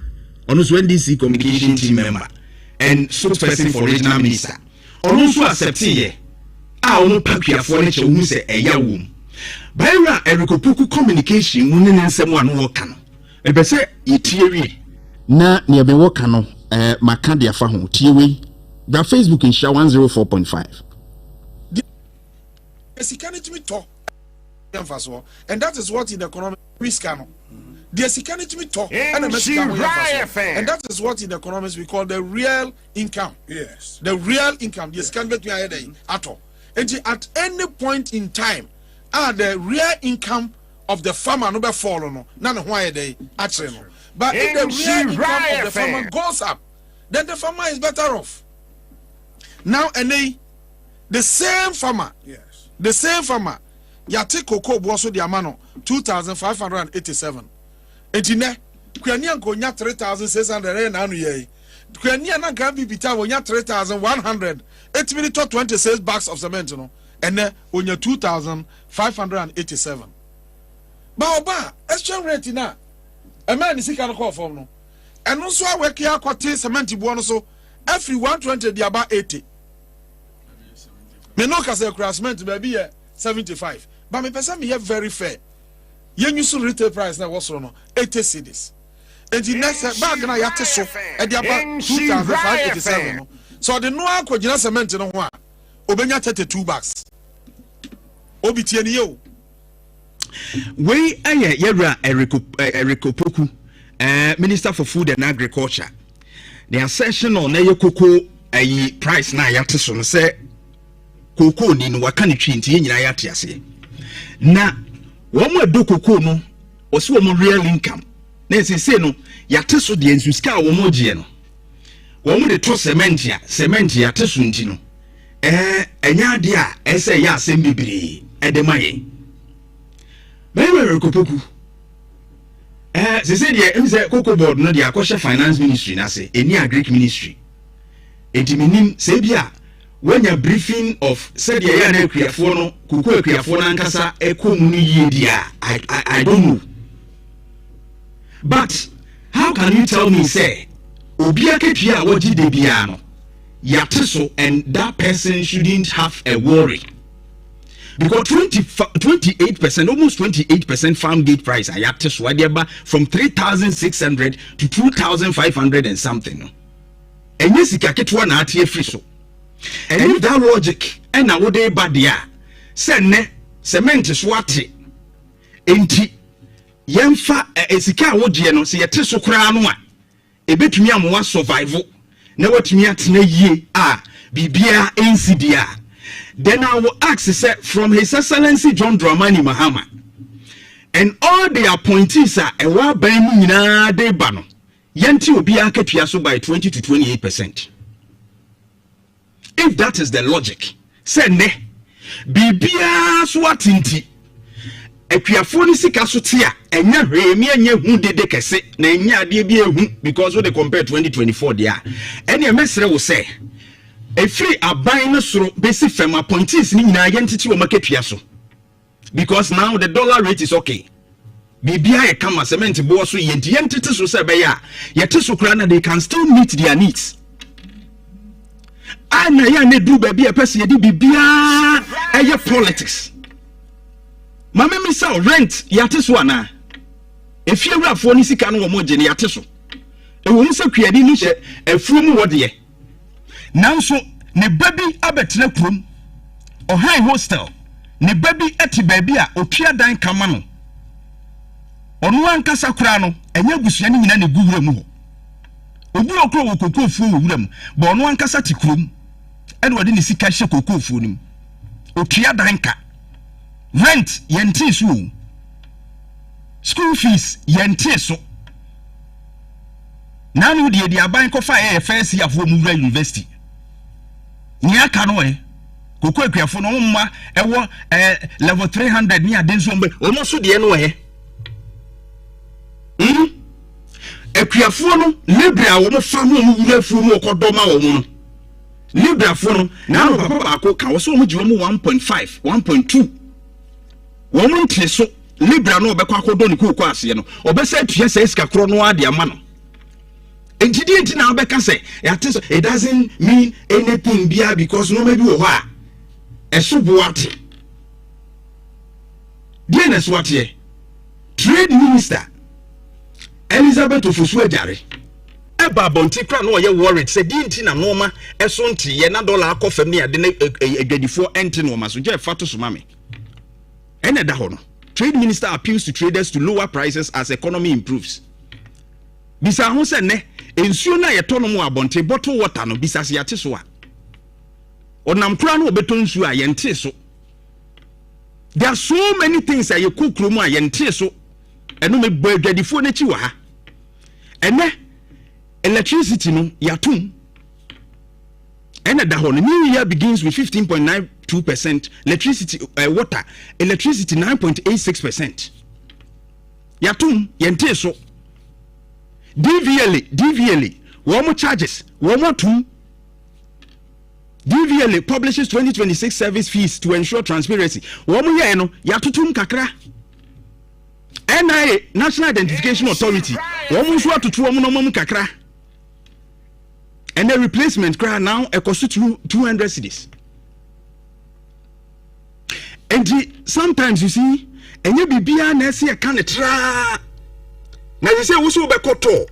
Speaker 3: ono so NDC communication team member and spokesperson for regional minister ono so accept ye ono pakuafo ne chew hu say eya wom Baira erikopuku communication mu ne nsem anu wo ka no e be say yetiewie na ne be wo ka no maka de afa ho tiewe da Facebook in share 104.5
Speaker 14: and that is what in the economic risk. The security me talk and that is what in economics we call the real income.
Speaker 5: Yes.
Speaker 14: The real income. The security me at all. And at any point in time, the real income of the farmer no be fall no. None why they actually no. But if the real income of the farmer goes up, then the farmer is better off. Now and the same farmer.
Speaker 5: Yes.
Speaker 14: The same farmer. Ya take cocoa boso di amano 2,587. Etine kwani anko nya 3,600 na anu ye. Kwani na kan bi bita wo nya 3,100. 8 minutes to 26 bags of cement no. Ene onya 2,587. Ba exchange rate na. E man ni sika no call form no. Eno so aweki akote cement bo no so every 120 di aba 80. Me no ka say cement baby ye 75. But me person me very fair. Yen use retail price na was no 80 cedis. And the next bag na yate so e dey about 2,587 no. So the no akogina cement no ho a obenya 32 bags. Obi tie ni yo.
Speaker 3: We aye yera Eriko Poku, Minister for Food and Agriculture. The assertion on na cocoa price na yate so no say cocoa ni no waka ni twi nti nyina yate ase. Na womo do cocoa no osi womo real income. Na sese no yate so de ensu ska womo gie no. Womo de to cement yate so nti no. Enya ade a ese ya asem bibiri edemaye. Barima Kofi. Sese de emse cocoa board no de akoshe finance ministry na se eni agric ministry. Etiminim se bia when a briefing of said ya na akuafo no kuku akuafo na nkasa ekomu ni yedia I don't know. But how can you tell me say obi aketwa wogi de bia no yateso and that person shouldn't have a worry? Because 28%, almost 28% farm gate price yateso adiaba from 3,600 to 2,500 and something. And yes ikaketwa na atie free so. And if that logic and now they badia send cement is what enti yemfa esika wodie no se yete so kra no a ebetumi amwa survival na watumi atena yie bibia ensidia. Then I will ask from His Excellency John Dramani Mahama and all the appointees are ewa ban mu nyina de ba no yenti obi akatua so by 20 to 28%. If that is the logic, say ne bibia so atinti akuafo ni sika so tia enya hwemi enya hu dede kese na enya ade bi ehu because we dey compare 2024 dia ene emesere wo say efiri aban no soro besi fem appointees ni nyina yentiti wo maketua so because now the dollar rate is okay. Bibia e kama cement bo so yentiti so say be ya yete so kra na they can still meet their needs. Ana ya ne du baby e pese yedi bibia eye politics. Mama mi say rent yate so ana. Efi awrafo ni sika no wo mo je ne yate so. E wo nse kuadi ni hye afuru mu wode ye. Nanso ne baby abetena krom. O high hostel. Ne baby eti baby a otwa dan kama no. Onu ankasa kura no enye gusua ni nyina ne guwura mu ho. Obi okro wo kokofu wo wura mu. Ba onu ankasa ti krom. And what didn't see cash cocoa for him? Okia danka. Rent yenti so. School fees yenti so. Nanu the bank of fire first year for Mura University. Nia canoe. Cocoa for no ma level 300 near Densombe. Almost the anyway. A Criafono, Libra, woman family, from Cordoma. Libra for now, Papa can also much 1.5, 1.2. Woman so Libra no Bacco don't cook us, you know, or best said, yes, Cacronoa, dear man. And she didn't now Becca say, it doesn't mean anything, dear, because no maybe why a subwati. Dearness, what ye? Trade Minister Elizabeth of Uswedari. Eba bonti kra no ye worried say dinti na noma eso nti ye na dollar akofam ne ade na edwadifo ente no ma so je fato so mame ene da ho no Trade Minister appeals to traders to lower prices as economy improves. Bisa ho se ne ensuo na ye tono mu abonte bottle water no bisa se yate so a. Onam kura no obeto nsuo a yente so. There are so many things that you cook room a yente so. Eno me bwadifo na chi wa ha. Ene electricity no yatum. Ene da ho no new year begins with 15.92% electricity water electricity 9.86%. Yatum yente so. DVLA one charges one two. DVLA publishes 2026 service fees to ensure transparency. One year no yatutum kakra. NIA National Identification Authority one so atutu one no kakra. And the replacement cry now cost 200 cedis. And sometimes you see, and you be bia na see a can tra. Na you say wo so be koto.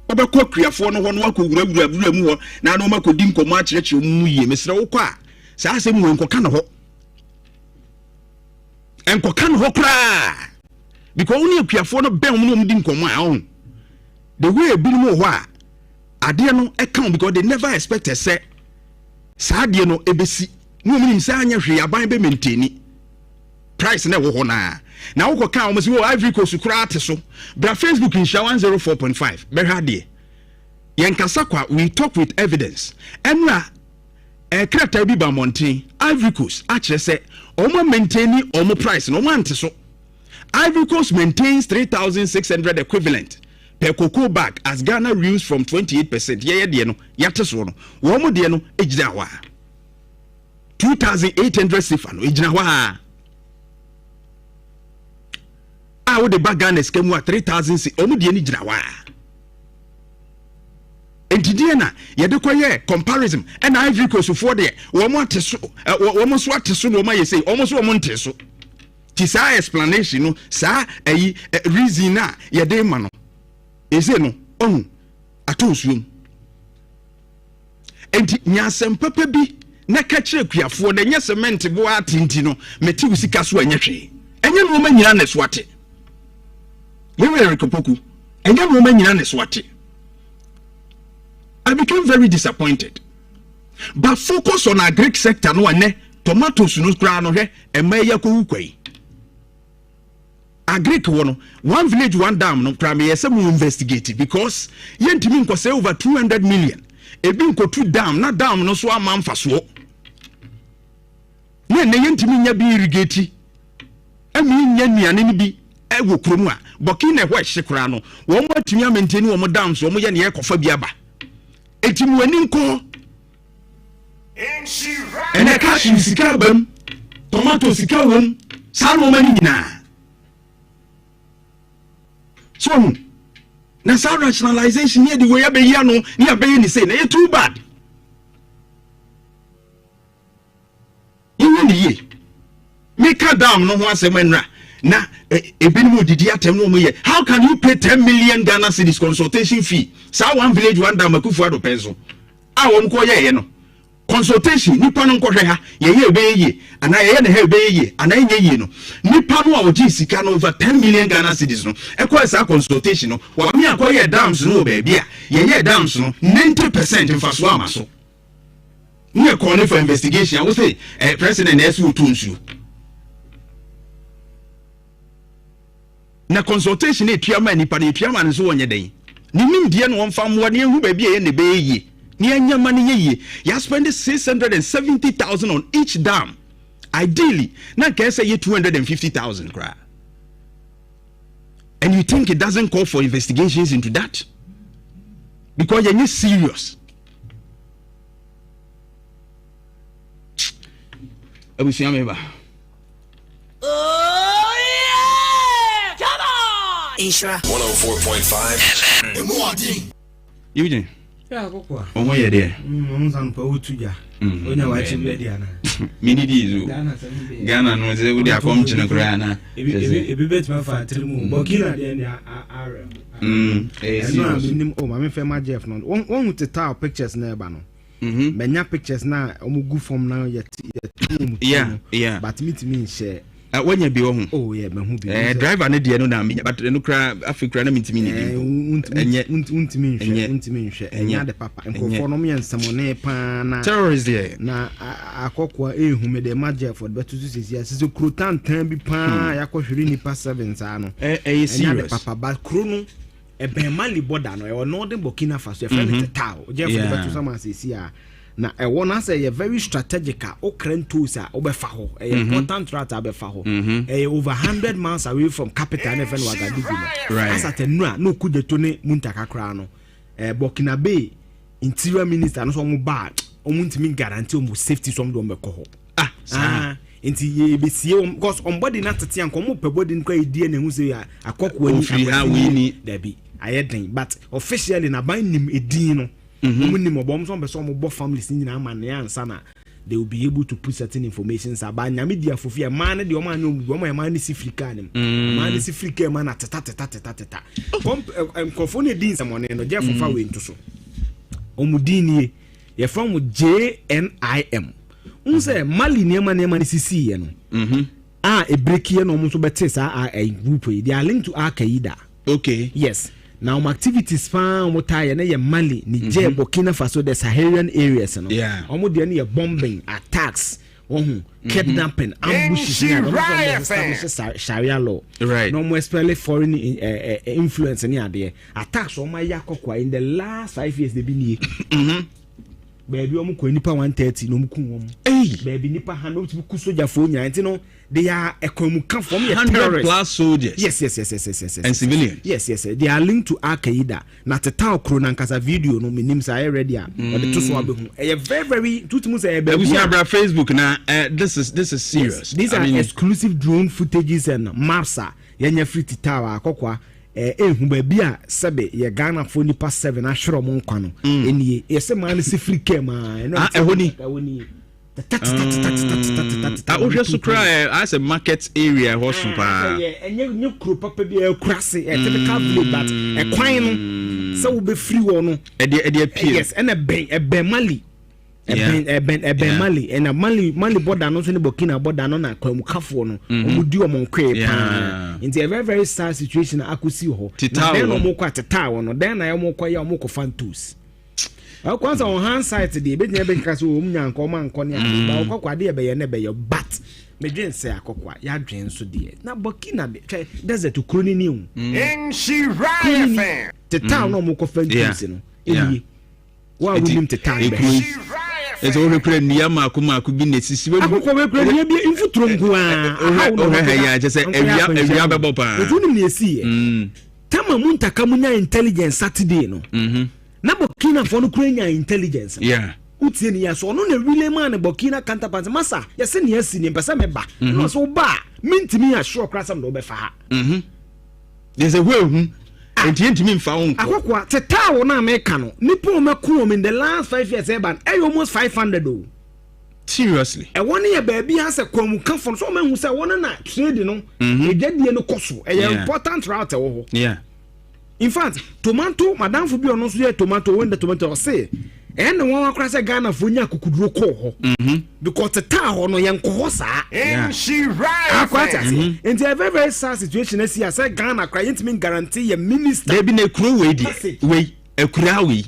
Speaker 3: Obekọ kriafo no hono akowura mu ho na no makodi nkomo akyereke mu yie mesre wo kwa saa asem wo enkoka no ho kra because oni akuafo no ben mu no di nkomo a on the way ebi mu ho a ade no account because they never expected say saa ade no ebesi no mu nim say anya hwe aban be maintain price na wo ho na wo ka o mesi wo Ivory Coast kura ate so bra Facebook in 104.5 be hade yenkasa kwa we talk with evidence enra krata bi ba monten Ivory Coast a kire se o mo maintain o mo price no mo ante so Ivory Coast maintains 3,600 equivalent per cocoa bag as Ghana reels from 28%. Ye de no yate so no wo mo de no ejira ho 2,800 sifa no ejira ho a wo de bag Ghana skemu a 3,000 si o mo de ni jira wa entidie na ye de koye comparison and Ivory Coast for de wo mo ateso wo mo so ateso no ma ye say o mo so wo mo nteso ti sa explanation no sa reason na ye de ma no ese no onu atosuom enti nyasem papa bi na ka kire kuafo na nya cement bo atinti no meti usika so anya hwe enye no ma nyina na so ate yewe rekopoku enye no ma nyina na so ate. I became very disappointed. But focus on our Greek sector no ane tomatoes no kra no hwe emeya ko ukwai. A Greek one village one dam no kra me yesem investigate because yentimi nkose over 200 million. Ebi nkotu dam na dam no so amamfa so. Ne yentimi nya bi irrigate. Emi nya nuane ni bi ewo kromu a Burkina hwe hye no wo mo atumi maintain wo mo dam so wo mo ye ne ekofa bi aba. Etimu aninko ene kashi sika bam tomato sika won sano mani nyina so na sa rationalization here the way abeyi no ni abeyi ni say na too bad yin ni ye make down no ho asemenra na ebinimu didi atem no mo ye how can you pay 10 million Ghana cedis consultation fee sa one village one dam akufu ado peso a won ko ye no consultation nipa no nkɔhwɛ ha ye ebeye ana ye ne ha ebeye ana nye ye no nipa no a oji sika no over 10 million Ghana cedis no ekɔ sa consultation no wa me akɔyɛ dams no ba bia ye dams no 90% mfaso amaso ne kɔ for investigation I will say president esu tunsu na consultation e tuama nipa ne tuama ne so wonye den ni nim die no won fa mo ne hu ba bia ye ne beye ni anyama ne ye ya spend 670,000 on each dam ideally na ka say 250,000 kra and you think it doesn't call for investigations into that because you're serious abusia meba
Speaker 15: Ishra 104.5 FM.
Speaker 3: Eugene.
Speaker 4: Yeah, go.
Speaker 3: Omo ye there.
Speaker 4: San pa utuja. Onya wa chi be dia na.
Speaker 3: Mini dizu. Ghana no ze we dia come chine kura na.
Speaker 4: Ebi bet ma fa trimu. Burkina dia ni RM. No minim o ma me fe ma Jeff no. Won teta pictures na eba no. Menya pictures na omugu form na yet.
Speaker 3: Yeah.
Speaker 4: But me to me share
Speaker 3: When you be home.
Speaker 12: Oh, yeah, but who be
Speaker 3: driver need the no me, but no cry Africa no mean
Speaker 12: and yet the papa and for no me and someone pan
Speaker 3: terrorist there.
Speaker 12: Na akokwa who made the major for but to say yes, so crutan ten be pan yakohwiri ni pa 7 sa no.
Speaker 3: Serious
Speaker 12: papa but krono e ben Mali border no e no de Burkina Faso e friend tao. Jeff the to some say na e wona say very strategic o kran tools a obefa ho important route abefa ho over 100 miles away from capital and even Wagadugu as at no kujeto ne muntaka kra no Burkina Bay interior minister no so mo ba o muntimi guarantee o safety some do meko ho enti ye be sie because on body na tete anko mo pe body nko idie ne hu say akokwa
Speaker 3: ni
Speaker 12: there be ayeden but officially na ban nim edin no families in Amana, they will be able to put certain information. Sabanya media for fear man, the man is African, man is African man at tata. Confounded din someone and Jeff of our into so. Omudini, you're from JNIM. Unse Mali near is CC. A breakian almost better a group. They are linked to Al Qaeda.
Speaker 3: Okay.
Speaker 12: Yes. Now activities found what I and Mali, Niger, Burkina Faso, the Saharian areas, no.
Speaker 3: Yeah.
Speaker 12: Almost any bombing, attacks, kidnapping, ambushes, Sharia law.
Speaker 3: Right.
Speaker 12: No more especially foreign influence in there. Attacks on my Yakokwa in the last 5 years they've been here. Baby, nipa 130 no mukum. Baby nipa hano to kusoja phone ya know they are a come from
Speaker 3: 100 plus soldiers.
Speaker 12: Yes.
Speaker 3: And civilians.
Speaker 12: Yes. They are linked to Al Qaeda. Na teta okro kasa video no minim say ready or the to so be very tutumu say be
Speaker 3: Facebook na this is serious.
Speaker 12: Yes. These are exclusive drone footages and maps yenya free titawa akokwa hu babia sebe ye Ghana for nipa 7 ahwero mo nkwa no enie yese man se free kema
Speaker 3: ehoni ohwe so cry as a market area hospital
Speaker 12: enye kro papa bi ekurase typical village but kwan no se wo be free wo no
Speaker 3: e de appear
Speaker 12: yes and ben Mali Mali and a Mali border no so ne Burkina border no na kwamukafo no omudi omonkwe pa into a very sad situation akusi ho then omokwa tetawo no then na omokwa ya omokwa fantos kwanza on hand side dey be nya be kase o munyanko manko ne ba okwa de be ye ne be ye but medwen se akokwa ya dwen so de na Burkina de desert kroni ni hu
Speaker 15: in she right fan
Speaker 12: tetawo no omokwa fantos no eyi wa wunim tetawo be
Speaker 3: it's all repre niyama akumaku bi nesisi we
Speaker 12: akoko we kure ne bi infuturo nko
Speaker 3: ya just say ewia bebo pa
Speaker 12: otunim ne esi tama muntaka munya intelligence Saturday no na Burkina for no kure intelligence utie ni ya so no na really man Burkina counterpart masa ya se ne asi ne mpesa meba no so ba mintimi ya sure krasam do be fa ha
Speaker 3: there's a way enti mfa won
Speaker 12: akokwa tetawo na America no nipo meko in the last 5 years ban almost 500 o
Speaker 3: seriously
Speaker 12: e won ye ba bi ha se kwamu ka fon so ma hu se won na trade no e dadie no koso e important route wo ho in fact tomato madam fu bi ono so ye tomato when the tomato say and one akra se Ghana fo nya kokuduro ko ho because tetawo no ye nko sa
Speaker 15: she right
Speaker 12: into a very sad situation as here say Ghana cry ntimi guarantee your minister
Speaker 3: they be na kuro we ekura we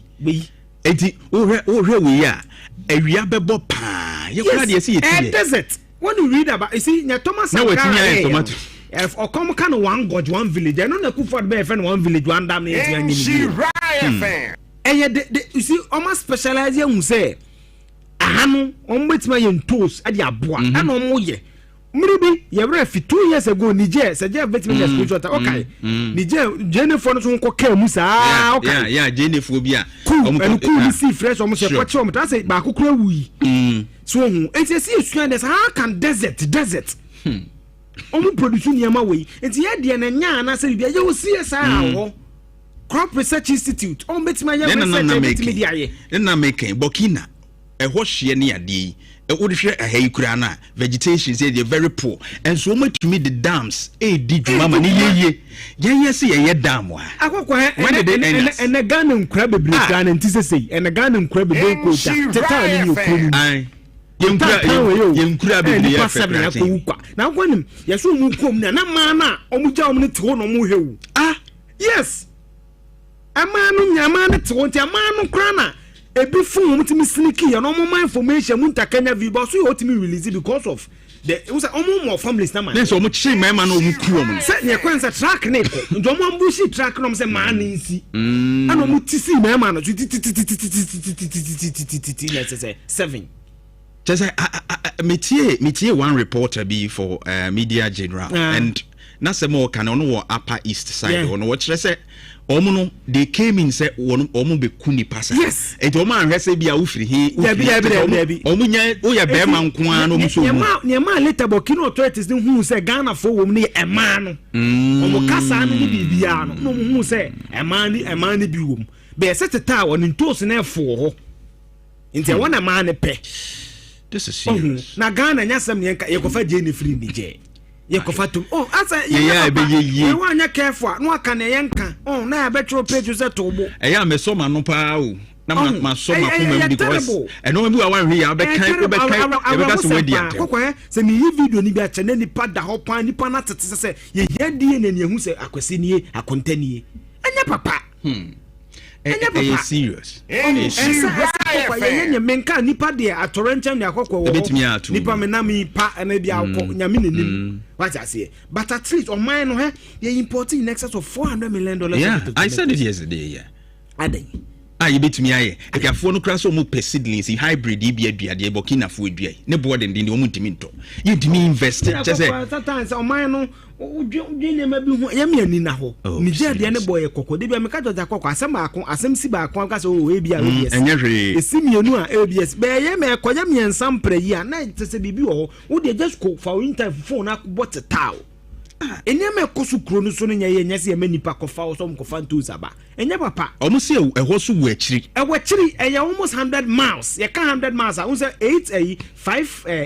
Speaker 3: enti ohwe we ya awia bebo pa ye kura de see it
Speaker 12: desert when you read about you see nya Thomas
Speaker 3: na wetimi tomato
Speaker 12: if or come kind of one god one village I know na Kuford be friend one village one dam na
Speaker 15: she right fan
Speaker 12: you see almost specialize you say ahanu ombetima ye ntos ade aboa ana omo ye mribi ye refi 2 years ago Niger say je betima ye spiritual okay Niger Jennifer no so nko ka mu sa okay
Speaker 3: yeah Jennifer bi a
Speaker 12: omo cool see fresh omo se kwache omo ta say ba kokura wuyi so hu enti see esuan des how can desert omo produce niam away enti ye de na nya na say bia ye wo see sa ho Crop Research Institute on betima ye research media ye
Speaker 3: na make Burkina ehwo hye ne ade would share a hayukura na vegetation say they're very poor and so much to me the dams did mama ni ye see ye dam wa
Speaker 12: akokwa and the Ghana crab be Ghana ntise say and the Ghana crab be ko ta teta ni okoni
Speaker 3: Yemkura be
Speaker 11: nipa 7 yakɔ ukwa na gwanim yeso mu kom na ma na omugya omne te ho no mu hewu yes ama no nyama ne te ho nti ama no kra na ebi fun mu timi sneaky ya no mo information mu ntakanya vi but so you timi release because of the was more families na man
Speaker 3: so mo chi mema na omu kuo mu
Speaker 11: say ne kwanza track ne ko ndo mo ambushi track no say man nsi ana mo tisi mema no let's say 7
Speaker 3: just metie one reporter be for Media General and na se mo kan no upper east side no what say omo they came in say omo be kuni pasa e to ma anhwe say bia wo firi he omo nya wo ya be man ko an omo so
Speaker 11: ne ma later bokino authorities ne hu say Ghana for wo ne e ma no omo kasa no bibia no mo hu say e ma ni bi wo be set ta won ntos na efo ho nti wona ma ne pe
Speaker 3: this is serious
Speaker 11: na Ghana nya sam ne ye ko fa je ne free ni je yekofatum asa
Speaker 3: ye
Speaker 11: wa anya careful no aka na yenka na abetro page se tobo
Speaker 3: me so ma no pa o na ma so ma ko ma because eno bi wa hwe ya be kan e be ka so wedi atem
Speaker 11: kokwe se mi video ni bi a chene ni pada ho pan ni pa na tete se ye die na ehu se akwese nie akonta nie anya papa
Speaker 3: Are serious?
Speaker 11: Yenye menka nipa de atorencha ni akokwo wo nipa menami pa na bia akọ nyame nenim what I say but at least on mine no they importing in excess of $400 million.
Speaker 3: Yeah, I said it yesterday.
Speaker 11: Aden
Speaker 3: you betumi aye akafo no kra so mo seedlings hybrid bi aduade Burkina Faso aduai ne board ndin o muntimi nto ye dimi invest just say
Speaker 11: sometimes on mine no udwe ma bi hu ya me ani na ho ni je de ne boy kokko de bi me ka joja kokko asem si ba akon ka so e bi a ABS esimienu a ABS be ye me ekonya me ensam prayi a na tese bibi wo wo de just go for interview phone akobot taw enya me kosu kro no so no nya ye nya se me nipa kofa wo so mo kofa ntu zaba enya papa
Speaker 3: omo se eho so wo akiri
Speaker 11: almost 100 miles ye can 100 miles I say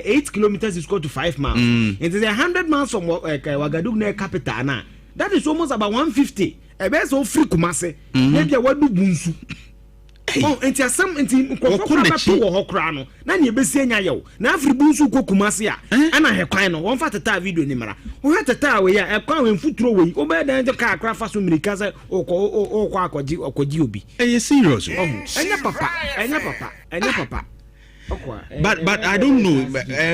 Speaker 11: 8 kilometers is equal to 5 miles it is 100 miles from Wagadugu na capital na that is almost about 150 e be so free Kumase maybe a wadu bunsu enti asam enti nkofo wo hokra no na ne besi anya yew na afribu nsu Kumase a ana hekwan no won fa tata video ni mara wo tata we ya ekwan we mfuturo we o be dan ka akra fa so mirika say okọ akoji obi
Speaker 3: serious
Speaker 11: enya papa
Speaker 3: but I don't know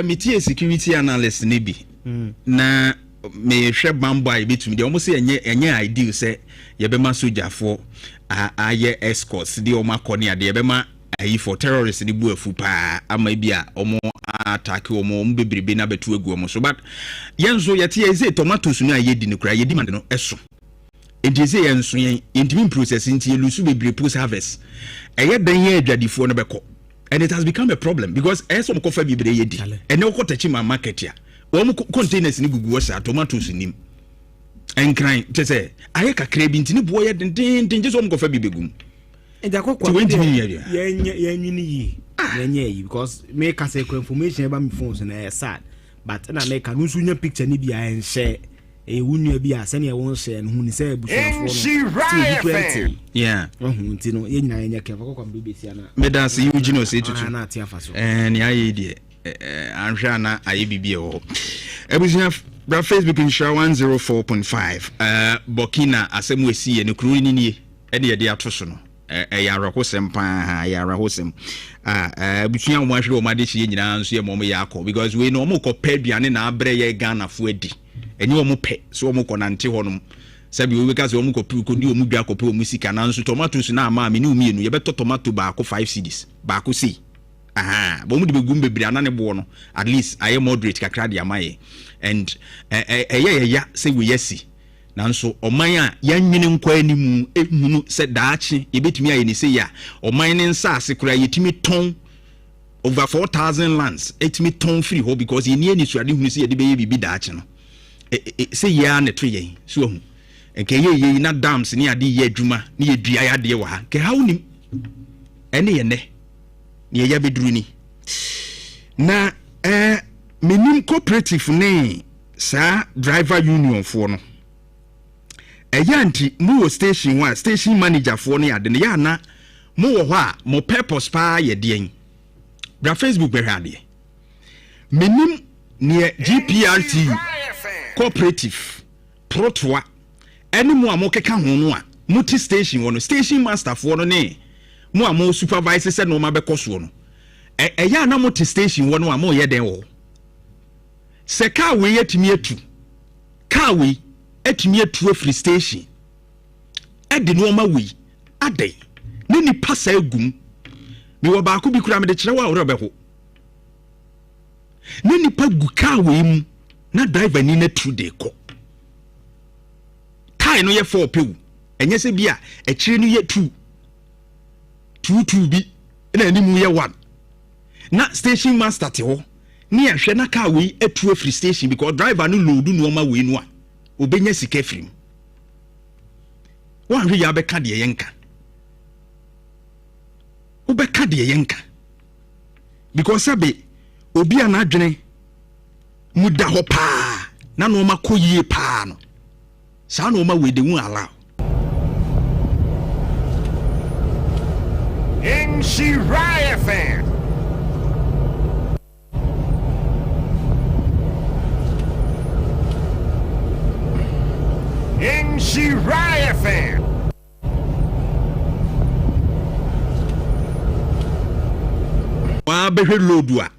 Speaker 3: metie security analyst ne bi na me hwe bamba betumi de almost enye ideal say ye be ma sojafo aye escorts de o makoni ade ye be ma ayi for terrorists ni bu afu pa ama bia omo attack omo bebrebe na betu egu omo so but yenzo yete ye tomatoes no aye di ne kura ye di man no eso enti se yenso yen intimi process nti ye lusu bebre post harvest eye dan ye adwadifo no beko and it has become a problem because eso mko fa bebre ye di ene ko tachi ma market ya o containers ni gugu wasa tomatoes nim enkran te se aye kakra bi ntini bo ye den je so mko fa bibegum
Speaker 11: and akokwa yenye because make us information about my phones na sad but na make no so nya picture ni bia en share wunu bia se na won share no hu ni say busuafo no
Speaker 3: yeah
Speaker 11: ntino ye nyina yenye ke akokwa BBC ana
Speaker 3: medans you gino say tutu
Speaker 11: na ati afa so
Speaker 3: ni aye die anhwa na aye bibie ho ebusia bra Facebook insha 104.5 Burkina asem wesi ye ne kru ni nie ene ye de atoso no yara hosem pa yara hosem butua mo ahwe o ma de hye nyina nso ye mo ya akọ because we no mo ko paduane na abre ye Ghana fo adi eni o mo pe so o mo ko nante honom sabi we ka so o mo ko ko di o mu dwa ko pe o mu sika na nso tomatoes na ama me ni o mienu ye beto tomato ba ko 5 cedis ba ko si bo mu de begum bebiri anane bo no at least aye moderate kakra de amaye and ya say we yesi nanso oman a yanwene nkwa animu ehunu se daachi yebetumi aye ni se ya oman ne nsa ase kura yetimi ton over 4,000 lands etimi ton free ho because ye ni suade hunu se ye de be bibi daachi no se ya ne to ye so hu enke ye na dams ni ade ye adwuma ni ye dua ya de wa ha ke hawnim ene ye ne ni ya beduru ni na menim cooperative ne sa driver union for no eyanti mu station one station manager for no ade ne ya na mu wo ho a mo purpose pa ye de en bra Facebook be hade menim near GPRT cooperative protoa any more mokeka ho no a multi station one station master for no ne mo a mo supervisor said no ma beko so no ya na multi station one a mo ye den wo se car we yetimi atu car we etimi atu free station e de no ma we adai ne ni pasa egum mi wo ba ko bi kura me de kire wa wo be ho ne ni pa gu car we mu na driver ni na tu de ko car no ye 4 pew enye se bia e kire no ye 2 bi na animu ye 1 na station master te ho ni ahwe na car we atu free station because driver no load no ma we no a obenya sika free wa hwe ya be ka de yenka obeka de yenka because sabe obi anadwene muda ho pa na no makoyie pa no sa no ma we de hu ala
Speaker 15: In Shiraya fan. In Shiraya fan.
Speaker 3: Wa behwe lodu a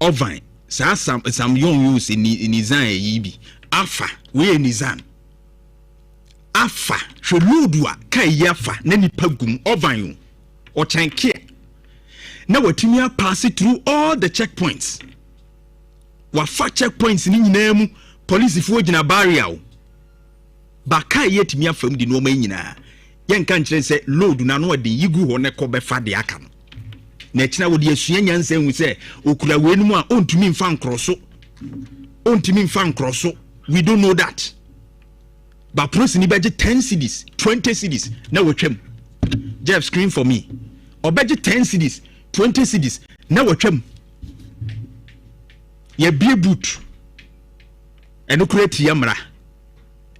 Speaker 3: ovan sa some young use in Nizan yibi afa we Nizan afa hwe lodu a kai yafa na nipa gum ovan o chenke na watumi pass through all the checkpoints wa fa checkpoints ni nyina mu police fo gina barrier ba kai yetumi afam di no ma nyina yenka nkire se lodu na no de yigu ho ne ko be fa de aka no na china wo de asua nyansa hu se okura wenu mu a ontumi mfa nkroso we don't know that but police ni beje 10 cedis 20 cedis na wotwam Jeff screen for me obeje 10 cedis 20 cedis na wotwam ye bie boot eno kureti yamra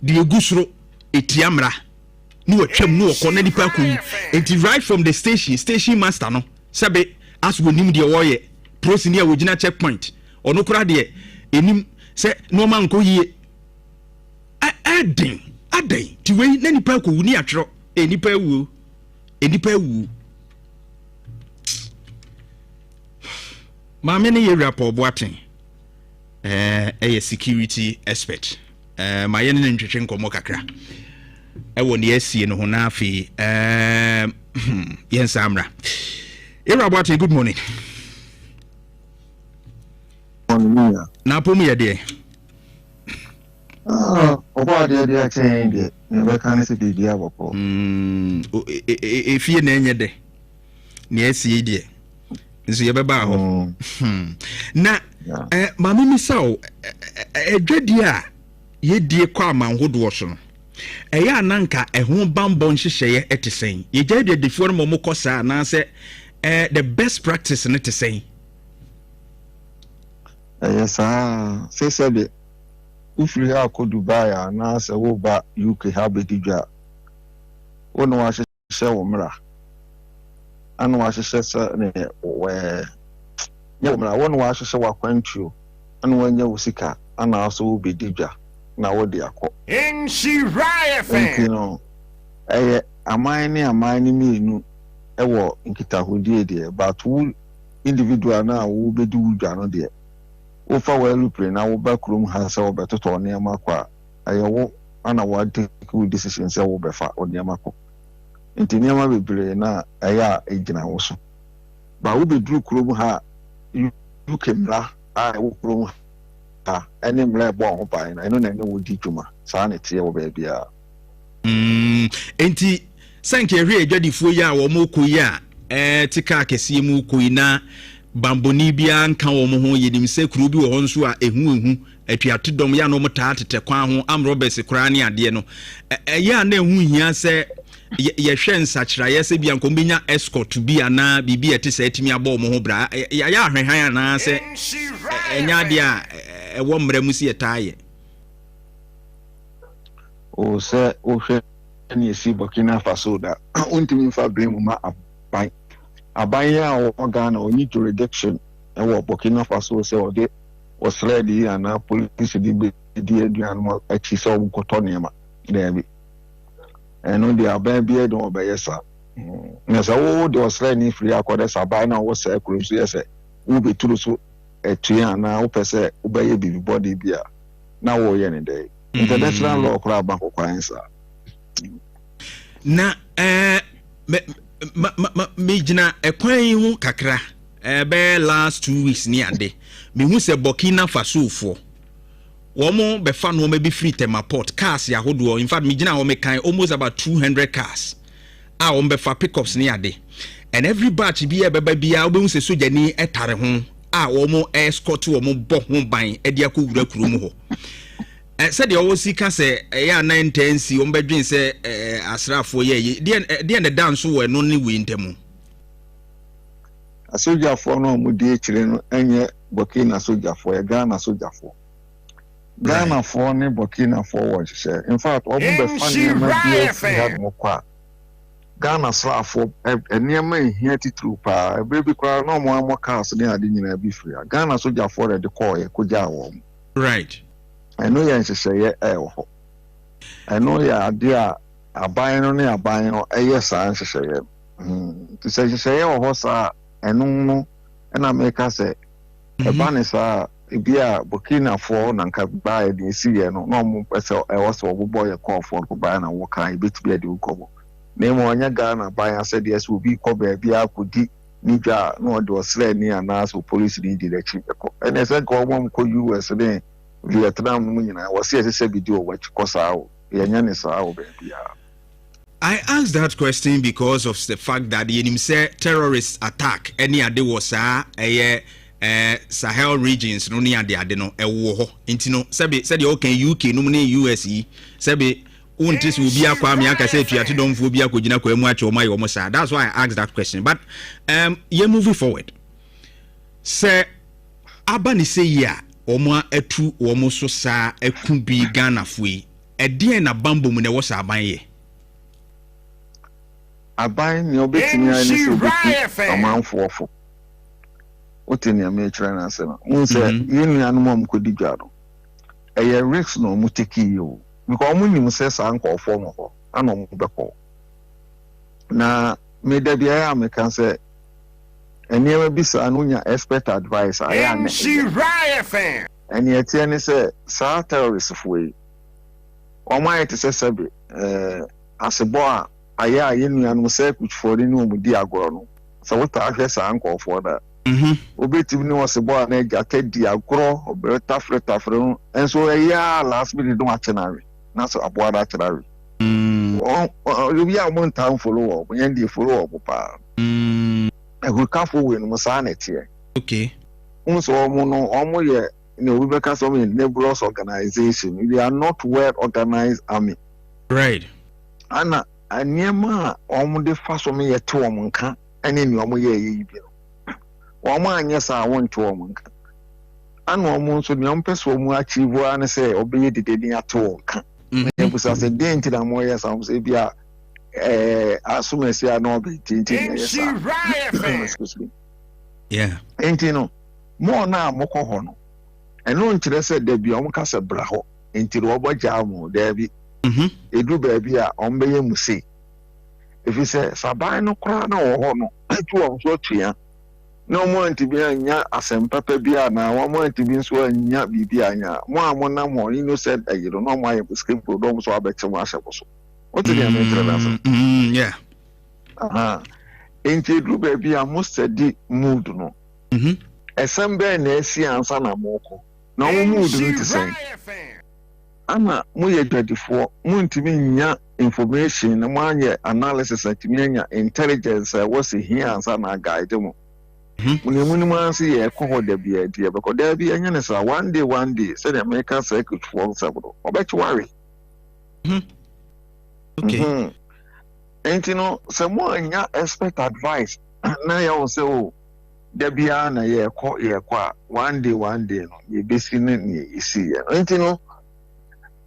Speaker 3: de egusuro etiamra ni wotwam no okona nipa ko enti right from the station master no sabe as we nim de woye prosi ni a wogina checkpoint ono kura de enim se no man ko yie adai ti we na nipa ko wuni atro enipa wu ma me ne ye rapport boaten security expert ma ye ne ntwetwe nkomo kakra wo ne asie no ho na afi yen samra Irabati, good morning.
Speaker 16: Morning.
Speaker 3: Na pomu ya de.
Speaker 16: Oba de saying de. Never can see the dia boko.
Speaker 3: If you na enye de. Na asie de. Nso ye beba ho. Na mama mi saw edwadi a ye die kwa amanhodo so no. Eya ananka ehun bambon hyehyeye etesen. Ye gade de fo no mo kosa na se the best practice in it to say.
Speaker 16: Yes, say if you have to Dubai and now say over UK have a DJ. One was share umra. And was share where one was share quenchu and when you sika and also will be DJ. Now what they are called.
Speaker 15: In Shiraya fan.
Speaker 16: You know, a mining me ewo nkitahudie de but who individual na wo be du dwa no de wo fa wa lupre na wo ba krom ha se wo betoto ne amakwa ayewo ana wo take decision se wo be fa oni amako ntini ama bebre na aya egina wo so ba wo be dru krom ha you kemra wo krom ha ene mra bo ho ba na eno na ne wo di dwuma sa na tie wo ba bia
Speaker 3: enti sanke hwe adwadifuo ya wo moko ya tika akese mu koina bamboni bia nka wo mo ho yenim se kuru bi wo ho nso a ehu atuatedom ya no mota tete kwa ho amrobes kura ne ade no ya na ehu hia se ye hwe nsakira se bia nkombenya escort bi ana bibi etese etimi abo mo ho bra ya hwenhan ana se enya ade a ewo mra mu si etaye
Speaker 16: o se o hwe ni si Burkina Faso da untimi fa blame ma aban ya o Ghana oni jurisdiction ɛwɔ Burkina Faso sɛ ɔde ɔsrɛ de ana police de be di aduano akyi sɛ ɔkɔtɔ nneɛma daabi ɛno de aban bi de ɔbɛyɛ saa na sɛ wo de ɔsrɛ ne firi akɔdɛ saban na wo sɛ kuro so yɛ sɛ wo beturu so etua na wo pɛ sɛ wo bɛyɛ bibi body bi a na wo yɛ ne dɛ international law kora ba kɔkwan saa
Speaker 3: na me gyina ɛkwan yi ho kakra be last 2 weeks ni ade me hu se Burkina Faso fo womo be fa no be free tema port cars ya hodo in fact me gina wo me kan almost about 200 cars a wo be fa pickups ni ade and every batch bi e beba bia wo be hu se soja ni etare ho a womo escort womo bo ho ban e dia ko wura kuro mu ho said you always see can say ya 910 si wo be dwen se asrafo ye de the dance wo no ni we ntemu
Speaker 16: asojafo no mu die chire no enye Burkina sojafo ya Ghana sojafo Ghana for ne Burkina forward share in fact obo be fan na bia fi had mo kwa Ghana slafo enema ehia titru pa ebebi kwa no mo amokas ne ade nyina bi free Ghana sojafo de call ye koja wo
Speaker 3: right
Speaker 16: eno ya nhyehyeye ho eno ya ade a aban no ne aban no eye saa nhyehyeye to say nhyehyeye ho saa eno no na make say e banisa ebia Burkina for na nka bae de siye no no mo pese e wo so obobo ye call for ko bae na wo kan betibia de ukobo na mo anya Ghana bae ase de so bi ko ba bia akodi ni dwa no de osre ni ana so police ni di de chi ko ene se ko mo ko US ne Vietnam mu nyina wo se se video wa chi ko saa o ye nya ne saa o ba bia.
Speaker 3: I asked that question because of the fact that you say terrorist attack any ade was Sahel regions no ni ade no ewo ho intino said okay UK no ni US said untis will be akwa me aka say tuate don fo bi akogina kwa mu ache o mai o mo sa. That's why I asked that question. But you moving forward say abani say ya omo atu omo so sa akun bi Ghana foi e de na bambo mu ne wo sa aban ye
Speaker 16: aban ni obetimi ani so beti amanfo oteni ametre na se no unse yenu anu mom kodi dwado eye risk no mu teki yo because omu nim se sa nkofo mo ho ana omu beko na me da bia ya me kan se eniema bisa anu nya expert advice aya na
Speaker 15: fan
Speaker 16: eni etie ni se sa terrorist foi omu ayete se sebe asebo a aya yenu anu se kuchfo ni omu di agoro no so wota ahwe sa nkofo da obetimi ni wose bo na gata di agro oberta freta no enso ya last minute don achenari na so aboada achenari obi a mo ntan follow up yen di follow up pa e ka fo we no sa na tie
Speaker 3: okay
Speaker 16: unso omo no omo ye ni obi be ka so me nebulous organization we are not well organized army
Speaker 3: right
Speaker 16: ana aniema omo de fa so me ye te omo nka ene ni omo ye yi bi Wama anyesa wonto omunka anu omun so nyam peso mu achieve an say obeye dedeni ato nka ebusa say denti na mo yesa am say bia asumesi na obi tinti yesa excuse me
Speaker 3: yeah
Speaker 16: enti no mo na mokọ ho no eno nkire say da bia omka se bra ho enti ro oboja mu da bi edu ba bia ombeye musi efi say saban no kra na wo ho no atu om so tua no more to be anya asempapa bia na one more to be so anya bibia anya mo amona mo you said you don't know why script program so abete mo asebo so what do you mean yeah enti group bia mo study mood no esembe na esi ansa na moko na mo mood no ti say ama mo ye dwadifo mo ntimi nya information na mo anya analysis ntimi anya intelligence was here ansa na guide mo Muni mansi ye ko da bia dia because there be anya ne sa one day say the American circuit for sabro obet worry
Speaker 3: okay
Speaker 16: enti no se mo anya expert advice na ya o se o da bia na ye ko one day no ye besi ne isi ye enti no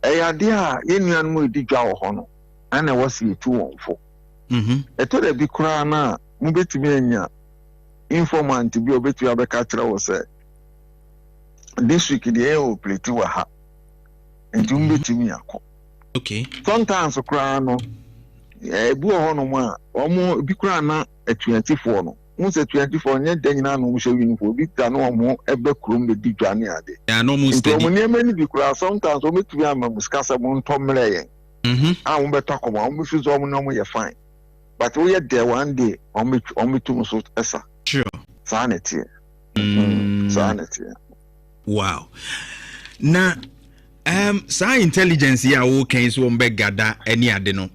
Speaker 16: e ya dia ye nuan mo di dwa wo ho no ana wasi etu wonfo eto da bi kura na mo betimi anya informant bi obetu abeka kire wo say this week the air plate wa ha nti mbetimi akọ
Speaker 3: okay
Speaker 16: sometimes kra no ebu ho mu a omo bi kra na 24 no mu se 24 nye den nyina no mu hwe win fo bi ta no omo ebe krom be di dwane ade
Speaker 3: ya no mu steady
Speaker 16: omo ne mani bi kra sometimes omo betumi ama muskasa mo ntomre yen a omo beto akọ ma omo fizo omo no omo ye fine but we there one day omo tum so esa
Speaker 3: sure
Speaker 16: sanity sanity
Speaker 3: wow na sa intelligence ya wo kan so mbe gada any ade no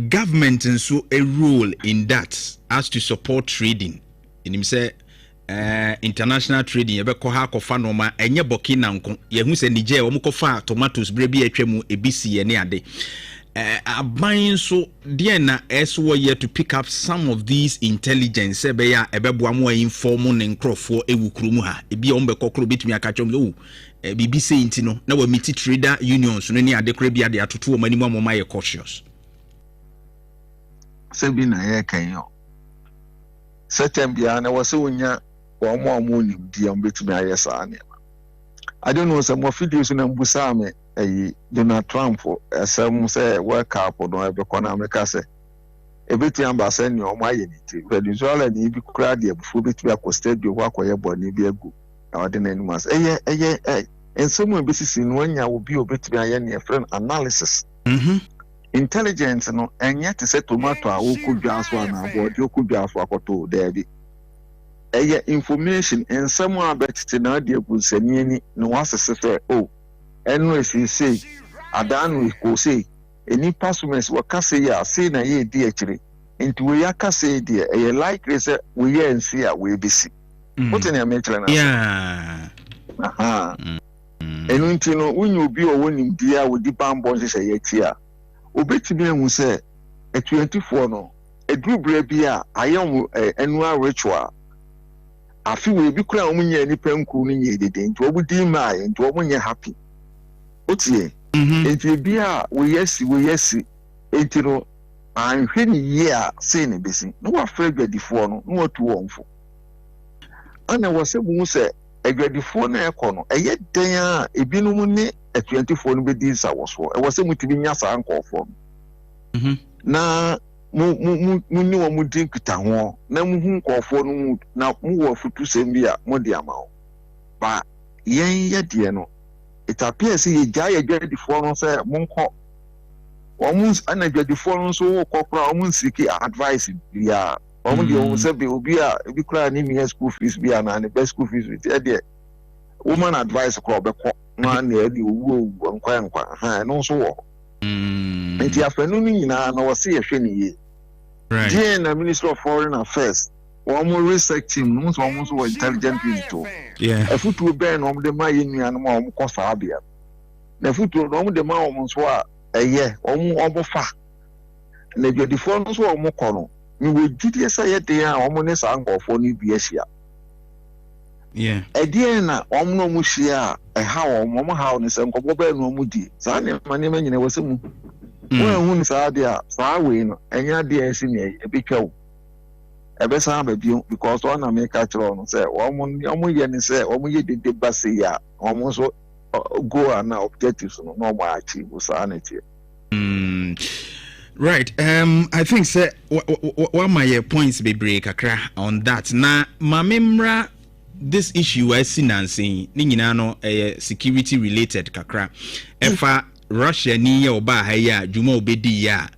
Speaker 3: government nso a role in that as to support trading in say international trading ebe ko ha ko fa no ma enye Burkina nko ye hu se Niger wo ko fa tomatoes bre bi atwam ebisi ye ne ade aban so there na eso ye to pick up some of these intelligence ebe ya ebe boa mo inform ne nkrofo ewukuru mu ha ebi o mbe kokoro betumi aka twom o bibi say inti no na wa meet trader unions no ne ade kora bi ade atoto o manimu amoma ye cautious
Speaker 16: sebi na ye kan yo certain bia na wase wonya wa mo ni di am betumi aye sa ne I don't know some videos na mbusa me Donald Trump some say work up no ebe kona America say ebeti amba say ni o ma ye ni Venezuela ni bi kura de before beti akọ stadium wa akọ ye boni bi egu na wade na animals ensemu ebisisi no anya obi obeti aye ne friend analysis intelligence no enya te say tomato a okudwa so na body okudwa so akoto there information ensemu abeti na de egusani ni no wasese say enu esi adanu ko say eni pasumens wakase ya say na ye di akire nti we yakase di e likely say we ye nsi a we bisi what na me kire na
Speaker 3: yeah
Speaker 16: enu nti no unyu obi owo nim dia we di bambo nse ye tia obetimi ehu say 24 no edru bra bi a ayom annual ritual afi we bi kura omunye ni penku ni nye dede nti obudi ma nti omunye happy otie enti bia we yesi enti no anhwe ni ye a say ne besi no wa fra adwadifo no no watu wonfo ana wose bu se adwadifo na ekono eye den a ebinum ne 24 no bedi nsa woso e wose mutibi nya sa ankofo na mu ni wo mu din kita ho na mu hu nkofo no na mu wo futu sem bia mo de amawo ba yen ye de no it appears ye jaya adwadifo no say monko omus anadwadifo no so wo kokora omus siki advice bia omu de omu se be obi a bi kura ni me school fees bia na ne best school fees with e de woman advice ko obekọ na na e de owu nkwa ha no so wo nti afanu ni nyina na wo se ye hwe ni ye right the na Minister of Foreign Affairs one research team no so almost so intelligent people
Speaker 3: yeah
Speaker 16: afutu be na omde ma ye nua no ma om ko sa bia na afutu no omde ma om so a eye om fa na dwadifo no so om ko no mi wo gidie sa ye de a om ne sa nkofo ni bi ahia
Speaker 3: yeah
Speaker 16: edie na om no mu hia ha om ha no se nkofo be no mu di sa ne ma ne ma nyina wase mu wo hu ni sa dia sa we no enya dia esi ne ebitwa ebe sa ba bio because one na make actual no say omo ye ni say omo ye de base ya omo so go and objectives no no ma achieve sanity
Speaker 3: right I think say one my points be break akra on that na mamemra this issue I see nancy ni nyina no security related kakra efa Russia ni ye oba ha ya juma obedi ya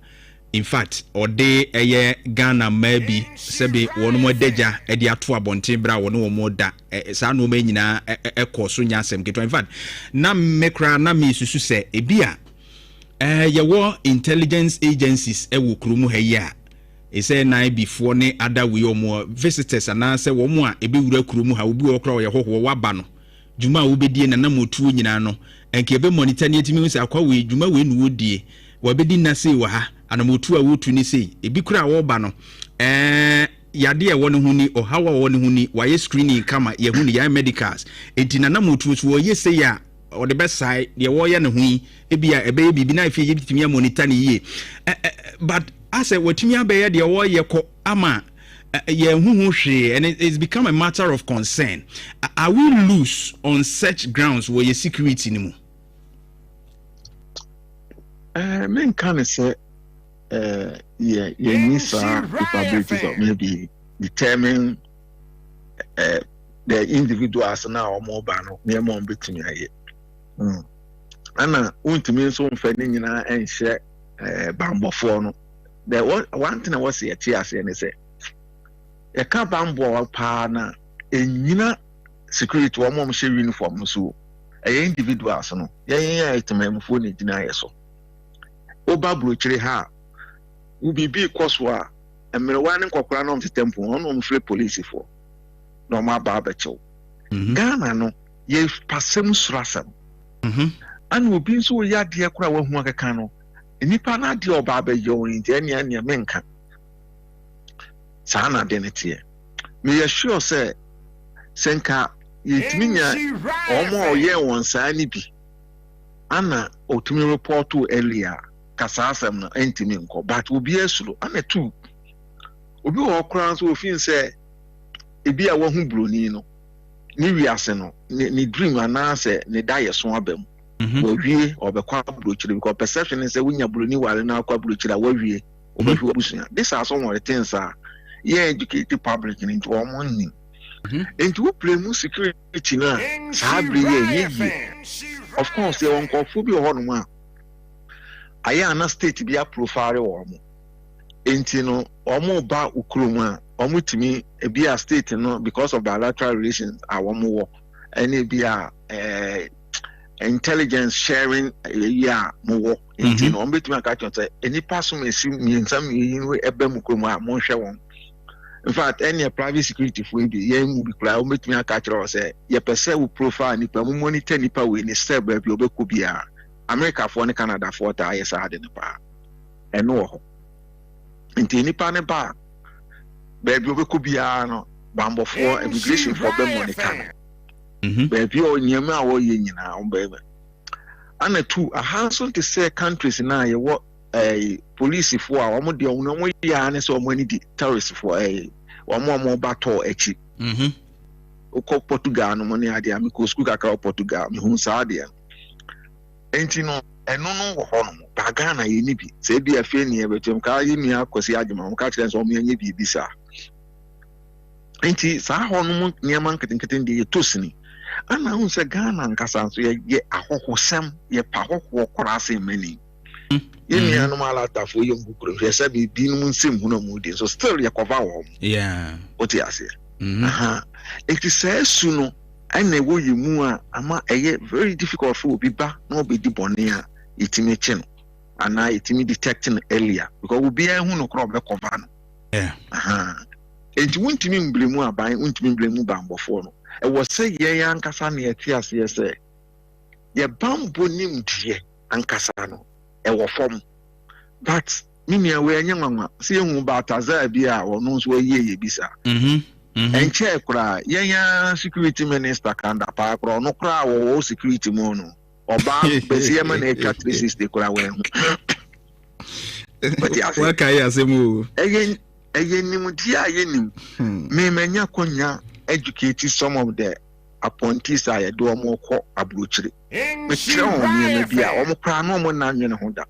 Speaker 3: in fact ode Ghana maybe sebe wonu mo deja e de ato abonten bra wonu mo da sa no ma nyina ekoso nyasem keto in fact na mekra na me susu se ebia ye wo intelligence agencies e wo krumu ha ya e say na before ne other we omo visitors ana se wo mo a ebe wura krumu ha obi okra ye hoho waba no juma obedie na motuo nyina no enke ebe monitor ne timi se akwa we juma we nu wodie wabedi na sei wa ha anamotu a wotu ni sei ebi kura wo ba no yade e woni huni o hawa woni huni waye screening kama ye huni ya medicals etina na motu so ye sei ya o de besai de wo ye ne hu ebia ebe bibi na afie ye bitimi monitor ni ye but ase watimi abe ye de wo ye ko ama and it's become a matter of concern. Are we loose on such grounds where your security anymore?
Speaker 16: Men can say, you need some capabilities of maybe determine the individuals now or more banner, near more between me. Anna, want to mean so offending and share bamboo for the one thing I was here, Tias, and say, a car bamboo partner, and you security one more share uniform, so a individuals, no, it's a man for deny so. Oba Bruchri ha, will be Coswa, and Merwan and Cocran of the temple, on free police for normal barbecho. Ghana, no, ye passem strasam. And will be so ya dear crowd of Macano. Nipa na di oba yo in any menka. Sana identity. Me assure say senka yitminya omo ye won sa ni bi. Ana otumi report to earlier kasasem no entimi nko but obi esuro ana tu. Obi wo kran so ofin say ebi a wo hu broni no. Ni wiase no ni dream ana say ni daye so abam. Wawie or bekwa brochire because perception is when you bruni wale na akwa brochire wawie obefi obusunya. This are some of the things yeah educated public into money. Into we play mu security na sabre ye. Of course they won kofu bi ho no a aya na state bi a profile wo mo. Enti no omo ba ukrom a omo timi e bi a state no because of bilateral relations a wo mo wo ene bi a intelligence sharing more into no between catch say any person in some ebem kroma mo hwe won. In fact any private security for be ye mu bi kra o between catch say ye pese wo profile ni pa mo monitor ni pa we ni step ba bi obekọ bia America for ne Canada for ta yes ade ne pa eno ho nti ni pa ne ba bi obekọ bia no bambo for immigration for be money baby o nyama a wo ye nyina o baby ana tu a handsome to say countries na ye what police for a wo de ono mo ya ne so mo ni di terrorists for wo mo bato echi o ko Portugal no mo ne ade am ko school kakra Portugal me hu sa ade enti no eno no wo ho no ba Ghana ye ni bi se bi afi ni e betem ka ye mi akosi agema mo ka kire so mo ye bi bi sa enti sa ho no mo nyama nketenketen de ye tosini ana hu se Ghana nkasa so ye ahohosem ye pa hoho korase mani ye mi anu mala tafo ye ngukuru ye se bi no nsem hu no mu de so still ye cover wo oti ase it is so no ene wo yi mu a ama eye very difficult for obi ba na obi di bone a itimi che no ana itimi detecting earlier because obi a hu no kro be cover no enti wuntimi mblemu aban wuntimi mblemu bambofo no e was say ye ankasa na ye tiase ye say ye bambo nim die ankasa no e wo fom but mimi awe anyanwa se hu bataza bia ono so ye bisa enche kura ye security minister kanda pa kura no kura wo security mo no oba besi ye ma na 360 kura we hu but ya wa kai asemu nim dia ye nim me manya konya educate some of the appointees I do more call abrochire. Me tell on me be a omo kra no mo na nwene ho da.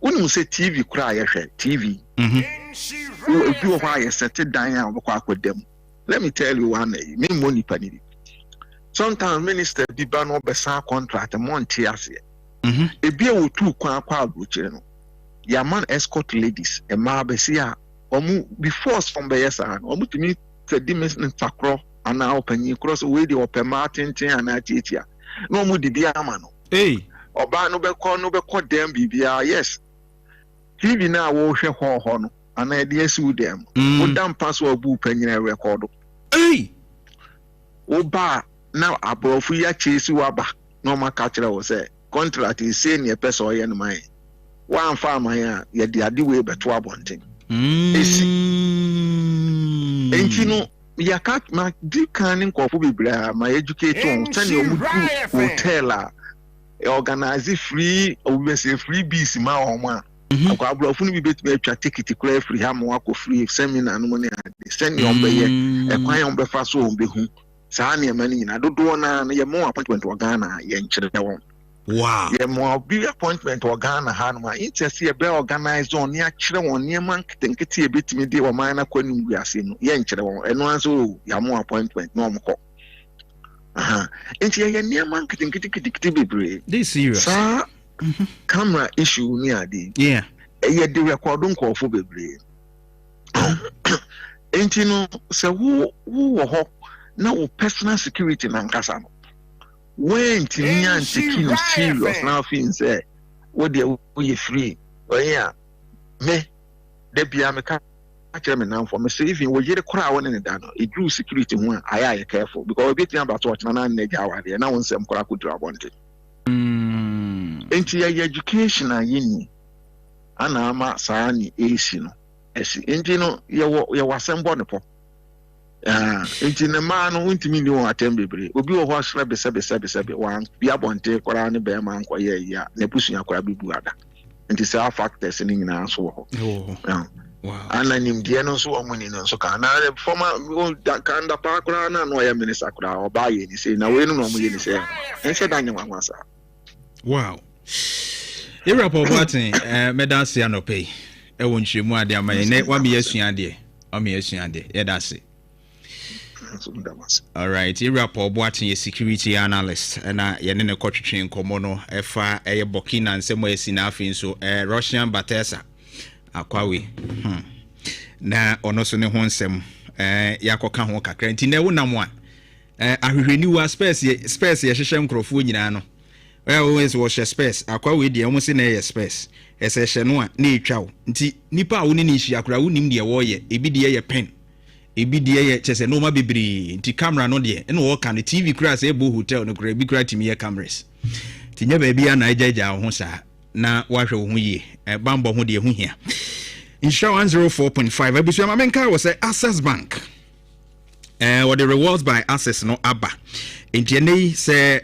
Speaker 16: Wonu say TV kra ye hwe TV. You do why you set it down and kwa akodem. Let me tell you one me money pani. Sometimes minister bi ba no be sa contract monte ase. E bi e wo tu kwa abrochire no. Ya man escort ladies e ma be see a omu before some be yes an omu timi se dimension takro ana opanyi cross we dey open martin ana titia no omu di bia ama no oba no be call dem bibia yes TV na wo hwe ho no ana dey asiu dem wo dam pass wo bu panyina record wo ba na abrofu ya chesi waba no ma ka kire wo say contract is say ne person oye no mai one farmer ya de ade we beto abonten enti no ya ka ma di kan nkofo bibra ma educate on tani omu hotel a organize free obese free bees ma o ma akwa abrofo no bi betime atwa ticket kura free ha mo akọ free seminar no ne ade send your be ekwan yon be fa so on be hu saa ne ma ni na dodo na ye mo appointment wa Ghana ye nkyere won
Speaker 3: wow
Speaker 16: ye mo bi appointment wa Ghana ha no ma interest ye be organize on ye akere won ne man ketenkete ye betime de wa man na kwani wiase no ye nkyere won eno anso ya mo appointment no mo ko enti ye ne man ketenkete bebre
Speaker 3: this serious
Speaker 16: camera issue ni ade
Speaker 3: yeah
Speaker 16: ye de record nko fo bebre enti no se wo ho na wo personal security na nkasa no when tinya security serious na fin say wo de wo ye free yeah me de bia me ka akere me na for me say even wo yere kora wo ne da no e do security ho aya careful because we be about watch na na ja wade na won sem kora kudu abonte enti ya education ayini ana ama saa ni esi no esi enti no ye wasembo ne po enti ne ma no untimi ni won atem bebre obi wo ho asra bese wan bia bonte kwara ne be ma nkwa ye ya ne busunya kwara bibu ada enti saa factors ni nyina so ho wow ana nim die no so omuni no so ka na former kanda pa kwara na no ya minister kwara oba ye ni sei na we no no mo ye ni sei ense da nyanwa nwasa
Speaker 3: wow Europe obatin medasi anope e won chemu ade amaye ne wa me yasua ade ye da se all right Europe obatin security analyst na ye ne kotwetwe nkomo no efa eye Burkina nsemo esi na afin so Russian Batesa akwawe na ono so ne ho nsem yakoka ho kakra nti na wonam a ahwehweni wa space ye hyehyɛ nkrofo nyina no always wash space akwa we dey almost na ye space ese no a na etwa nti nipa a woni ni hia akura wonim de wo ye ebi de ye pen ebi de ye chese no ma bebiri nti camera no de na wo ka ne TV kura se ebo hotel no kura bi kura timi ye cameras ti nya ba bia na ajaja ho sa na wahwe wo ho ye bambo ho de ho hia insha 104.5 abusu ma menka wo say Access Bank what the rewards by Access no aba nti nei say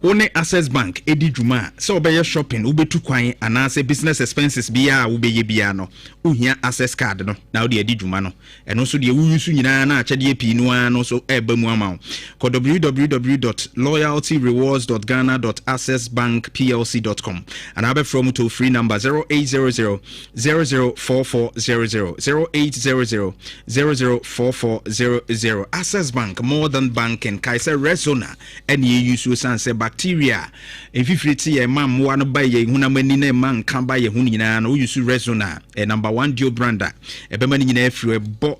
Speaker 3: one Access Bank edi dwuma so obeye shopping ubetu kwan anase business expenses bia ubeye bia no uhia access card no na odi edi dwuma no eno so de wusu nyina na achede pi no ano so eba mu ama ko www.loyaltyrewards.ghana.accessbankplc.com and abe from to free number 0800 004400 0800 004400 Access Bank more than banking kaise resona and ye use sanse bacteria efifriti e mam wa no ba ye hunamani na man kan ba ye hu nyina no use resona number 1 deodorant e be mani nyina efri bo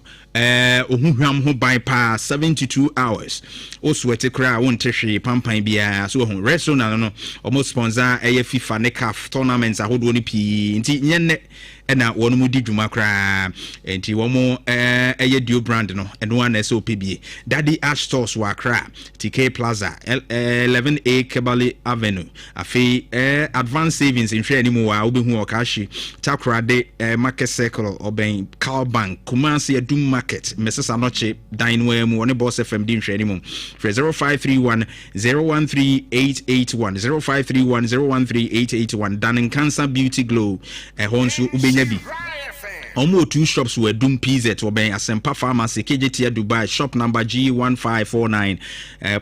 Speaker 3: ohunhwam ho ban pa 72 hours o sweat kra won tehwe pampan bia so ho resona no almost sponsor e FIFA ne CAF tournaments ahodo ni pi nti nyenne ena wonu mu di dwuma kra enti wo mo eye deodorant no eno ana so pebie Daddy Ash Stores wa kra TK Plaza 11A Kebali Avenue afi advanced savings in hwe animu wa obehu okashi takrade market circle oben Cal Bank Kumasi Adum market Mrs. Anoche Dineware mu one boss FM din hwe animu 0531 013881 0531 013881 Danin Cancer Beauty Glow honsu nyabi omo two shops were Doom PZ oben Asempa Pharmacy KJT Dubai shop number G1549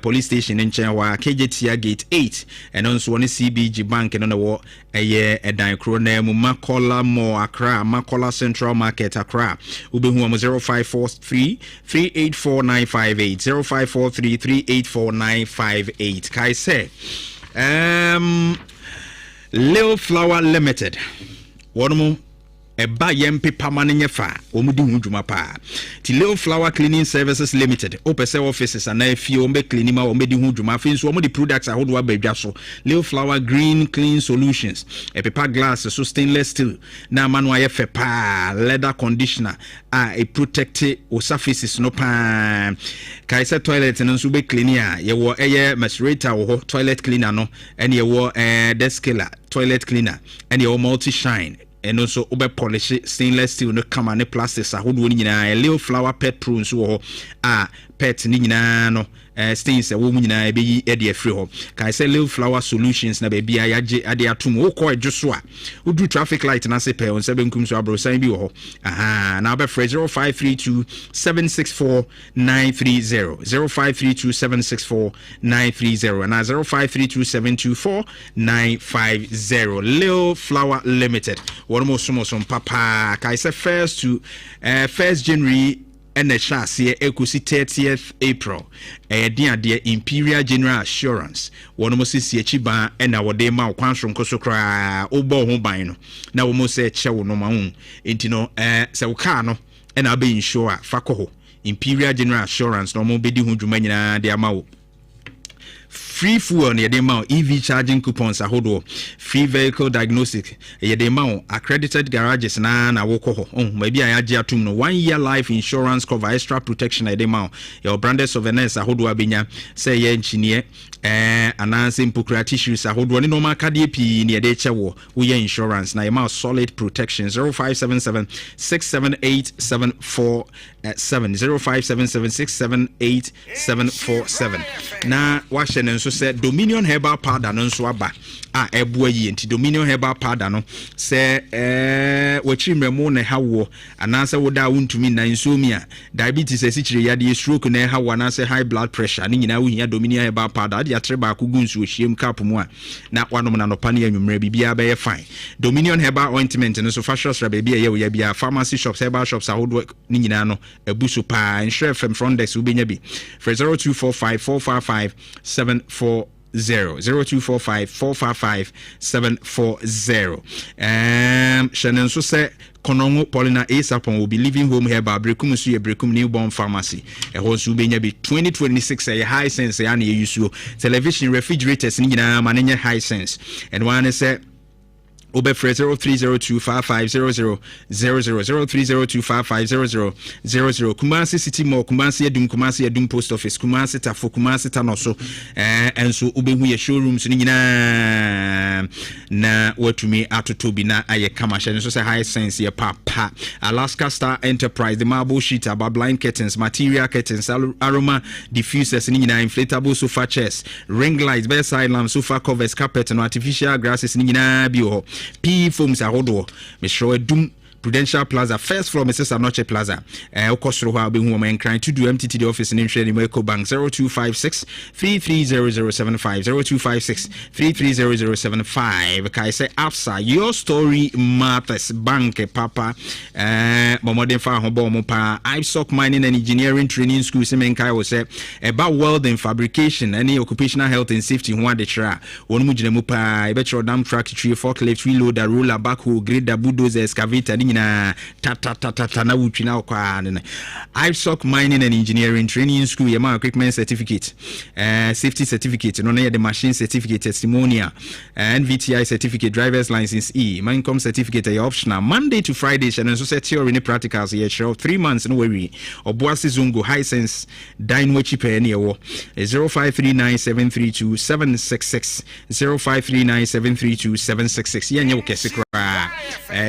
Speaker 3: police station in Chenwa KJT Gate 8 and also one CBG Bank and on the wall a dan krona mu Makola Mo Accra Makola Central Market Accra ubehu 0543 384958 0543 384958 kai say Lil Flower Limited one eba yempe pamane fa omudi hundwuma pa ti Lil Flower Cleaning Services Limited opese offices ana afie ombe cleaning ma omedi hundwuma fa nso omudi products ahodo abadwa so Lil Flower Green Clean Solutions paper glass so stainless steel na manu aye fe pa leather conditioner a protect o surfaces no pa kaisa toilet no nso be clean a ye wo eye macerator wo toilet cleaner no ene ye wo desk cleaner toilet cleaner ene ye wo multi shine and also obe polish stainless steel no kama ne plastics ahodo ni nyina Lil Flower pet pro nso wo pet ni nyina no stains wo mu nyina be yi e de afri ho kai say little flower solutions na be bia yaje ade atom wo ko edwo so a wo do traffic light na se pe on se benkum so abro san bi wo ho na be 0532 764 930 0532 764 930 and 0532 724 950 Lil Flower Limited one more some papa kai say 1st January and the chassis ekusi 30th April dia Imperial General Assurance one mo sisi echiba and our day ma kwanso nkoso kra obo ho ban no na wo mo se chewo no ma hu entino se wo car no and abe insure fakoho Imperial General Assurance no mo bedi hu dwuma nyina de amawo free fuel near the amount EV charging coupons ahodo free vehicle diagnostic near the amount accredited garages na woko maybe I add atum no 1 year life insurance cover extra protection near the amount your branded souvenirs ahodo abenya say ye engineer ananse mpokura tissues ahodo ne normal card pi near the chewo we insurance na amount solid protection 0577 678 747 0577 678 747 na washe nso say Dominion Herbal Powder no nso aba eboa yi enti Dominion Herbal Powder no say wachimremo na hawo ananse woda wontumi na insomnia diabetes esichire yade stroke na hawo ananse high blood pressure ni nyina wohia Dominion Herbal Powder de atreba akugu nso ohiem cap mu a na wanom na nopa ne anwumre bibia be fine Dominion Herbal Ointment no so fashion sra bibia ye wo ya bia pharmacy shops herbal shops ahodo ni nyina no ebuso pa nhwe from front desk ubenya bi 0245 455 740 0245 455 740 Shannon so say Konongo Paulina Asapon will be leaving home here by Brekum Suya Brekum Newborn Pharmacy. A horse will be 2026 a high sense and use television refrigerators in Mananya high sense. And one is said Obe 0302550000 0302550000 Kumasi City Mall Kumasi Adum Post Office Kumasi Tafo Kumasi Tanoso and so ube hu ye showrooms nyina na watumi atotobi na aye kamasha so say high sense ye papa Alaska Star Enterprise the marble sheet about blind curtains material curtains aroma diffusers nyina inflatable sofa chairs ring lights bedside lamps sofa covers carpet and artificial grasses nyina bi ho P foams ahodo me show dum Prudential Plaza first floor Mrs. Anoche Plaza okosro ha be hu man cran to do MTT office in Shady Eco Bank 0256 330075 0256 330075 kai say Afsa your story matters bank papa modern fa hobo mo pa ISOC mining and engineering training school semen kai wo say about welding fabrication any occupational health and safety ho ade tra won mu gina mu pa e be tro dam track tree forklift reloader roller backhoe grader bulldozer excavator na ta na wutwina okwa ne ISOC mining and engineering training school yema equipment certificate safety certificate no na the machine certificate testimonial NVTI certificate driver's license income certificate optional Monday to Friday and so set theory and practicals here show 3 months no worry obuasi zungu high sense dine we cheap any wo 0539732766 0539732766 yenye ukesikra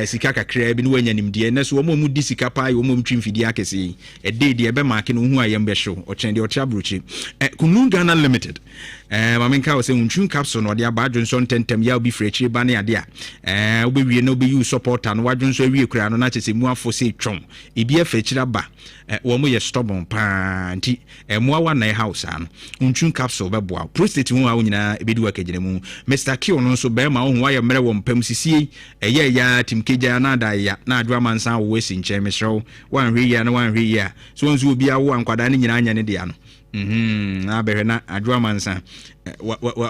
Speaker 3: sikaka kra bi no wanyanimde na so mo mu disika pa yo mo mtwimfidi akese e de de be market no hu ayembe show o chen de o triabruchi Kunun Ghana Limited mamenka wo se untwin capsule no de aba adwonso tentem ya obi frechi ba ne ade a obewie na obe use supporter no wadwonso awie kura no na chese mu afo se twom ebi afechira ba wo mo ye stubborn pa nti mo awa na house an untwin capsule beboa prostate hu a nyina ebedi wakagene mu Mr. Kio no so be ma ho wa ye mere wo mpam sisie eye ya timkeja na da ya na adwa mansan wo wesi nche mesro wan hwe ya na wan hwe ya so nso obi awo ankwada ne nyina anya ne de ano na behwe na adwa mansan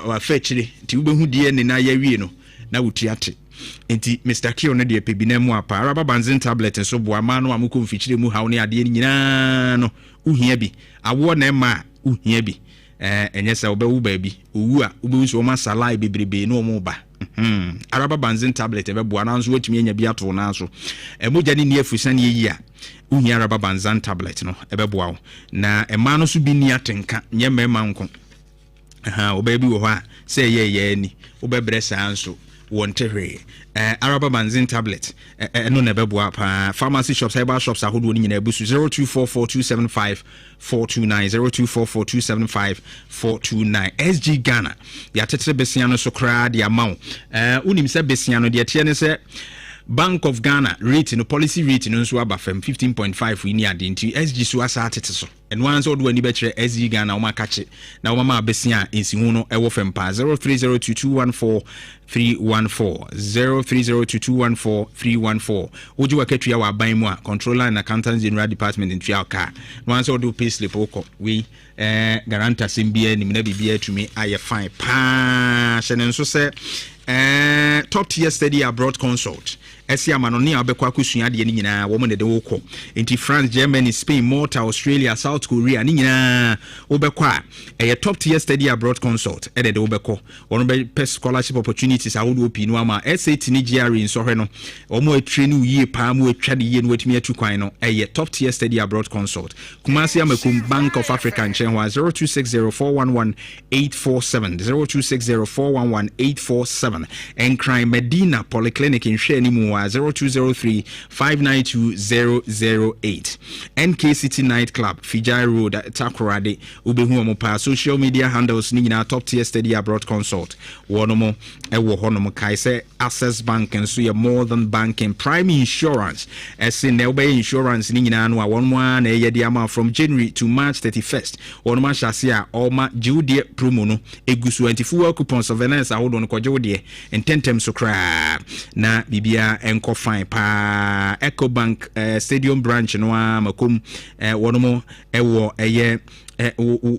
Speaker 3: wa fechire ti ubehu die ne na ya wie no na wutuate enti Mr. Kio ne de pebina mu apa raba banzin tablet so bo ama no amuko mfichire mu hawo ne ade nyina no uhia bi awo na ma uhia bi enye sa obewu ba bi owu a obewu so ma salai bebrebe no mo ba araba banzin tablet ebeboa na nso watumi anya bi ato na nso emogya ni afusane yi a uhia araba banzan tablet no ebeboa na ema no so bi ni atenka nye mema nko oba bi wo ho a say ye ani obebre sa nso wontere Araba Manzin tablet no nebeboa pa pharmacy shops herbal shops ahodo ni nyina ebusu 0244275429 0244275429 SG Ghana ya tetere besia no so kra de amount unim se besia no de tie ne se Bank of Ghana rate no policy rate no so aba fam 15.5 we ni ade nti SG so asa atete so eno anso odo ani be kire SG Ghana o makache na o mama abesia ensihu no ewo fam pa 0302214314 0302214314 oji waketua wa ban mu a controller and accountant general department in Trialka no anso odo pay slip okọ we guarantor simbia ni na bibia tumi aye fine pa hye nso se top tier study abroad consult Esia manoni abekwa kusua de ni nyina wo mo de wokọ enti France, Germany, Spain, Malta, Australia, South Korea ni nyina obekwa top tier study abroad consult de obekọ wono be scholarship opportunities awodo opinu ama SAT ni GRE nso hwe no omo train yie pa mo atwa de yie no watimi atu kwan no top tier study abroad consult Kumasi Amakum Bank of Africa Nchenwa 0260411847 0260411847 and Crime Medina Polyclinic in Shenimu 0203-592-008 NK City Nightclub Fijai Road Takoradi Ubehu Omopa social media handles ni na top tier study abroad consult wonomo ewo honomo kaise Access Bank and so ye more than banking prime insurance as in Nelbe insurance ni na no wonwa na ye de ama from January to March 31st wonoma shasia oma Jude promo no egusu antifu coupons of finance ahodo no kwaje wode intentem so kra na bibia enko fine pa Ecobank Stadium branch no makom wonomo ewo eye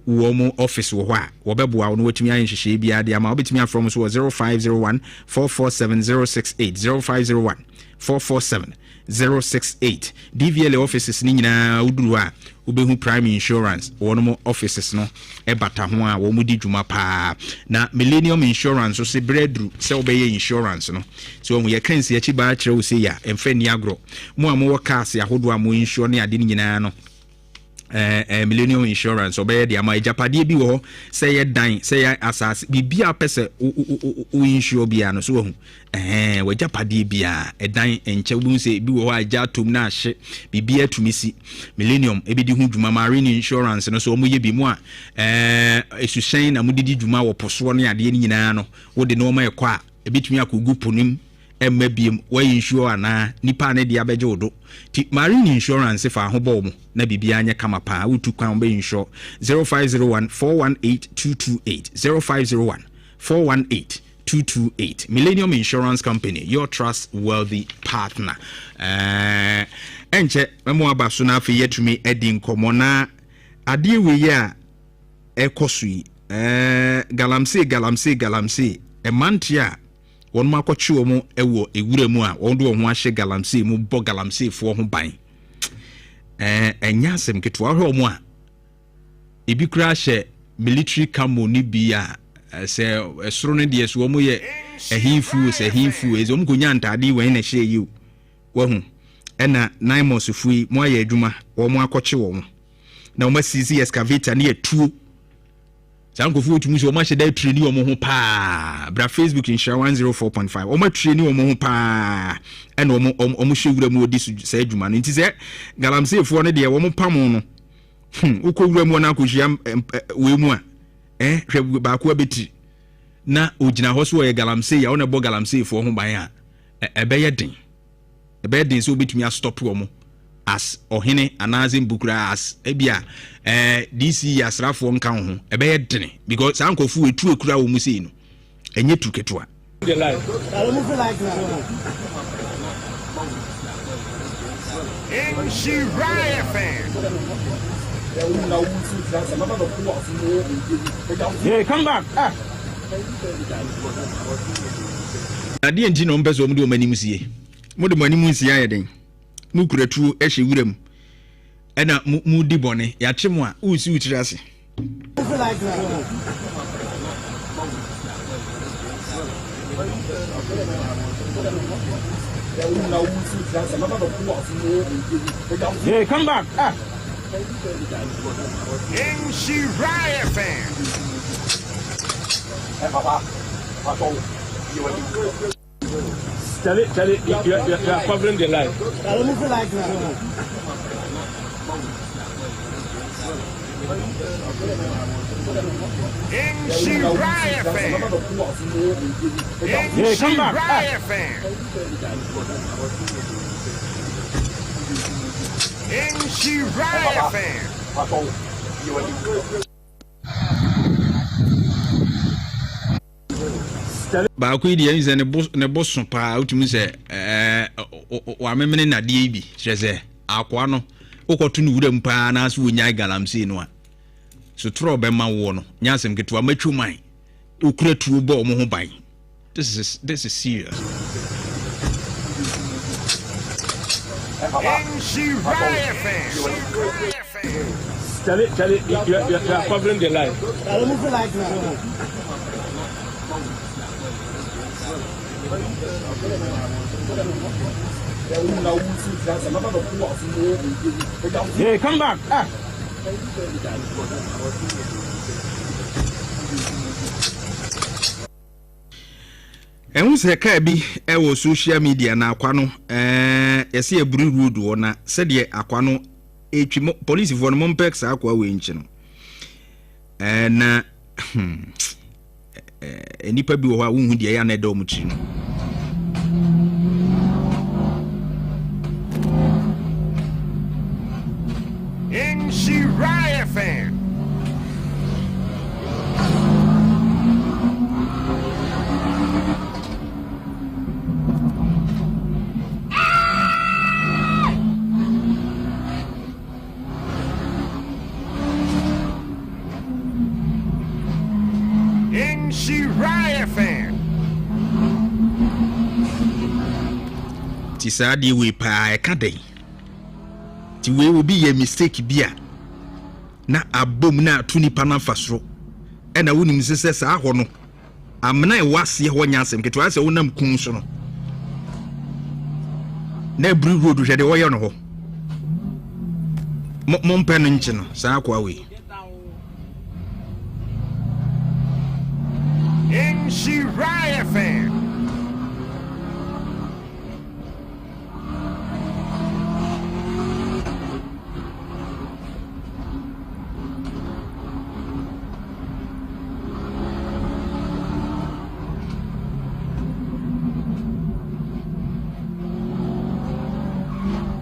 Speaker 3: womo office wo hwa wo beboa wo no watimi ayen hwehwe bia de ama obetimi afrom so 0501 447068 0501 447-068 DVL offices ni nyina uduru a ubehu prime insurance wono offices no ebata ho a wo mudi dwuma pa na millennium insurance so se bredru se obeye insurance no so mu ye kansi achi ba kire wo se ya emfa ni agro mu a mo cars ahodo a mo insure ne ade ni nyina no millennium insurance obeye de ama ejapade bi wo say ye dan say ye asase bibia pese o insure bia no so hu wajapade bia edan enche bu se bi wo aja tom na ahye bibia tumisi millennium ebedi hu dwuma marine insurance no so omo ye bi mu a esuhyen na mudidi dwuma wo poso no ade ni nyina no wo de no ma ekọ a ebetumi akogu ponim emabiem wa insure ana nipa ne dia beje odo ti marine insurance fa ho bo mu na bibia anya kama pa wutu kwan be insure 0501 418 228 Millennium Insurance Company, your trustworthy partner. Enche memo abaso na afi yetumi edin komona ade we ya ekosui galamsey emantia won makwachi omo ewo ewura mu a won do ho ahye galamsey mu bo galamsey fo ho ban enyasem ketwa ho omo a ebi kura hye military camo ni bia se esoro ne de so omo ye ehinfu ezom konya ntade wen na hye yi wo hu ena 9 months fui mo aye adwuma wo mo akwachi wo na wo sisi excavator ne etuo sankofu otumu so o ma hye train wo mo ho pa bra Facebook insha 104.5 o ma train wo mo ho pa ena o mo hwewura mu odi so adwuma no nti se galamsey fo ne de wo mo pam no ukowura mu na akohia we mu a hwe ba ko abeti na ogina ho so ye galamsey ya wona bo galamsey fo ho ban a ebeye den so obetumi a stop wo mo as ohene anaze mbukura as ebia DC asrafo nka ho ebeye den because sankofu etu ekura wo mu sei no enye tuketua the life
Speaker 15: in Shiraya fan.
Speaker 3: Yeah, come back. Adi enji no mpeso mu de omani sie. Mu de mani mu sie ayeden. Mu kuratu ehye wuram. Ena mu di bone ya chemu a usi utiri ase.
Speaker 15: Yeah, come back. In Shiraya fan. Charlie, you are covering the line. Come back.
Speaker 3: baako yi deɛ sɛ ne bo so paa wotumi sɛ wamemene nadeɛ bi kyerɛ sɛ akoa no wokɔto no wuram paa na so wonyae galamsey no a so trɔ bɛma wo no nya asɛm ketewa matwo man wokura tuo bɔ ɔmo ho ban. This is serious.
Speaker 15: Charlie, you are covering the line. Yeah, come back.
Speaker 3: Ehun se ka bi e wo social media na akwa no yesi eburu road wo na se de akwa no etwi police for no mompex akwa we nchi no na enipa bi wo ha wo hu de ya na da mu chi no
Speaker 15: In Shiraya fan. In Shiraya fan.
Speaker 3: Tisadi we pa ka den ti we will be a mistake bia na abom na atu nipa na fasoro e na wonim sese sa ho no amna e wase ho nyansem ketwa se wonam kun so no na bru road hwe de wo ye no ho mo mpe no nchi no sa akwa we
Speaker 15: In Shiraya fan.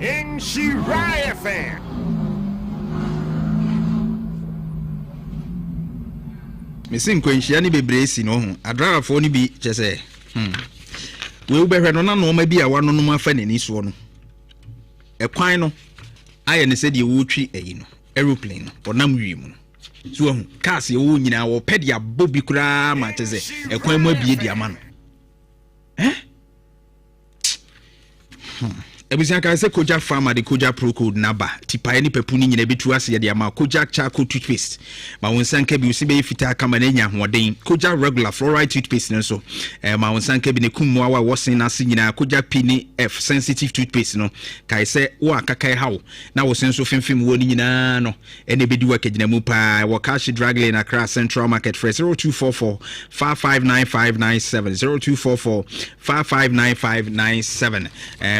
Speaker 15: In Shiraya fan.
Speaker 3: mesin kwanhia ni bebre si no ho adrafo ni bi chese we ubehwe no na no ma bi a wano no afa nani so no ekwan no aye ne se de wotwi eyi no aeroplane no onam wi mu no so ho cars ye wo nyina wo pedia bobi kura ma chese ekwan mu abie di ama no Ebusia ka se Koja Farmer de Koja Pro Code naba tipa ni pepu ni nyina betu ase de ama Koja Charcoal toothpaste ma wonsanka bi usi be fita kama na nya hoden Koja regular fluoride toothpaste no so ma wonsanka bi ne kummu awa wosen na se nyina Koja Pini F sensitive toothpaste no kai se wo akakai hawo na wosen so femfem wo ni nyina no ene bedi wa kagina mu pa wo cash drag lane Accra Central Market for 0244 559597 0244 559597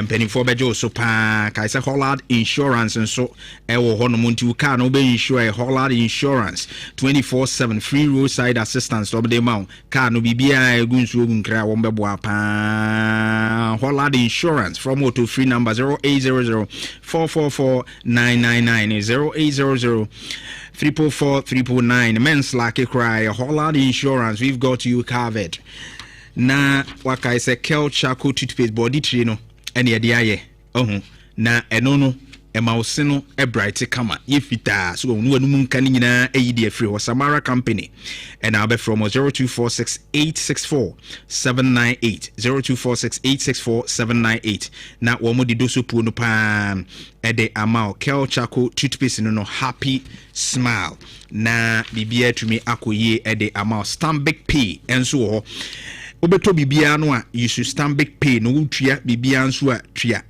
Speaker 3: penny for so pa kaisa Hollard Insurance and so ewo hono muntu car no be insure Hollard Insurance 24/7 free roadside assistance of the amount car no bibia egunsu ogunkra wo mbebo apa Hollard Insurance from auto free number 0800 444 999 0800 344 men's like cry Hollard Insurance, we've got you covered. Na waka is a Kel Charcoal toothpaste body trino and the idea na enono emausino e bright kama yefita so no anum kan nyina eyidi afri ho Samara company and I'll be from 0246864798 0246864798 na wo mo di doso pu no pa e de amao Kel Charcoal toothpaste no happy smile na bibia tumi akoye e de amao Stanbic Pay enso ho obeto bibia no a you should Stanbic Pay no utua bibia nso a tua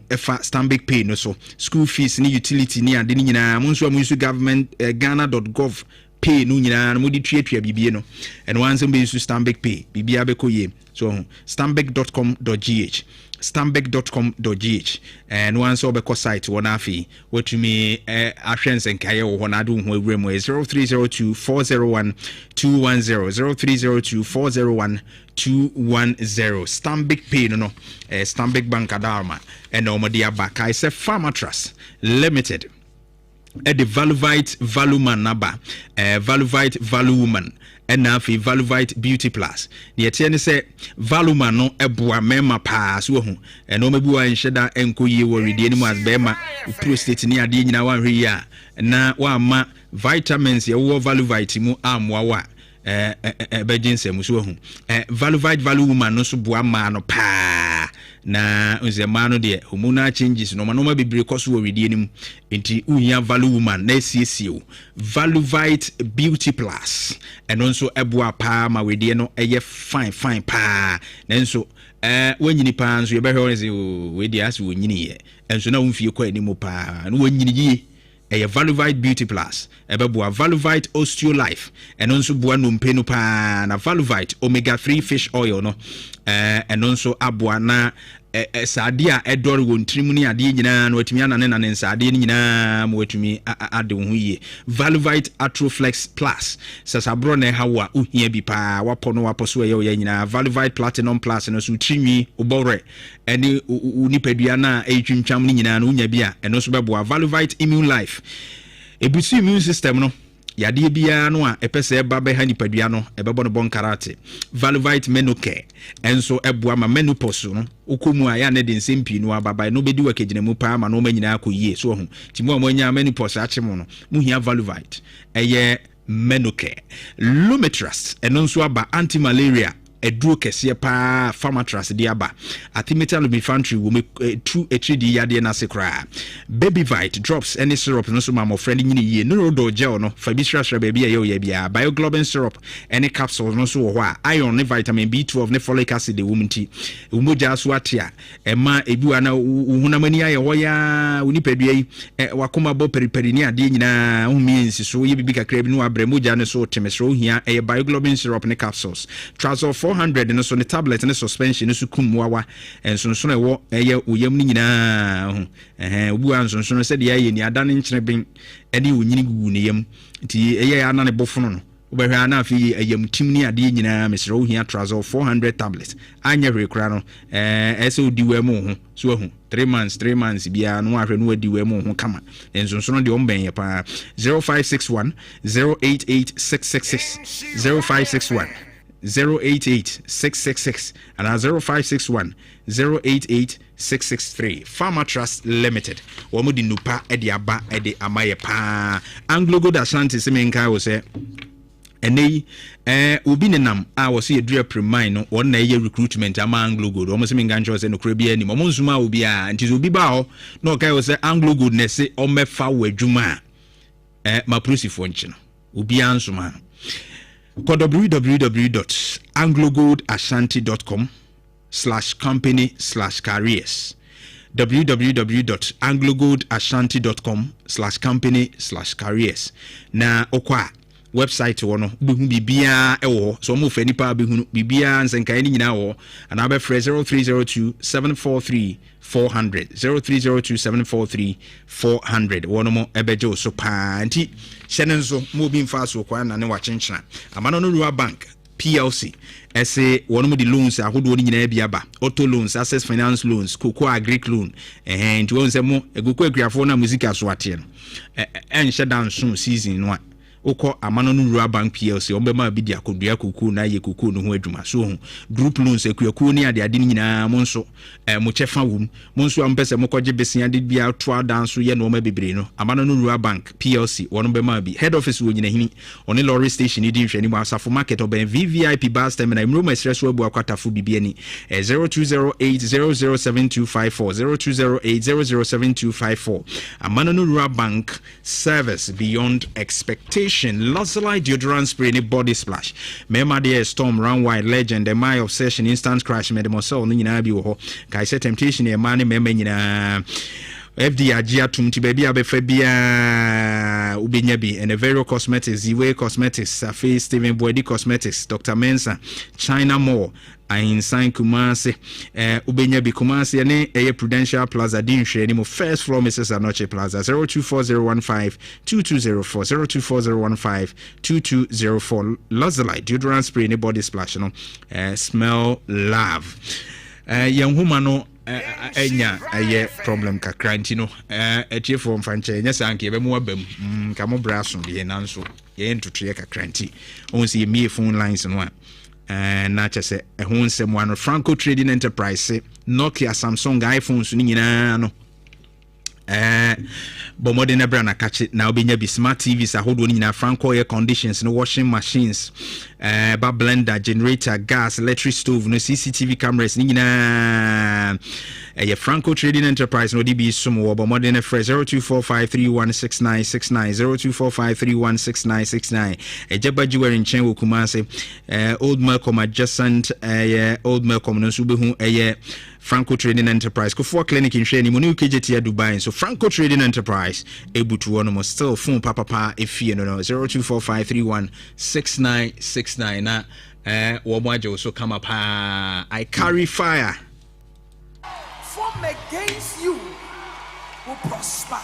Speaker 3: efa Stanbic Pay no so school fees ni utility ni ade ni nyina monso amunso government ghana.gov pay no nyina no modi tuatua bibie no and once be use Stanbic Pay bibia be koye so stanbic.com.gh stanbic.com.gh and once obeko site one afi what you me ahwense nkaye wo ho na do ho awure mo 0302 401 210 0302 401 210 Stanbic Pay no Stanbic Bank Adarma and omodi abaka is a Farmer Trust Limited at the Valuvite Valuman Naba Valuvite Valuman and now for Valuvite Beauty Plus. The attorney said Valuma no eboa mema pass wo ho and no mebua ensheda enko ye wo redi animu as bema prostate ni ade nyina wan hwe ya na wa ma vitamins ye wo Valuvite mu amwa wa emergency mu so ho Valuvite Valuma no so boa ma no pa na unze mano de hormonal changes no manoma bebre koso wo redi animu enti unya Valuma na siesio Valuvite Beauty Plus and also eboa pa ma wedi no eye fine pa nanso wanyini pa nso ye be hwe se wedi as wonyini ye enso na womfie kwa animu pa no wanyini ye eye Valuvite Beauty Plus ebeboa Valuvite Osteo Life and also boa no mpenu pa na Valuvite omega 3 fish oil no and also aboa na sadia edor won trimu ni ade nyina na watumi anane na ne sadia ni nyina ma watumi ade ho yie Valuvite Atroflex Plus sasabro na hawa uhia bi pa wapo no wapo so ye nyina Valuvite Platinum Plus no so trimi obore ene unipadua na etwintwam ni nyina na unya bi a eno so beboa Valuvite Immune Life ebusi immune system no yade bia no a epese eba be ha nipadua no ebebo no bon karate Valuvite Menocare enso eboa ma menopause no ukomu aya na de nsempi no ababa no bedi wakegyina mu pa ma no manyina akoyie so ho timu amanya menopause achemo no muhia Valuvite eye Menocare Lumitras enso aba anti-malaria eduro kese pa Pharmatras di aba Artemether Lumefantrine wo me tu etridi yade na sekra Babyvite drops any syrup no so ma mo friend nyini ye no do gel no fa bi sra baby ye bia bioglobin syrup any capsules no so wo a iron ne vitamin B12 ne folic acid wo mti umoja so atia ema ebi wa na hunamani aye wo ya unipadua yi wakoma bo periperi ni ade nyina humiensi so ye bibi kakra bi no abremoja ne so temesro hia bioglobin syrup ne capsules Trazol 400 no so ne tablet ne suspension so kumwawa enso no wo oyam ni nyina obu anso no se de aye ni adane nkyene ben ene onyini gugu ne yam nti ana ne bofono no obehwa ana afi ayam tim ni ade nyina mesro hia Trazol 400 tablets anya rekura no ese odiwe mu ho so ahu 3 months bia no ahwe no adiwe mu ho kama enso no de omben ye pa 0561 088666 0561 088666 and 0561 088663 Farmer Trust Limited womo di nupa edi aba edi amaye pa Anglo Gold Ashanti semenka wo se enei obi nenam a wo se edua premine no won na ye recruitment ama Anglo Gold wo mo semenka ncho se no kura bia ni mo nzuma obi a nti obi ba ho na o kai wo se Anglo Gold na se o mefa wadwuma ma prosifo nchi no obi ansuma www.anglogoldashanti.com/company/careers www.anglogoldashanti.com/company/careers na okwa website wono behu bibia ewo so mo fani pa behu bibia nsenkan ni nyina wo ana be 0302 743 400 0302 743 400 wono mo ebejo so pa nti hyenenso mo bi mfa so kwa na ne wa chenchena amano no Rural Bank PLC ese wono mo di loans ahodo ni nyina bia ba auto loans access finance loans cocoa agric loan nti won se mo egoko agriafo na music aso ate no enhye danso season no oko amano no Rural Bank PLC ombema bi dia kodua kuku na ye kuku no ho adwuma so group loans ekuaku ni ade nyina mo nso mo chefa wum mo nso ampese mo koje besia de bia to danso ye no ma bebre no amano no Rural Bank PLC wono bema bi head office wo nyina hini oni lorry station di hwani mo asafo market oben VVIP bus terminal imro masreso abu akwatafo bibia ni 0208007254 0208007254 amano no Rural Bank service beyond expectation Lozolite deodorant spray ni body splash mema de storm run wide legend my obsession instant crash medemosol ni nyina bi wo ho kai se temptation e ma ne mema nyina FD Ajia Tumti baby abefa bia ubenya bi and Vero Cosmetics, Ziwe Cosmetics, Safi Stephen Boydi Cosmetics, Dr. Mensa, China Mall, Ain Sign Kumasi, ubenya bi Kumasi ane Prudential Plaza Dinshre animo first floor Mrs. Anoche Plaza 0240152204 0240152204 Lozalite deodorant spray any body splash no smell love young woman enya aye problem kakra ntino etiefo mfanche nya sanke be mu abam kamo braso bi nanso ye ntotoye kakra nti onsi ye mie phone lines no na chese ehun nsem wano Franco Trading Enterprise Nokia Samsung iPhones ni nyina no bomode na brana kache na obenya bi smart TVs ahodo ni nyina Franco air conditions no washing machines ba blender generator gas electric stove no CCTV cameras ni nyina Franco Trading Enterprise no DB sumo bomode na fresh 0245316969 0245316969 ejaba jewelry nchen wo Kumase Old Malcolm adjacent Old Malcolm no so behu Franco Trading Enterprise Kofo clinic in Sheni Monu KJT Dubai so Franco Trading Enterprise able to one more still phone papa efie no 0245316969 na womaje also come up I carry fire
Speaker 17: form against you will prosper.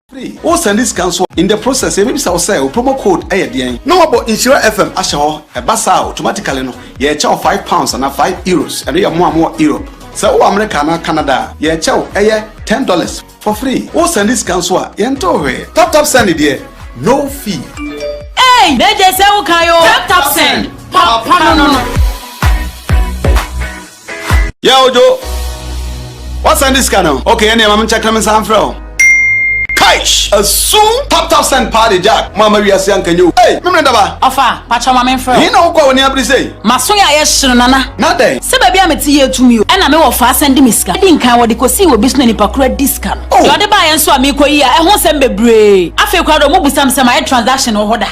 Speaker 1: Free. O send this council in the process maybe say promo code ayedian. No about Insure FM asho e basa automatically no ye charge £5 and €5 and you more Europe. So America na Canada ye charge $10 for free. O send this council yento we. Tap send it there. No fee.
Speaker 2: Hey, they just say ukayo. Tap send. Papa no.
Speaker 1: Yeah Ojo. What's send this canon? Okay, any mama check them some from. Soon tap send party jack mama we are can you hey me daba
Speaker 2: ofa pacha mama mfro
Speaker 1: he na ukwa oni abri say
Speaker 2: maso ya yeshiro nana
Speaker 1: na dey
Speaker 2: se ba bia meti ye tumi o na me wo fa send me ska di nkan wo de kosi wo bisno ni pakura discount yo de ba ye nso amikoyi a ehun sem bebre afi kwa do mo busam sem a transaction wo hoda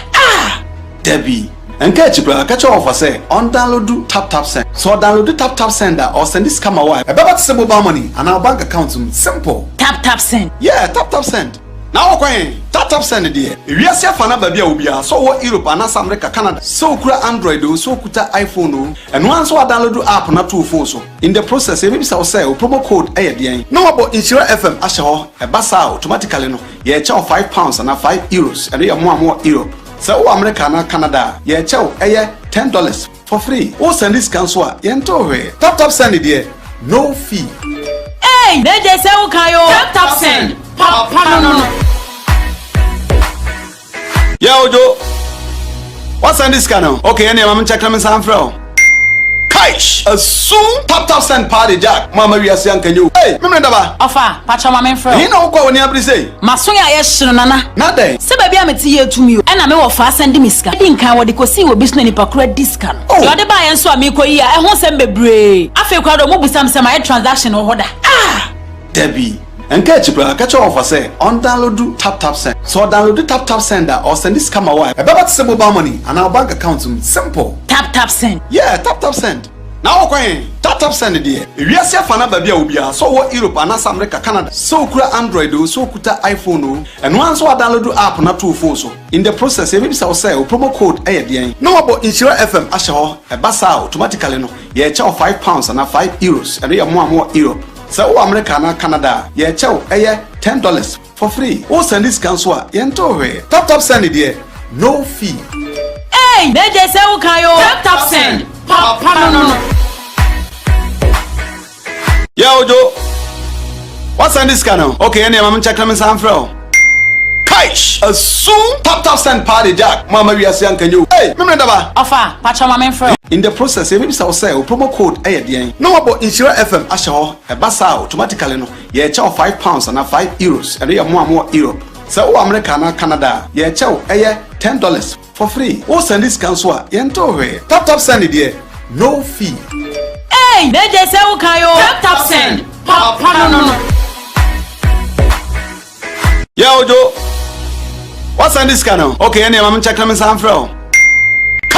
Speaker 1: Debbie Enke chibra catch off say on download tap send. So download tap sender or send this camera wipe. About to mobile money and our bank account simple.
Speaker 2: Tap send.
Speaker 1: Yeah, tap send. Now okay, tap send there. We are say fana baby obia so wo Europe and America Canada. So kura Android o so kuta iPhone o and once we download app na to phone so. In the process maybe say promo code ayedian. No about Insure FM asho e basa automatically no. Ye charge £5 and €5 and you more Europe. So America na Canada ye chow $10 for free. O send this council yento we. Tap send it there. No fee.
Speaker 2: Hey, they just say ukayo. Tap send. Papa no.
Speaker 1: Yeah Ojo. What's on this canon? Okay, any mama check them some from. Soon tap send party jack mama we are saying can you hey me daba
Speaker 2: ofa pacha mama mfro
Speaker 1: he na ukwa oni abri say
Speaker 2: maso ya yeshiro nana
Speaker 1: na dey
Speaker 2: se ba bia meti ye tumi o na me wo fa send me ska di nkan wo de kosi wo bisno ni pakura discount yo de ba ye nso amikoyi a ehun sem bebre afi kwa do mo busam sem a transaction wo hoda
Speaker 1: Debbie Enke chibra catch off say on download tap send. So download tap sender or send this camera wipe. About to mobile money and our bank account simple.
Speaker 2: Tap send.
Speaker 1: Yeah, tap send. Now okay, tap send there. We are say fana baby obia so wo Europe and America Canada. So kura Android o so kuta iPhone o and once we download app na to phone so. In the process maybe say promo code ayedian. No about Insure FM asho e basa automatically no. Ye charge £5 and €5 and you more Europe. So America na Canada ye chow $10 for free. O send this council yento we. Tap send it there. No fee.
Speaker 2: Hey, they just say ukayo. Tap send. Papa no.
Speaker 1: Yeah Ojo. What's on this canon? Okay, any mama check them some from. Soon tap send party jack mama we are saying can you hey me daba
Speaker 2: ofa pacha mama mfro
Speaker 1: in the process maybe say promo code ayedian. No about Insure FM asho e basa automatically no ye charge £5 and €5 and you more Europe. So America na Canada ye charge $10 for free. O send this council yento we. Tap send it there. No fee.
Speaker 2: Hey, they just say ukayo. Tap send. Papa no.
Speaker 1: Yeah Ojo. What's on this canon? Okay, any mama check them some from.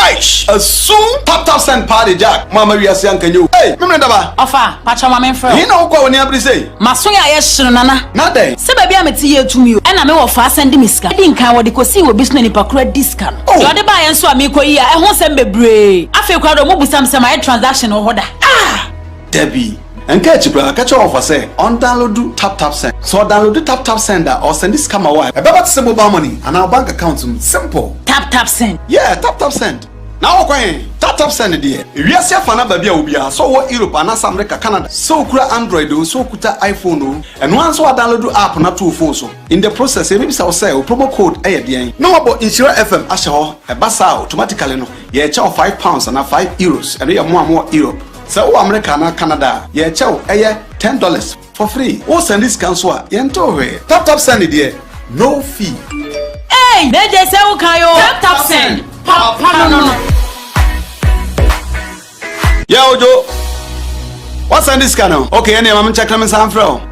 Speaker 1: Kaish, a soon tap send party jack. Mama, we are saying, can you? Hey, Mimdaba.
Speaker 2: Ofa, Pacha Mamma Friend.
Speaker 1: You know what when you say?
Speaker 2: Masuya, yes, Nana.
Speaker 1: Nothing.
Speaker 2: Sebaby, I'm to me, and I'm a fast and dimiska. I didn't count what the Cosi will be spending per credit discount. Oh, you're the buyer and so I'm equal here. I won't send me brave. I feel quite a mobile some transaction or order. Ah,
Speaker 1: Debbie. And catch you, catch your offer say on download do tap send. So download the tap sender or send this come away. About the mobile money and our bank account simple.
Speaker 2: Tap send.
Speaker 1: Yeah, tap send. Now okay, tap send dear. If you see a fan baby ubia, so what Europe and America, Canada. So kura Android so kuta iPhone and once we download the app na two phone so. In the process, maybe so say promo code ADN. No about Insure FM asho a basa automatically no. Yeah, charge £5 and €5 and we are more Europe. So America and Canada, yeah, chow, $10 for free. Oh, send this cancel, yento tap send it there, no fee.
Speaker 2: Hey, they say Kayo. Tap send. Papa no.
Speaker 1: Yeah, Ojo. What's on this channel? Okay, any I'm checking my sound from.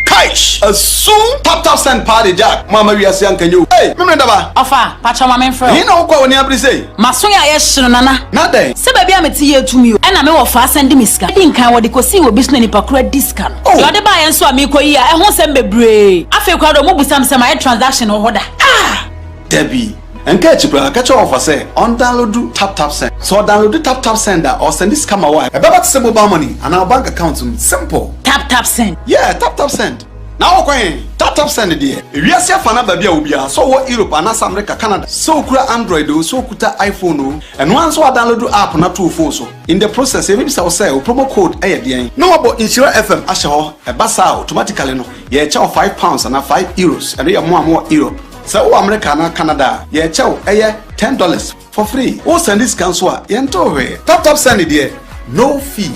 Speaker 1: Kaish, a soon tap send party jack. Mama, we are saying, can you? Hey, Mimdaba.
Speaker 2: Ofa, Pacha Mamma Friend.
Speaker 1: You know what when you say?
Speaker 2: Masuya, yes, Nana.
Speaker 1: Nothing.
Speaker 2: Sebaby, I'm to me, and I'm a fast and dimiska. I didn't count what the Cosi will be spending per credit discount. Oh, you're the buyer and so I'm equal here. I won't send me brave. I feel quite a mobile some transaction or order. Ah,
Speaker 1: Debbie. And catch you, catch your offer say on download do tap send. So download the tap sender or send this come away. About the mobile money and our bank account simple.
Speaker 2: Tap send.
Speaker 1: Yeah, tap send. Now okay, tap send dear. If you see a fan baby ubia, so what Europe and America, Canada. So kura Android so kuta iPhone and once we download the app na two phone so. In the process, maybe so say promo code ADN. No about Insure FM asho a basa automatically no. Yeah, charge £5 and €5 and we are more Europe. So America and Canada, yeah, chow, $10 for free. Oh, send this cancel, yento tap send it there, no fee.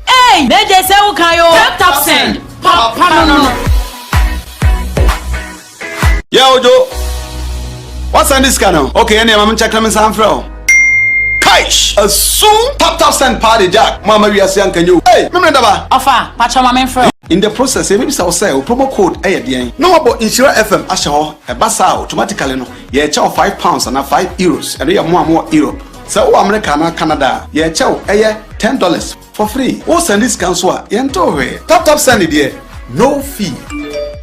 Speaker 2: Hey, they say Kayo. Tap send. Papa no.
Speaker 1: Yeah, Ojo. What's on this channel? Okay, any I'm checking my sound from. Kaish, a soon tap send party jack. Mama, we are saying, can you? Hey, Mimdaba.
Speaker 2: Ofa, Pacha Mamma Friend.
Speaker 1: In the process, maybe so say promo code ADN. No about Insure FM asho a basa automatically no. Yeah, charge £5 and €5 and we are more Europe. So America and Canada, yeah, chow, $10 for free. Oh, send this cancel, yento tap send it there, no fee.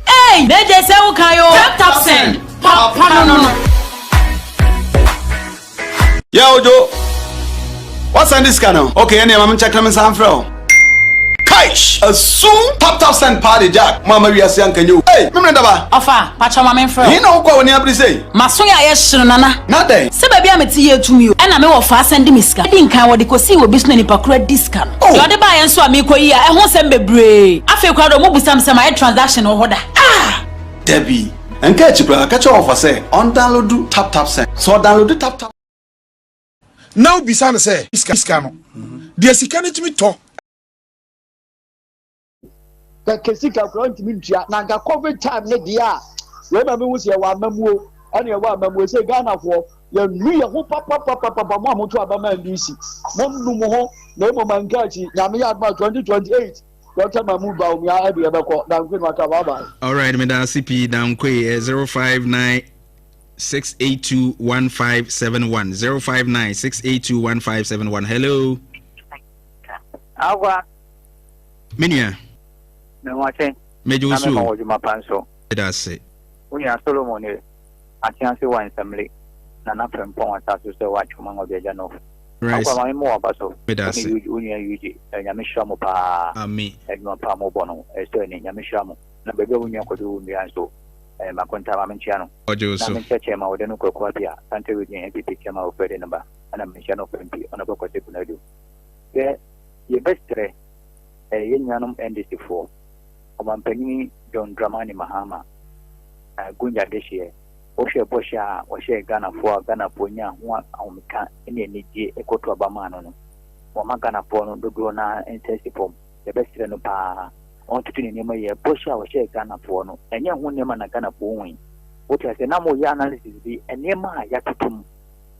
Speaker 2: Hey, they say Kayo. Tap send. Papa no.
Speaker 1: Yeah, Ojo. What's on this channel? Okay, any I'm checking my sound from. Kaish, a soon tap send party jack. Mama, we are saying, can you? Hey, Mimdaba.
Speaker 2: Ofa, Pacha Mamma Friend.
Speaker 1: You know what when you say?
Speaker 2: Masuya, yes, Nana.
Speaker 1: Nothing.
Speaker 2: Sebaby, I'm to me, and I'm a fast and dimiska. I didn't count what the Cosi will be spending per credit discount. Oh, you're the buyer and so I'm equal here. I won't send me brave. I feel quite a mobile some transaction or order. Ah,
Speaker 1: Debbie. And catch you, catch your offer say on download do tap send. So download the tap.
Speaker 14: Now Bisana say, Iskano. The Sikani to me talk.
Speaker 18: The Kesika front Mintia, Nanga COVID time, Nedia. Remember, was your one memo, and your one memo say Ghana for your new papa Mamma to Abama DC. Momo, no Mangachi, Yamia 2028. Dr. Mamu Baumia, I be ever called down.
Speaker 3: All right, Madam CP down 059-682-1571. 059-682-1571. Hello.
Speaker 19: Agua.
Speaker 3: Minia.
Speaker 19: No watching.
Speaker 3: Major Usu.
Speaker 19: My panso.
Speaker 3: That's it.
Speaker 19: We are Solomon. I can't see one assembly. Nana Pempon as to watch among of the Jano.
Speaker 3: Right.
Speaker 19: I'm more about so.
Speaker 3: That's it.
Speaker 19: Uji, and Yamishamu Pa.
Speaker 3: Me.
Speaker 19: And no Pamo Bono, a stone in Yamishamu. Number go when you could do the answer. And Maconta Maminciano.
Speaker 3: Ojo, so.
Speaker 19: I'm in Chema with the Nuko Quatia, until we can pick him out for the number. And I'm Michano Pempi on a book of Sekunadu. There, your best tray, a Yanum NDC4. Omampeni John Dramani Mahama, Gunja this year. Osha Bosha, Osha Ghana for Ghana Ponya, one Omika, any Niji, a Koto Abamano. Wamagana Pono, the Grona, and Tessipom, the best Renupa, on to Nima, Bosha, Osha Ghana Pono, and young one Yaman Ghana Poing. What has the number analysis be, and Yama Yatutum.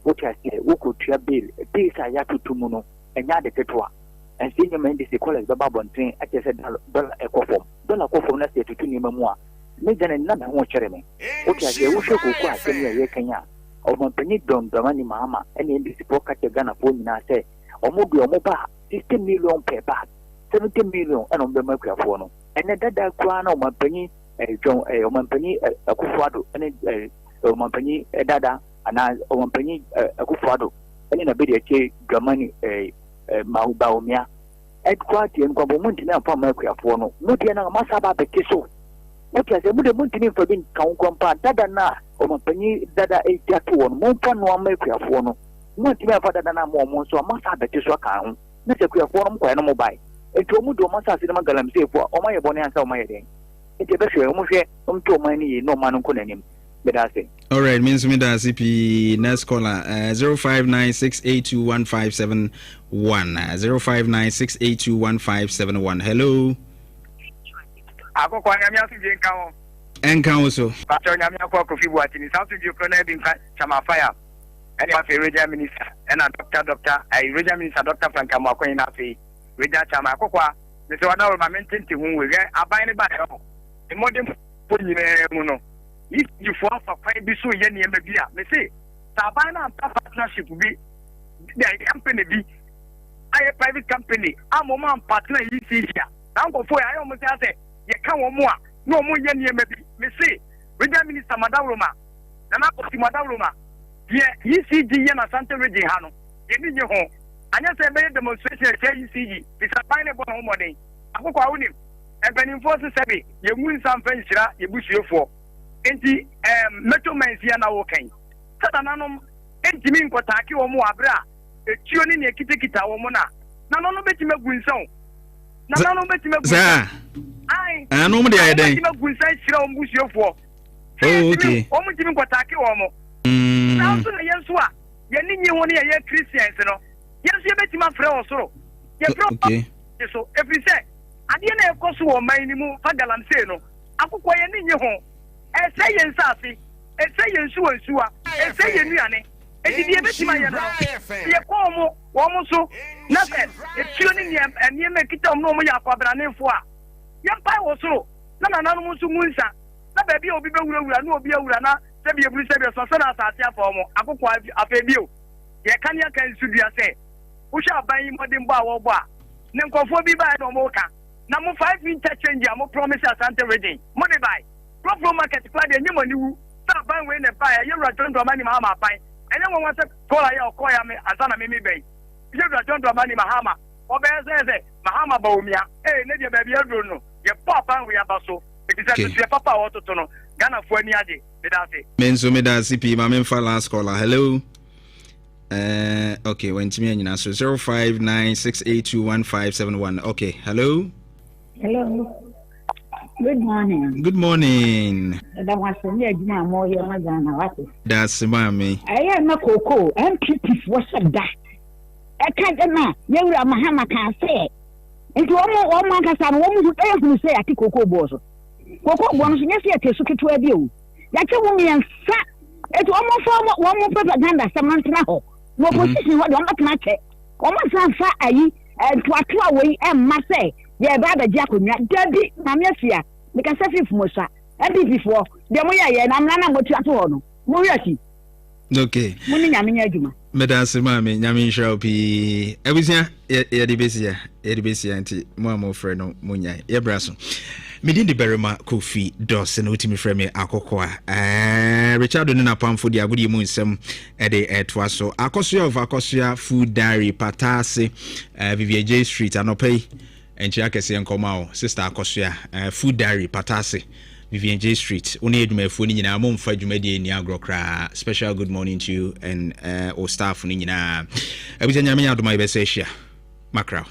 Speaker 19: What has the Uku Bill, a piece of Yatutumuno, and Yada Tetua. And senior men is the college the Babon train at a dollar eco form. Dollar co let's say to Tuni Memoir. Major and none won't cherry me. What I say, we should go quite 10 years, Kenya. ɔmampani dɔmdɔma ne maama ɛne ndisifoɔ ka kyɛ ghanafoɔ nyinaa sɛ ɔmo de ɔmo ba 60 million per bag 70 million ɛna ɔmbɛma akuafoɔ no ɛnɛ dada koraa na ɔmampani ɔmampani Akufo-Addo ɛne ɔmampani dada anaa ɔmampani Akufo-Addo ɛne na bɛde akyɛ dwamani Baomia ɛdkwa tie nkwa bɔ muntini amfa ma akuafoɔ no mutie na masa ba bɛte so wotia sɛ mude muntini mfa bi nka nkwa mpa dada na ɔmampani dada ɛtia to wɔ no momfa noa ma akuafoɔ no muntimi amfa dada na ma ɔmo nso masa bɛte so aka ho na sɛ akuafoɔ no mkɔɛ no mo bae ɛnti ɔmo de ɔmo asase no ma galamseefoɔ a ɔmo ayɛ bɔne ansa ɔmo ayɛ dɛn ɛnti ɛbɛhwɛ ɔmo hwɛ ɔmto ɔman no yie na ɔma no nkɔ n'anim bɛda ase.
Speaker 3: All right, means me da CP next caller 0596821571 0596821571. Hello.
Speaker 20: Akoko nyamia su je nka ho.
Speaker 3: Enka ho so.
Speaker 20: Pato nyamia kwa Kofi Buatini South Bio Pro na bi nka chama fire. Any of regional minister and a doctor regional minister Dr. Frank Amakwa na fe. Regional chama akoko a me se wana ma maintain ti hu we aban ne ba ho. E modern po nyine mu no. If you for bi so ye ne ma bi a me say saban na partnership bi the company bi a private company amoma partner yi si here na nkofo ya yo mo say ye ka wo mo a no mo ye ne ma bi me say regional minister Madawroma na na ko ti Madawroma ye ECG ye na Santa region ha no ye ni nye ho anya say be demonstration say ECG bisa ban ne bo ho modern akoko a wonim empanimfo se sebe ye munsam fanhyira ye busuefo enti meto mansia na wo kan sada nanom enti min kotaki wo mo abra etuo ni ne kitikita wo mo na nanom beti magunsan na nanom beti magunsan ai
Speaker 3: nanom de ayeden
Speaker 20: beti magunsan hyira wo busuefo
Speaker 3: oh okay
Speaker 20: wo mo timi kotaki wo mo na so na yenso a ye ni nyi ho ne ye Christians no yenso ye beti mafrɛ wo soro ye pro okay so every say ade na ekoso wo man ni mu fagalamse no akokɔ ye ni nyi ho say yen safi say yen suwa say yen nuane edidie betima ye no ye ko mo wo mo so na se etuo ni nie me kita mo mo ya kwabranefo a ye mpa wo soro na nanu mo so munsa na ba bi obi be wura na obi awura na se bi eburu se bi so na asase afọ mo akokọ afa bi o ye kan ya kan sudua se wo sha ban yi modin ba wo bo a ne nkofo bi ba no mo ka na mo 5 interchange mo promise Asante Reading mo de bai Pro market plan de nyemo niwu sa ban we ne ba ya yewra tondo amani ma ma ban ene won wase kola ya okoya me azana me bai yewra tondo amani mahama obe ze mahama ba omia ne de ba bia do no ye papa we abaso because se papa wo toto no Ghana fu ani ade me da se
Speaker 3: menzo me da CP ma memfa last caller. Hello. Okay, when me nyina so 0596821571. Okay, hello.
Speaker 21: Hello. Good morning.
Speaker 3: Good morning.
Speaker 21: That was me adwuma mo ye magana wate.
Speaker 3: That's mami.
Speaker 21: Aye na koko MPP for that. E ka na yewura mahama ka say. Nti wo man kasa no wo mu hu say ati koko bo so. Koko bo no so nyese ate so keto abi o. Ya che wo mi ensa. Eti wo mo propaganda samantna ho. No position wo de wo matna che. Wo ma sanfa ayi to awe emma say. Yeah, brother Jaconia, Debbie, Namia, because I feel for Mosa, and before, the Moya, and I'm not what you are to Moriaki.
Speaker 3: Okay. Madam Mami, Yamin shall be everything, Edibesia, and Mamma Freno, Munya, Ebrasso. Medin the Barima Kofi Dawson, ultimate frame Akokoa, Richard Nina Pam for the KuroYiMuNsem at the Etwaso, Akosia Food Diary, Patase, Vivier J Street, and Opay. And Chiakesi and Komao, Sister Akosia, Food Diary, Patase, Vivian J Street, only Edme Funi in our mom for Jumedi in Yagrokra. Special good morning to you and all staff in Yina. I was in Yamia to my best Asia. Macro.